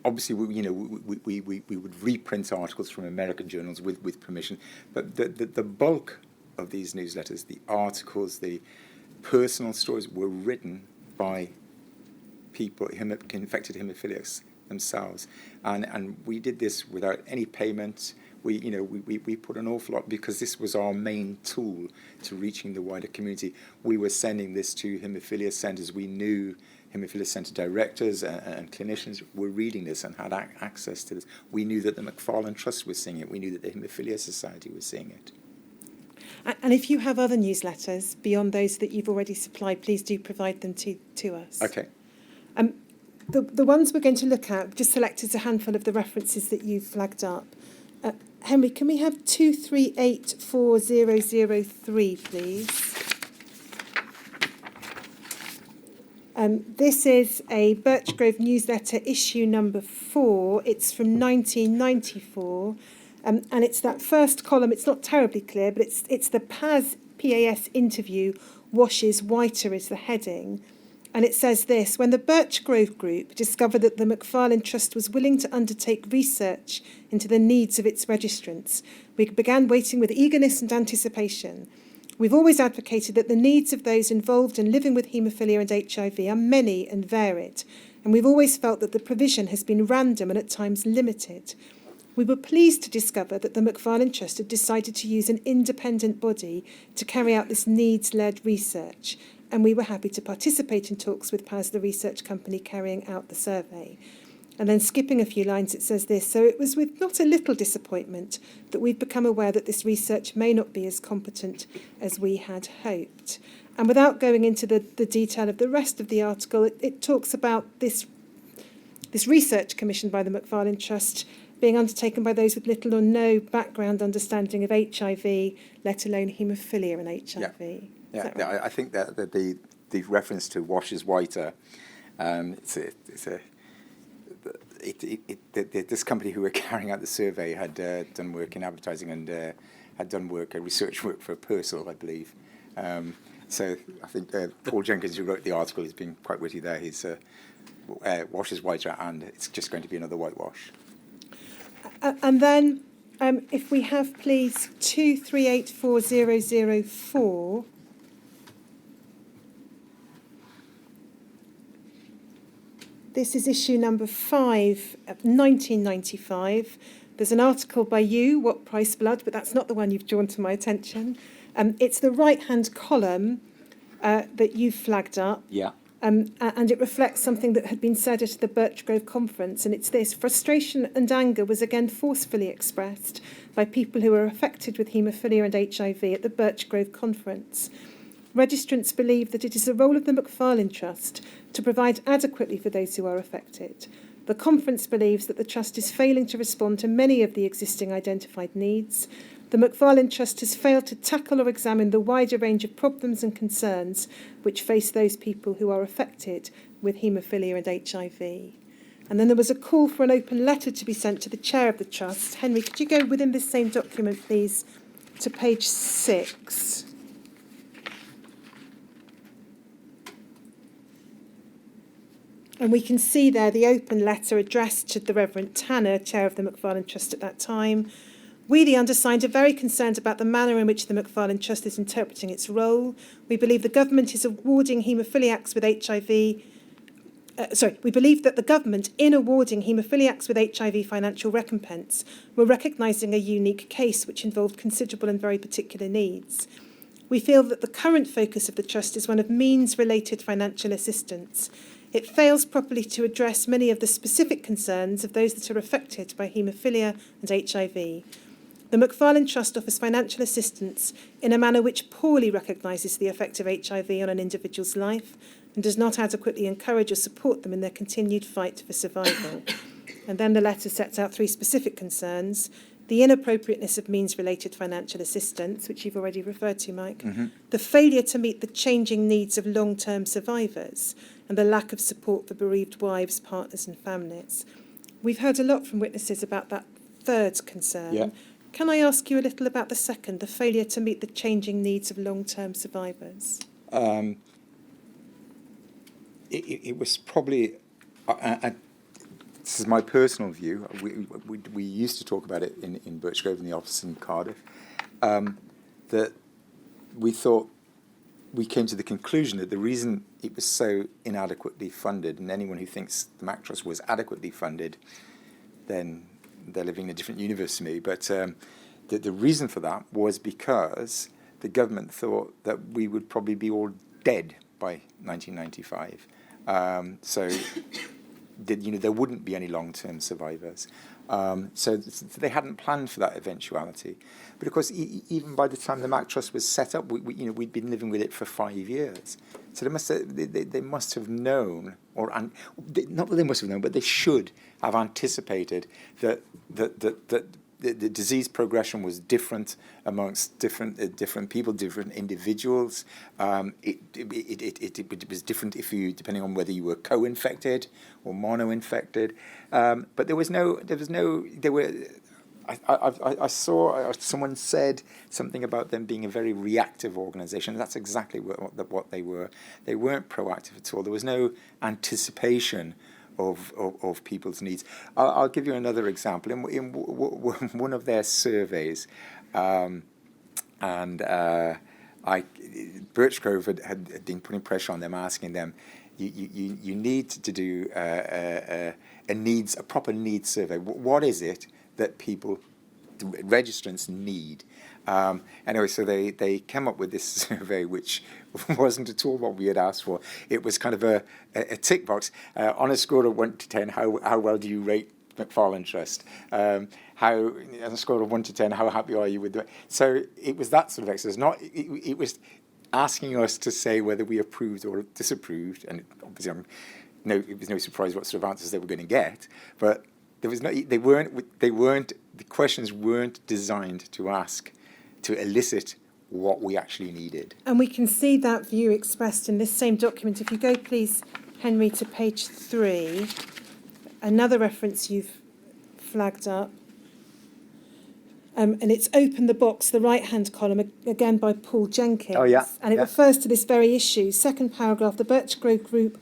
S4: obviously, we would reprint articles from American journals with permission, but the bulk of these newsletters, the articles, the personal stories, were written by people, infected haemophiliacs themselves, and we did this without any payment. We put an awful lot, because this was our main tool to reaching the wider community. We were sending this to haemophilia centres. We knew haemophilia centre directors and clinicians were reading this and had access to this. We knew that the McFarlane Trust was seeing it. We knew that the Haemophilia Society was seeing it.
S2: And if you have other newsletters beyond those that you've already supplied, please do provide them to us.
S4: Okay.
S2: The ones we're going to look at, just selected a handful of the references that you've flagged up. Henry, can we have 238403, please? This is a Birchgrove newsletter, issue number 4. It's from 1994. And it's that first column. It's not terribly clear, but it's the PAS interview, Washes Whiter is the heading. And it says this: when the Birchgrove Group discovered that the McFarlane Trust was willing to undertake research into the needs of its registrants, we began waiting with eagerness and anticipation. We've always advocated that the needs of those involved in living with haemophilia and HIV are many and varied, and we've always felt that the provision has been random and at times limited. We were pleased to discover that the McFarlane Trust had decided to use an independent body to carry out this needs-led research, and we were happy to participate in talks with PAS, the research company carrying out the survey. And then skipping a few lines, it says this: so it was with not a little disappointment that we've become aware that this research may not be as competent as we had hoped. And without going into the detail of the rest of the article, it talks about this research commissioned by the McFarlane Trust being undertaken by those with little or no background understanding of HIV, let alone haemophilia and HIV.
S4: Yeah,
S2: right?
S4: I think that the reference to Washes Whiter, this company who were carrying out the survey had done work in advertising and had done research work for Purcell, I believe. So I think Paul Jenkins, who wrote the article, has been quite witty there. He's Washes Whiter, and it's just going to be another whitewash.
S2: And then, if we have, please, 238404. This is issue number 5 of 1995. There's an article by you, What Price Blood, but that's not the one you've drawn to my attention. It's the right-hand column that you've flagged up.
S4: Yeah.
S2: And it reflects something that had been said at the Birchgrove conference, and it's this: frustration and anger was again forcefully expressed by people who were affected with haemophilia and HIV at the Birchgrove conference. Registrants believe that it is the role of the McFarlane Trust to provide adequately for those who are affected. The conference believes that the Trust is failing to respond to many of the existing identified needs. The McFarlane Trust has failed to tackle or examine the wider range of problems and concerns which face those people who are affected with haemophilia and HIV. And then there was a call for an open letter to be sent to the chair of the Trust. Henry, could you go within this same document, please, to page 6? And we can see there the open letter addressed to the Reverend Tanner, chair of the McFarlane Trust at that time. We, the undersigned, are very concerned about the manner in which the McFarlane Trust is interpreting its role. We believe the government is awarding haemophiliacs with HIV. We believe that the government, in awarding haemophiliacs with HIV financial recompense, were recognising a unique case which involved considerable and very particular needs. We feel that the current focus of the Trust is one of means-related financial assistance. It fails properly to address many of the specific concerns of those that are affected by haemophilia and HIV. The McFarlane Trust offers financial assistance in a manner which poorly recognises the effect of HIV on an individual's life and does not adequately encourage or support them in their continued fight for survival. And then the letter sets out 3 specific concerns: the inappropriateness of means-related financial assistance, which you've already referred to, Mike, the failure to meet the changing needs of long-term survivors, and the lack of support for bereaved wives, partners and families. We've heard a lot from witnesses about that third concern.
S4: Yeah.
S2: Can I ask you a little about the second, the failure to meet the changing needs of long-term survivors?
S4: It was probably, this is my personal view, we used to talk about it in Birchgrove in the office in Cardiff, that we came to the conclusion that the reason it was so inadequately funded, and anyone who thinks the Mac Trust was adequately funded, then they're living in a different universe to me, but the reason for that was because the government thought that we would probably be all dead by 1995. So there wouldn't be any long-term survivors. So they hadn't planned for that eventuality. But of course, even by the time the Mac Trust was set up, we'd been living with it for 5 years. So they must have known, not that they must have known, but they should have anticipated that the disease progression was different amongst different people, different individuals. It was different depending on whether you were co-infected or mono-infected. But I saw someone said something about them being a very reactive organisation. That's exactly what they were. They weren't proactive at all. There was no anticipation of people's needs. I'll give you another example. In one of their surveys, Birchgrove had been putting pressure on them, asking them, you need to do a proper needs survey. What is it that people, registrants, need? Anyway, so they came up with this survey, which wasn't at all what we had asked for. It was kind of a tick box. On a score of 1 to 10, how well do you rate McFarlane Trust? On a score of 1 to 10, how happy are you with it? So it was that sort of exercise. It was asking us to say whether we approved or disapproved, and obviously it was no surprise what sort of answers they were going to get, but the questions weren't designed to elicit what we actually needed.
S2: And we can see that view expressed in this same document. If you go, please, Henry, to page 3, another reference you've flagged up. And it's Open the Box, the right-hand column, again by Paul Jenkins.
S4: Oh, yeah.
S2: And it refers to this very issue. Second paragraph, the Birchgrove Group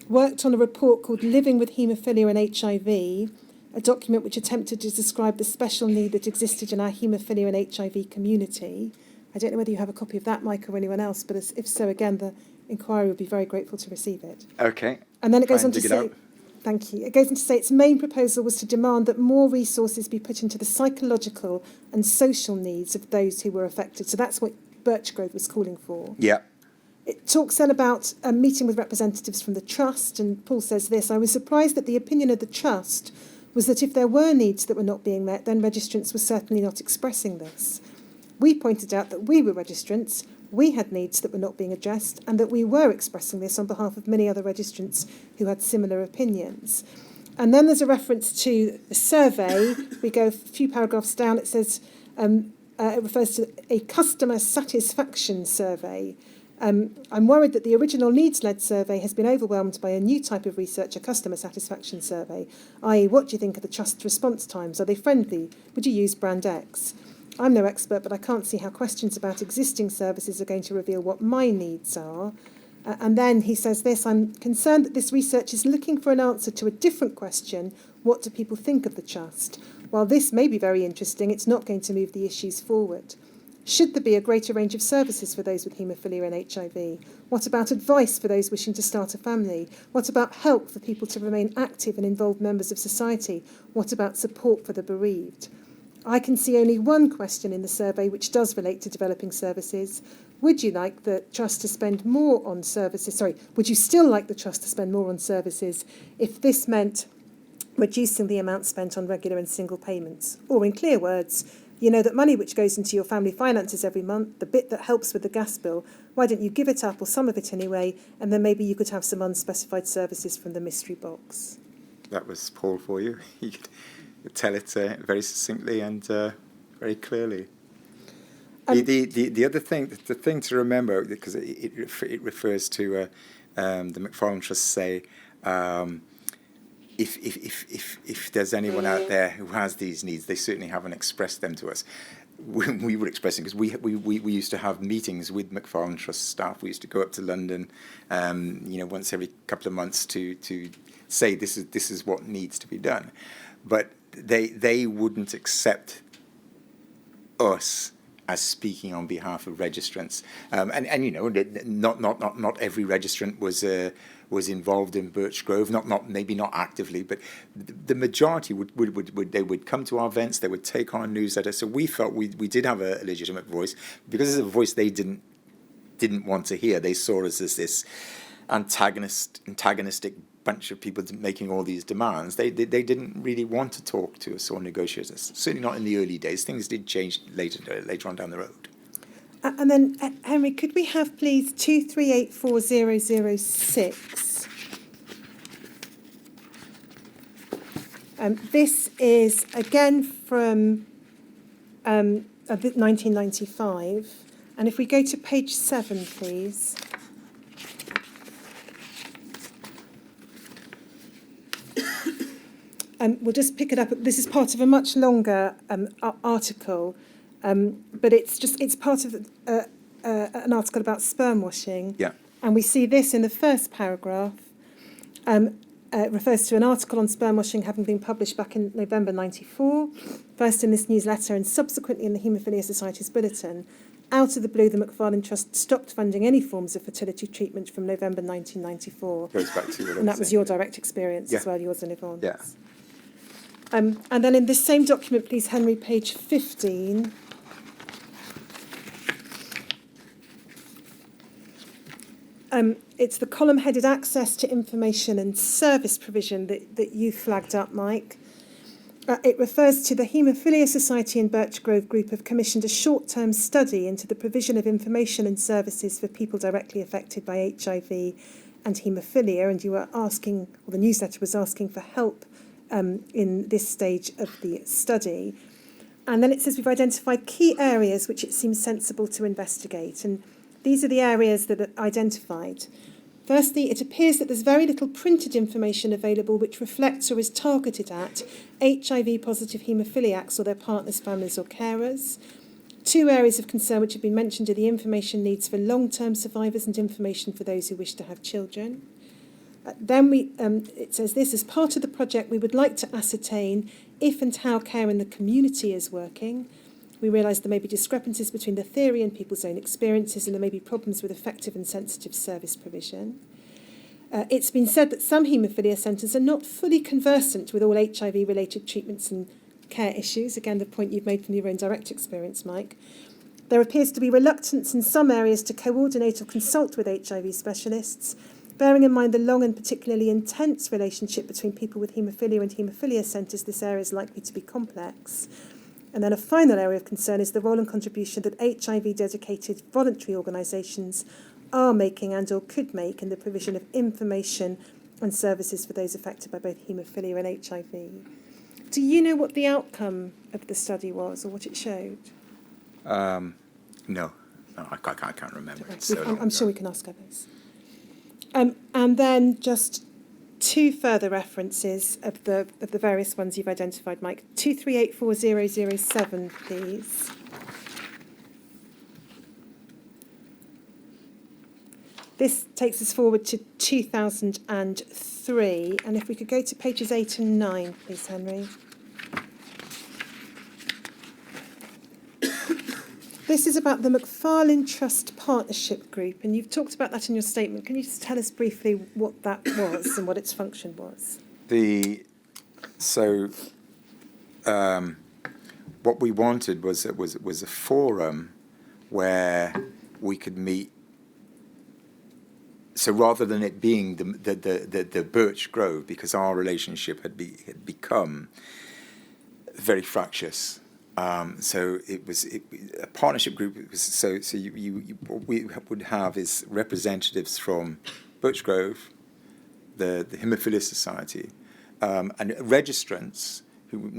S2: worked on a report called Living with Haemophilia and HIV, a document which attempted to describe the special need that existed in our haemophilia and HIV community. I don't know whether you have a copy of that, Mike, or anyone else, but if so, again, the inquiry would be very grateful to receive it.
S4: Okay.
S2: And then it goes on to say, Thank you. It goes on to say its main proposal was to demand that more resources be put into the psychological and social needs of those who were affected. So that's what Birchgrove was calling for.
S4: Yeah.
S2: It talks then about a meeting with representatives from the Trust, and Paul says this: I was surprised that the opinion of the Trust was that if there were needs that were not being met, then registrants were certainly not expressing this. We pointed out that we were registrants, we had needs that were not being addressed, and that we were expressing this on behalf of many other registrants who had similar opinions. And then there's a reference to a survey. We go a few paragraphs down. It says, it refers to a customer satisfaction survey. I'm worried that the original needs-led survey has been overwhelmed by a new type of research, a customer satisfaction survey, i.e. what do you think of the Trust response times? Are they friendly? Would you use brand X? I'm no expert, but I can't see how questions about existing services are going to reveal what my needs are. And then he says this: I'm concerned that this research is looking for an answer to a different question: what do people think of the Trust? While this may be very interesting, it's not going to move the issues forward. Should there be a greater range of services for those with haemophilia and HIV? What about advice for those wishing to start a family? What about help for people to remain active and involved members of society? What about support for the bereaved? I can see only one question in the survey which does relate to developing services. Would you like the Trust to spend more on services? Sorry, would you still like the Trust to spend more on services if this meant reducing the amount spent on regular and single payments? Or in clear words, you know that money which goes into your family finances every month, the bit that helps with the gas bill, why don't you give it up, or some of it anyway, and then maybe you could have some unspecified services from the mystery box.
S4: That was Paul for you. You could tell it very succinctly and very clearly. The other thing, the thing to remember, because it refers to the McFarlane Trust say, if there's anyone out there who has these needs, they certainly haven't expressed them to us. We were expressing, because we used to have meetings with McFarlane Trust staff. We used to go up to London, once every couple of months to say this is what needs to be done, but they wouldn't accept us as speaking on behalf of registrants, not every registrant was involved in Birchgrove, maybe not actively, but the majority would come to our events, they would take our newsletter. So we felt we did have a legitimate voice, because it's a voice they didn't want to hear. They saw us as this antagonistic bunch of people making all these demands. They didn't really want to talk to us or negotiate us. Certainly not in the early days. Things did change later on down the road.
S2: And then, Henry, could we have, please, 2384006? This is, again, from 1995. And if we go to page 7, please. We'll just pick it up. This is part of a much longer article, but it's part of an article about sperm washing.
S4: Yeah.
S2: And we see this in the first paragraph. It refers to an article on sperm washing having been published back in November 94, first in this newsletter and subsequently in the Haemophilia Society's bulletin. Out of the blue, the McFarlane Trust stopped funding any forms of fertility treatment from November 1994.
S4: Goes back to what
S2: and that was your direct experience as well, yours and Yvonne's.
S4: Yeah.
S2: And then in this same document, please, Henry, page 15. It's the column-headed access to information and service provision that you flagged up, Mike. It refers to the Haemophilia Society and Birchgrove Group have commissioned a short-term study into the provision of information and services for people directly affected by HIV and haemophilia, and you were asking, or the newsletter was asking for help in this stage of the study. And then it says we've identified key areas which it seems sensible to investigate. And these are the areas that are identified. Firstly, it appears that there's very little printed information available which reflects or is targeted at HIV-positive haemophiliacs or their partners, families or carers. Two areas of concern which have been mentioned are the information needs for long-term survivors and information for those who wish to have children. Then it says this: as part of the project, we would like to ascertain if and how care in the community is working. We realise there may be discrepancies between the theory and people's own experiences, and there may be problems with effective and sensitive service provision. It's been said that some haemophilia centres are not fully conversant with all HIV-related treatments and care issues. Again, the point you've made from your own direct experience, Mike. There appears to be reluctance in some areas to coordinate or consult with HIV specialists, bearing in mind the long and particularly intense relationship between people with haemophilia and haemophilia centres. This area is likely to be complex. And then a final area of concern is the role and contribution that HIV-dedicated voluntary organisations are making and or could make in the provision of information and services for those affected by both haemophilia and HIV. Do you know what the outcome of the study was or what it showed?
S4: No, I can't remember. It's so long
S2: I'm sure we can ask others. And then just two further references of the various ones you've identified, Mike. 23840007, please. This takes us forward to 2003, and if we could go to pages 8 and 9, please, Henry. This is about the McFarlane Trust Partnership Group, and you've talked about that in your statement. Can you just tell us briefly what that was and what its function was?
S4: What we wanted was a forum where we could meet. So rather than it being the Birchgrove, because our relationship had become very fractious. So it was a partnership group. It was, what we would have is representatives from Birchgrove, the Haemophilia Society, and registrants who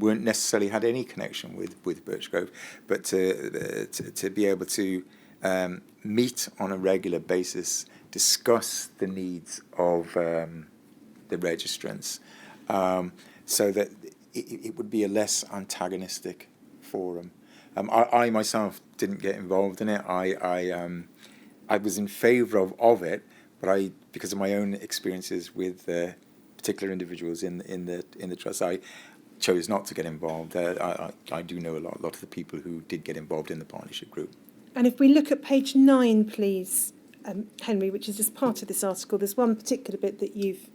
S4: weren't necessarily had any connection with Birchgrove, but to be able to meet on a regular basis, discuss the needs of the registrants, so that it would be a less antagonistic forum. I myself didn't get involved in it. I was in favour of it, but because of my own experiences with particular individuals in the trust, I chose not to get involved. I do know a lot of the people who did get involved in the partnership group. And
S2: if we look at page 9, please, Henry, which is just part of this article, there's one particular bit that you've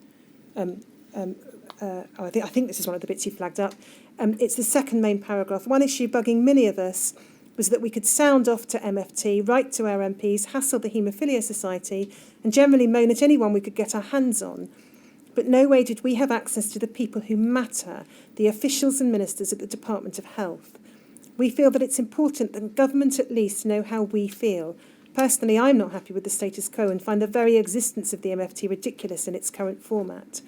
S2: I think this is one of the bits you flagged up. It's the second main paragraph. One issue bugging many of us was that we could sound off to MFT, write to our MPs, hassle the Haemophilia Society, and generally moan at anyone we could get our hands on. But no way did we have access to the people who matter, the officials and ministers at the Department of Health. We feel that it's important that government at least know how we feel. Personally, I'm not happy with the status quo and find the very existence of the MFT ridiculous in its current format.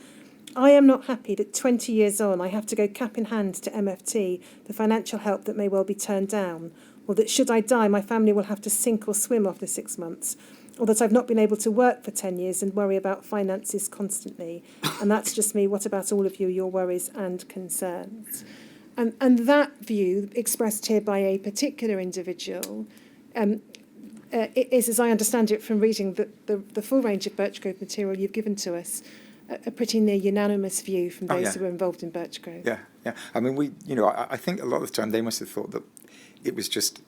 S2: I am not happy that 20 years on I have to go cap in hand to MFT for financial help that may well be turned down, or that should I die my family will have to sink or swim after 6 months, or that I've not been able to work for 10 years and worry about finances constantly. And that's just me. What about all of you, your worries and concerns? And that view, expressed here by a particular individual, it is, as I understand it from reading the full range of Birchgrove material you've given to us, a pretty near unanimous view from those who were involved in Birchgrove. Yeah. I mean, I think a lot of the time they must have thought that it was just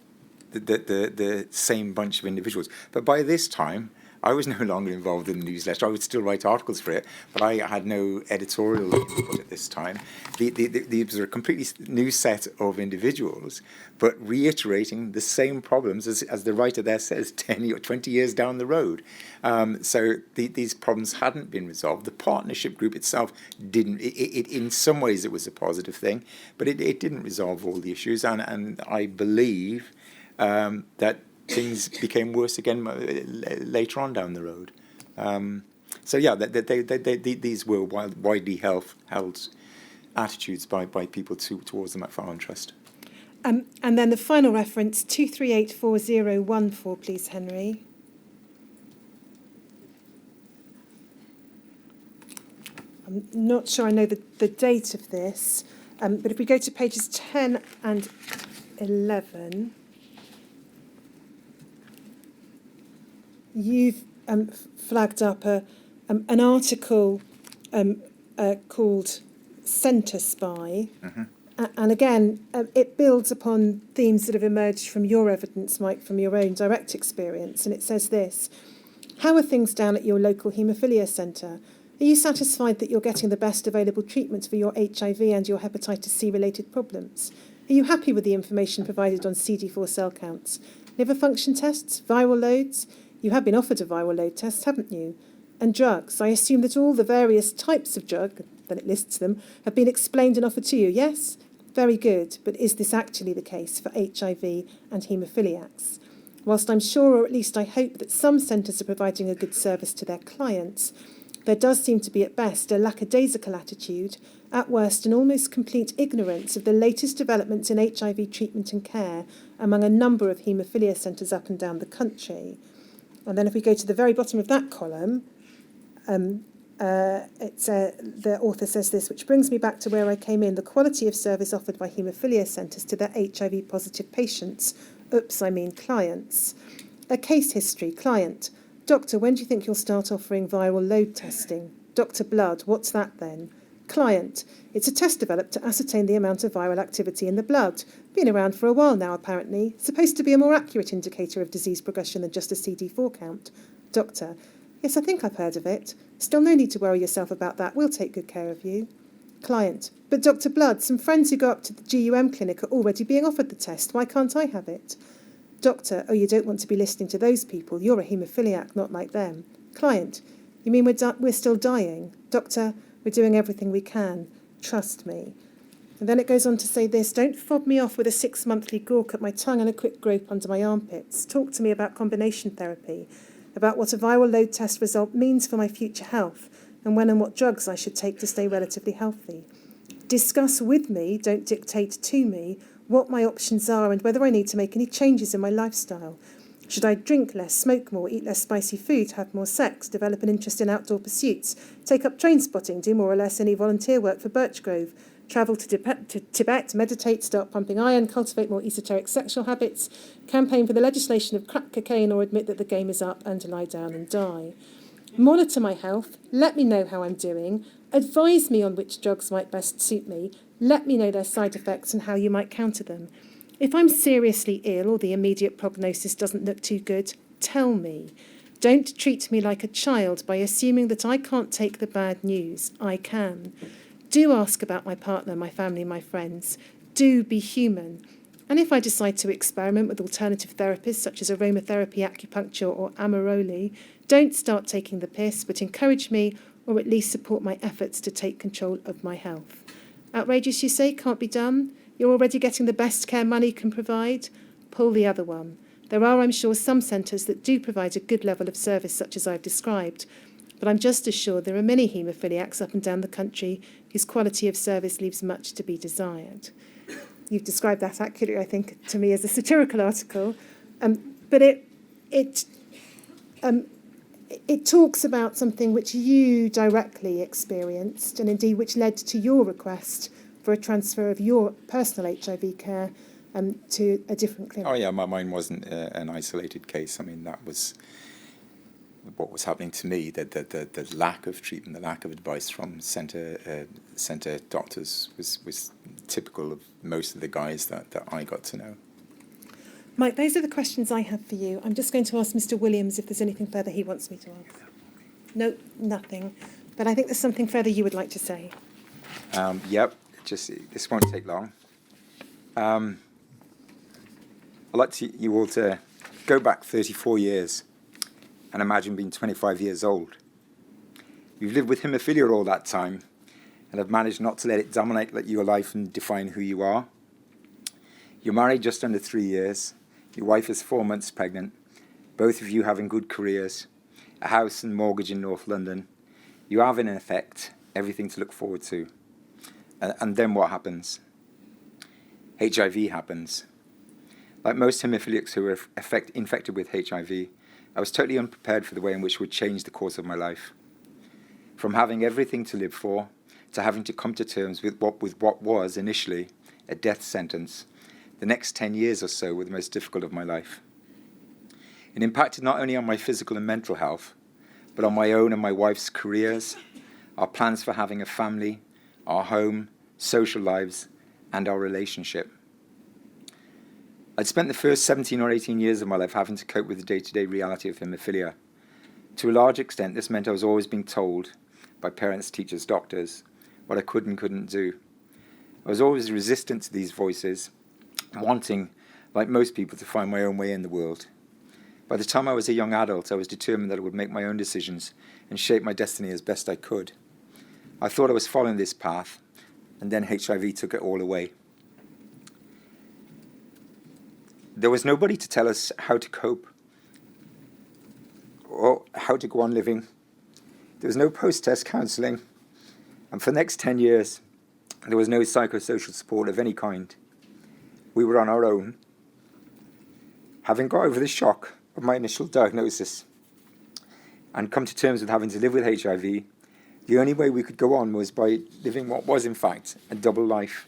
S2: the same bunch of individuals. But by this time, I was no longer involved in the newsletter. I would still write articles for it, but I had no editorial input at this time. These are a completely new set of individuals, but reiterating the same problems as the writer there says, 10 or 20 years down the road. So these problems hadn't been resolved. The partnership group itself didn't. In some ways, it was a positive thing, but it didn't resolve all the issues. And I believe that things became worse again later on down the road. These were widely held attitudes by people towards the McFarlane Trust. And then the final reference, 23840014, please, Henry. I'm not sure I know the date of this, but if we go to pages 10 and 11... You've flagged up an article called Centre Spy, and again, it builds upon themes that have emerged from your evidence, Mike, from your own direct experience, and it says this: How are things down at your local haemophilia centre? Are you satisfied that you're getting the best available treatment for your HIV and your hepatitis C related problems? Are you happy with the information provided on CD4 cell counts, liver function tests, viral loads? You have been offered a viral load test, haven't you? And drugs. I assume that all the various types of drug, then it lists them, have been explained and offered to you, yes? Very good, but is this actually the case for HIV and haemophiliacs? Whilst I'm sure, or at least I hope, that some centres are providing a good service to their clients, there does seem to be at best a lackadaisical attitude, at worst an almost complete ignorance of the latest developments in HIV treatment and care among a number of haemophilia centres up and down the country. And then if we go to the very bottom of that column, the author says this, which brings me back to where I came in, the quality of service offered by haemophilia centres to their HIV-positive patients, clients. A case history, client. Doctor, when do you think you'll start offering viral load testing? Dr. Blood, what's that then? Client, it's a test developed to ascertain the amount of viral activity in the blood. Been around for a while now, apparently. Supposed to be a more accurate indicator of disease progression than just a CD4 count. Doctor, yes, I think I've heard of it. Still no need to worry yourself about that. We'll take good care of you. Client, but Dr. Blood, some friends who go up to the GUM clinic are already being offered the test. Why can't I have it? Doctor, oh, you don't want to be listening to those people. You're a haemophiliac, not like them. Client, you mean we're still dying? Doctor, we're doing everything we can. Trust me. And then it goes on to say this, don't fob me off with a 6-monthly gawk at my tongue and a quick grope under my armpits. Talk to me about combination therapy, about what a viral load test result means for my future health, and when and what drugs I should take to stay relatively healthy. Discuss with me, don't dictate to me, what my options are and whether I need to make any changes in my lifestyle. Should I drink less, smoke more, eat less spicy food, have more sex, develop an interest in outdoor pursuits, take up train spotting, do more or less any volunteer work for Birchgrove, travel to Tibet, meditate, start pumping iron, cultivate more esoteric sexual habits, campaign for the legislation of crack cocaine, or admit that the game is up and lie down and die. Monitor my health, let me know how I'm doing, advise me on which drugs might best suit me, let me know their side effects and how you might counter them. If I'm seriously ill or the immediate prognosis doesn't look too good, tell me. Don't treat me like a child by assuming that I can't take the bad news. I can. Do ask about my partner, my family, my friends. Do be human. And if I decide to experiment with alternative therapies such as aromatherapy, acupuncture or Amaroli, don't start taking the piss, but encourage me or at least support my efforts to take control of my health. Outrageous, you say? Can't be done? You're already getting the best care money can provide? Pull the other one. There are, I'm sure, some centres that do provide a good level of service such as I've described, but I'm just as sure there are many haemophiliacs up and down the country whose quality of service leaves much to be desired. You've described that accurately, I think, to me as a satirical article, but it talks about something which you directly experienced and indeed which led to your request for a transfer of your personal HIV care to a different clinic.
S4: Oh yeah, mine wasn't an isolated case. I mean, that was what was happening to me. The lack of treatment, the lack of advice from centre doctors was typical of most of the guys that I got to know.
S2: Mike, those are the questions I have for you. I'm just going to ask Mr. Williams if there's anything further he wants me to ask. No, nothing. But I think there's something further you would like to say.
S4: Yep, this won't take long. I'd like you all to go back 34 years and imagine being 25 years old. You've lived with haemophilia all that time and have managed not to let it dominate your life and define who you are. You're married just under 3 years. Your wife is 4 months pregnant. Both of you having good careers, a house and mortgage in North London. You have, in effect, everything to look forward to. And then what happens? HIV happens. Like most haemophiliacs who are infected with HIV, I was totally unprepared for the way in which it would change the course of my life. From having everything to live for, to having to come to terms with what was initially a death sentence, the next 10 years or so were the most difficult of my life. It impacted not only on my physical and mental health, but on my own and my wife's careers, our plans for having a family, our home, social lives, and our relationship. I'd spent the first 17 or 18 years of my life having to cope with the day-to-day reality of haemophilia, To a large extent, this meant I was always being told by parents, teachers, doctors what I could and couldn't do. I was always resistant to these voices, wanting, like most people, to find my own way in the world. By the time I was a young adult, I was determined that I would make my own decisions and shape my destiny as best I could. I thought I was following this path, and then HIV took it all away. There was nobody to tell us how to cope or how to go on living. There was no post-test counselling, and for the next 10 years, there was no psychosocial support of any kind. We were on our own. Having got over the shock of my initial diagnosis and come to terms with having to live with HIV, the only way we could go on was by living what was, in fact, a double life.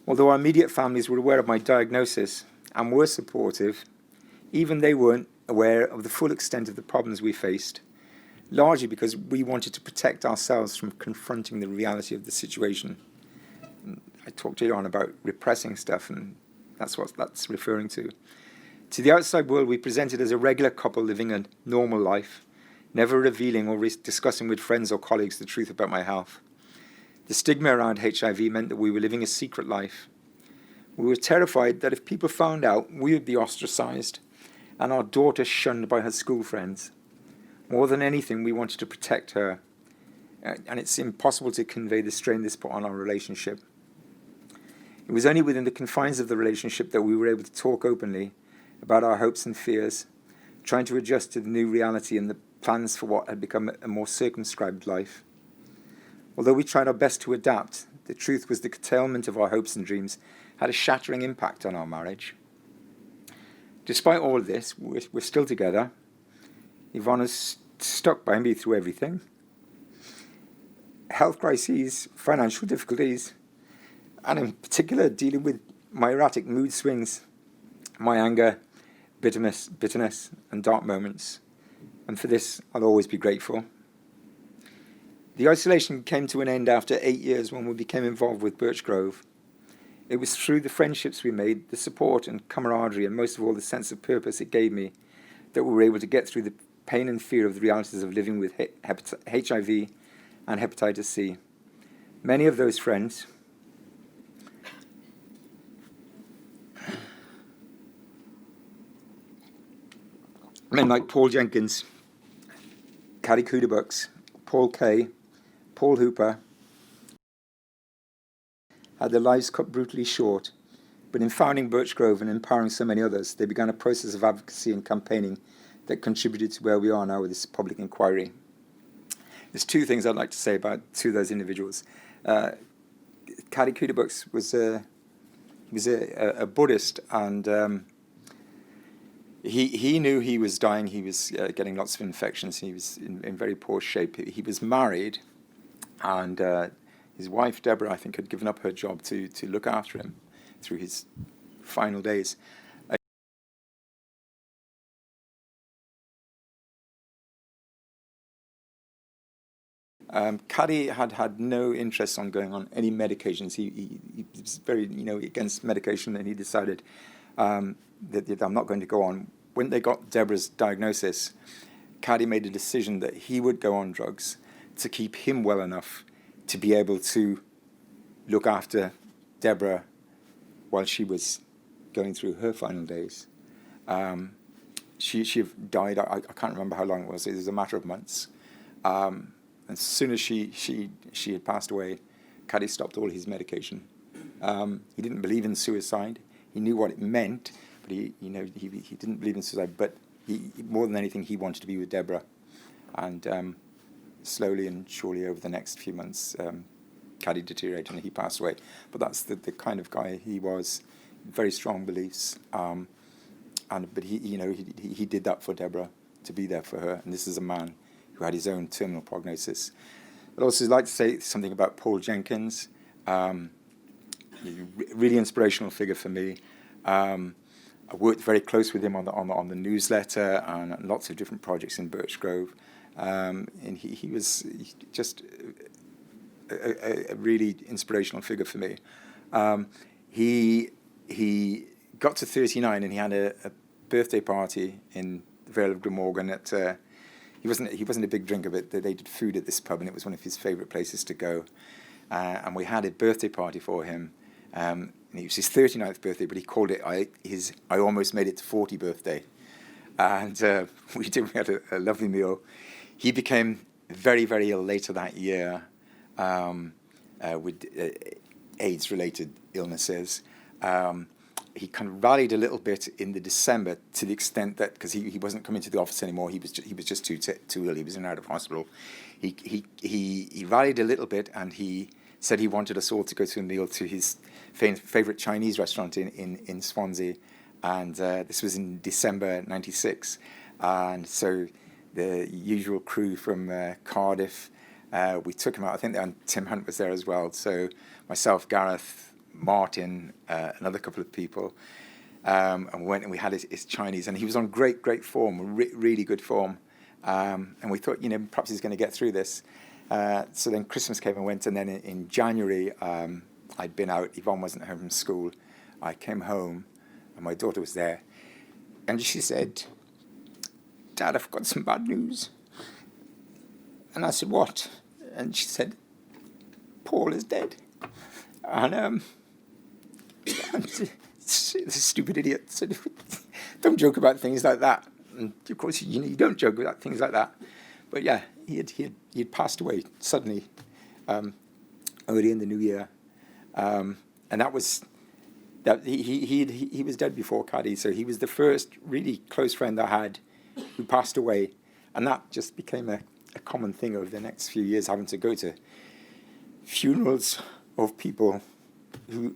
S4: Although our immediate families were aware of my diagnosis and were supportive, even they weren't aware of the full extent of the problems we faced, largely because we wanted to protect ourselves from confronting the reality of the situation. I talked earlier on about repressing stuff, and that's what that's referring to. To the outside world, we presented as a regular couple living a normal life, never revealing or discussing with friends or colleagues the truth about my health. The stigma around HIV meant that we were living a secret life. We were terrified that if people found out, we would be ostracized and our daughter shunned by her school friends. More than anything, we wanted to protect her, and it's impossible to convey the strain this put on our relationship. It was only within the confines of the relationship that we were able to talk openly about our hopes and fears, trying to adjust to the new reality and the plans for what had become a more circumscribed life. Although we tried our best to adapt, the truth was the curtailment of our hopes and dreams had a shattering impact on our marriage. Despite all of this, we're still together. Ivana's stuck by me through everything. Health crises, financial difficulties, and in particular dealing with my erratic mood swings, my anger, bitterness, and dark moments. And for this, I'll always be grateful. The isolation came to an end after 8 years when we became involved with Birchgrove. It was through the friendships we made, the support and camaraderie, and most of all the sense of purpose it gave me, that we were able to get through the pain and fear of the realities of living with HIV and hepatitis C. Many of those friends men like Paul Jenkins, Caddy Kuderbucks, Paul Kay, Paul Hooper, had their lives cut brutally short, but in founding Birchgrove and empowering so many others, they began a process of advocacy and campaigning that contributed to where we are now with this public inquiry. There's two things I'd like to say about two of those individuals. Caddy Kuderbucks was a Buddhist, and he knew he was dying. He was getting lots of infections. He was in very poor shape. He was married, and his wife, Deborah, I think, had given up her job to look after him through his final days. Caddy had no interest on going on any medications. He was very, against medication, and he decided that I'm not going to go on. When they got Deborah's diagnosis, Caddy made a decision that he would go on drugs to keep him well enough to be able to look after Deborah while she was going through her final days. She died, I can't remember how long it was a matter of months. As soon as she had passed away, Caddy stopped all his medication. He didn't believe in suicide. He knew what it meant, but he didn't believe in suicide. But more than anything, he wanted to be with Deborah. And slowly and surely over the next few months, Caddy deteriorated and he passed away. But that's the kind of guy he was. Very strong beliefs. But he did that for Deborah, to be there for her. And this is a man who had his own terminal prognosis. I'd also like to say something about Paul Jenkins. Really inspirational figure for me. I worked very close with him on the newsletter and lots of different projects in Birchgrove. And he was just a really inspirational figure for me. He got to 39 and he had a birthday party in the Vale of Glamorgan at he wasn't a big drinker, but they did food at this pub, and it was one of his favourite places to go. And we had a birthday party for him. And it was his 39th birthday, but he called it I almost made it to 40 birthday. And we had a lovely meal. He became very, very ill later that year with AIDS-related illnesses. He kind of rallied a little bit in the December, to the extent that, because he wasn't coming to the office anymore, he was just too ill. He was in and out of hospital. He rallied a little bit, and he said he wanted us all to go to a meal to his favourite Chinese restaurant in Swansea, and this was in December '96. And so the usual crew from Cardiff, we took him out. I think Tim Hunt was there as well. So myself, Gareth, Martin, another couple of people, and we went and we had his Chinese, and he was on great form, really good form, and we thought, perhaps he's going to get through this. So then Christmas came and went, and then in January, I'd been out. Yvonne wasn't home from school. I came home, and my daughter was there, and she said, "Dad, I've got some bad news." And I said, "What?" And she said, "Paul is dead." And the stupid idiot said, "Don't joke about things like that." And of course, you don't joke about things like that. But yeah, he had passed away suddenly, early in the new year, and that was that he was dead before Caddy. So he was the first really close friend I had who passed away, and that just became a common thing over the next few years, having to go to funerals of people who,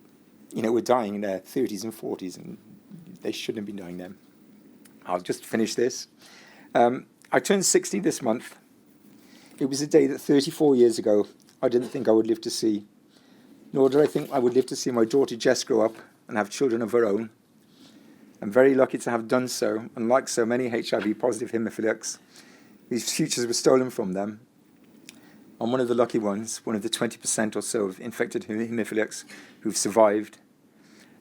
S4: were dying in their 30s and 40s, and they shouldn't have been dying then. I'll just finish this. I turned 60 this month. It was a day that 34 years ago I didn't think I would live to see, nor did I think I would live to see my daughter Jess grow up and have children of her own. I'm very lucky to have done so, and like so many HIV-positive haemophiliacs, whose futures were stolen from them, I'm one of the lucky ones, one of the 20% or so of infected haemophiliacs who've survived.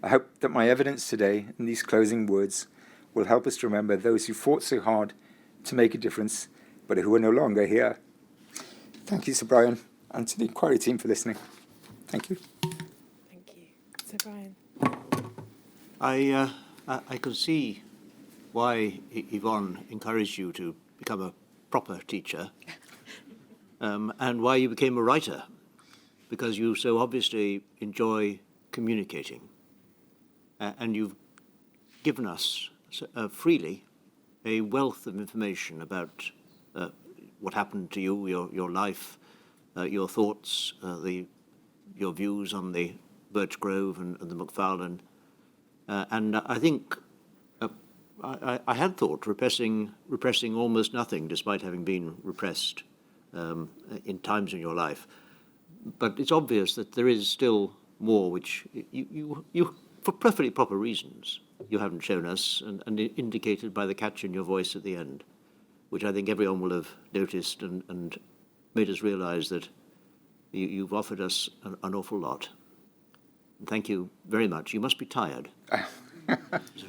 S4: I hope that my evidence today in these closing words will help us to remember those who fought so hard to make a difference, but who are no longer here. Thank you, Sir Brian, and to the inquiry team for listening. Thank you.
S2: Thank you. Sir Brian.
S1: I can see why Yvonne encouraged you to become a proper teacher, and why you became a writer, because you so obviously enjoy communicating, and you've given us freely a wealth of information about what happened to you, your life, your thoughts, your views on the Birchgrove and the McFarlane. And I think I had thought repressing almost nothing, despite having been repressed in times in your life. But it's obvious that there is still more which you for perfectly proper reasons, you haven't shown us, and indicated by the catch in your voice at the end, which I think everyone will have noticed and made us realise that you've offered us an awful lot. And thank you very much. You must be tired.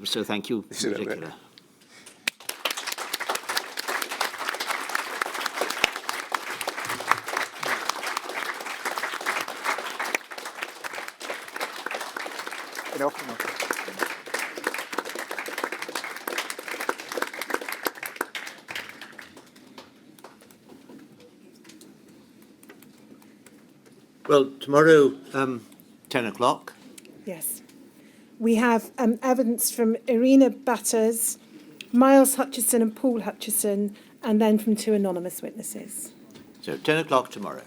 S1: So thank you in particular.
S4: Enough.
S1: Well, tomorrow, 10 o'clock.
S2: Yes. We have evidence from Irina Batters, Miles Hutchison and Paul Hutchison, and then from two anonymous witnesses.
S1: So 10 o'clock tomorrow.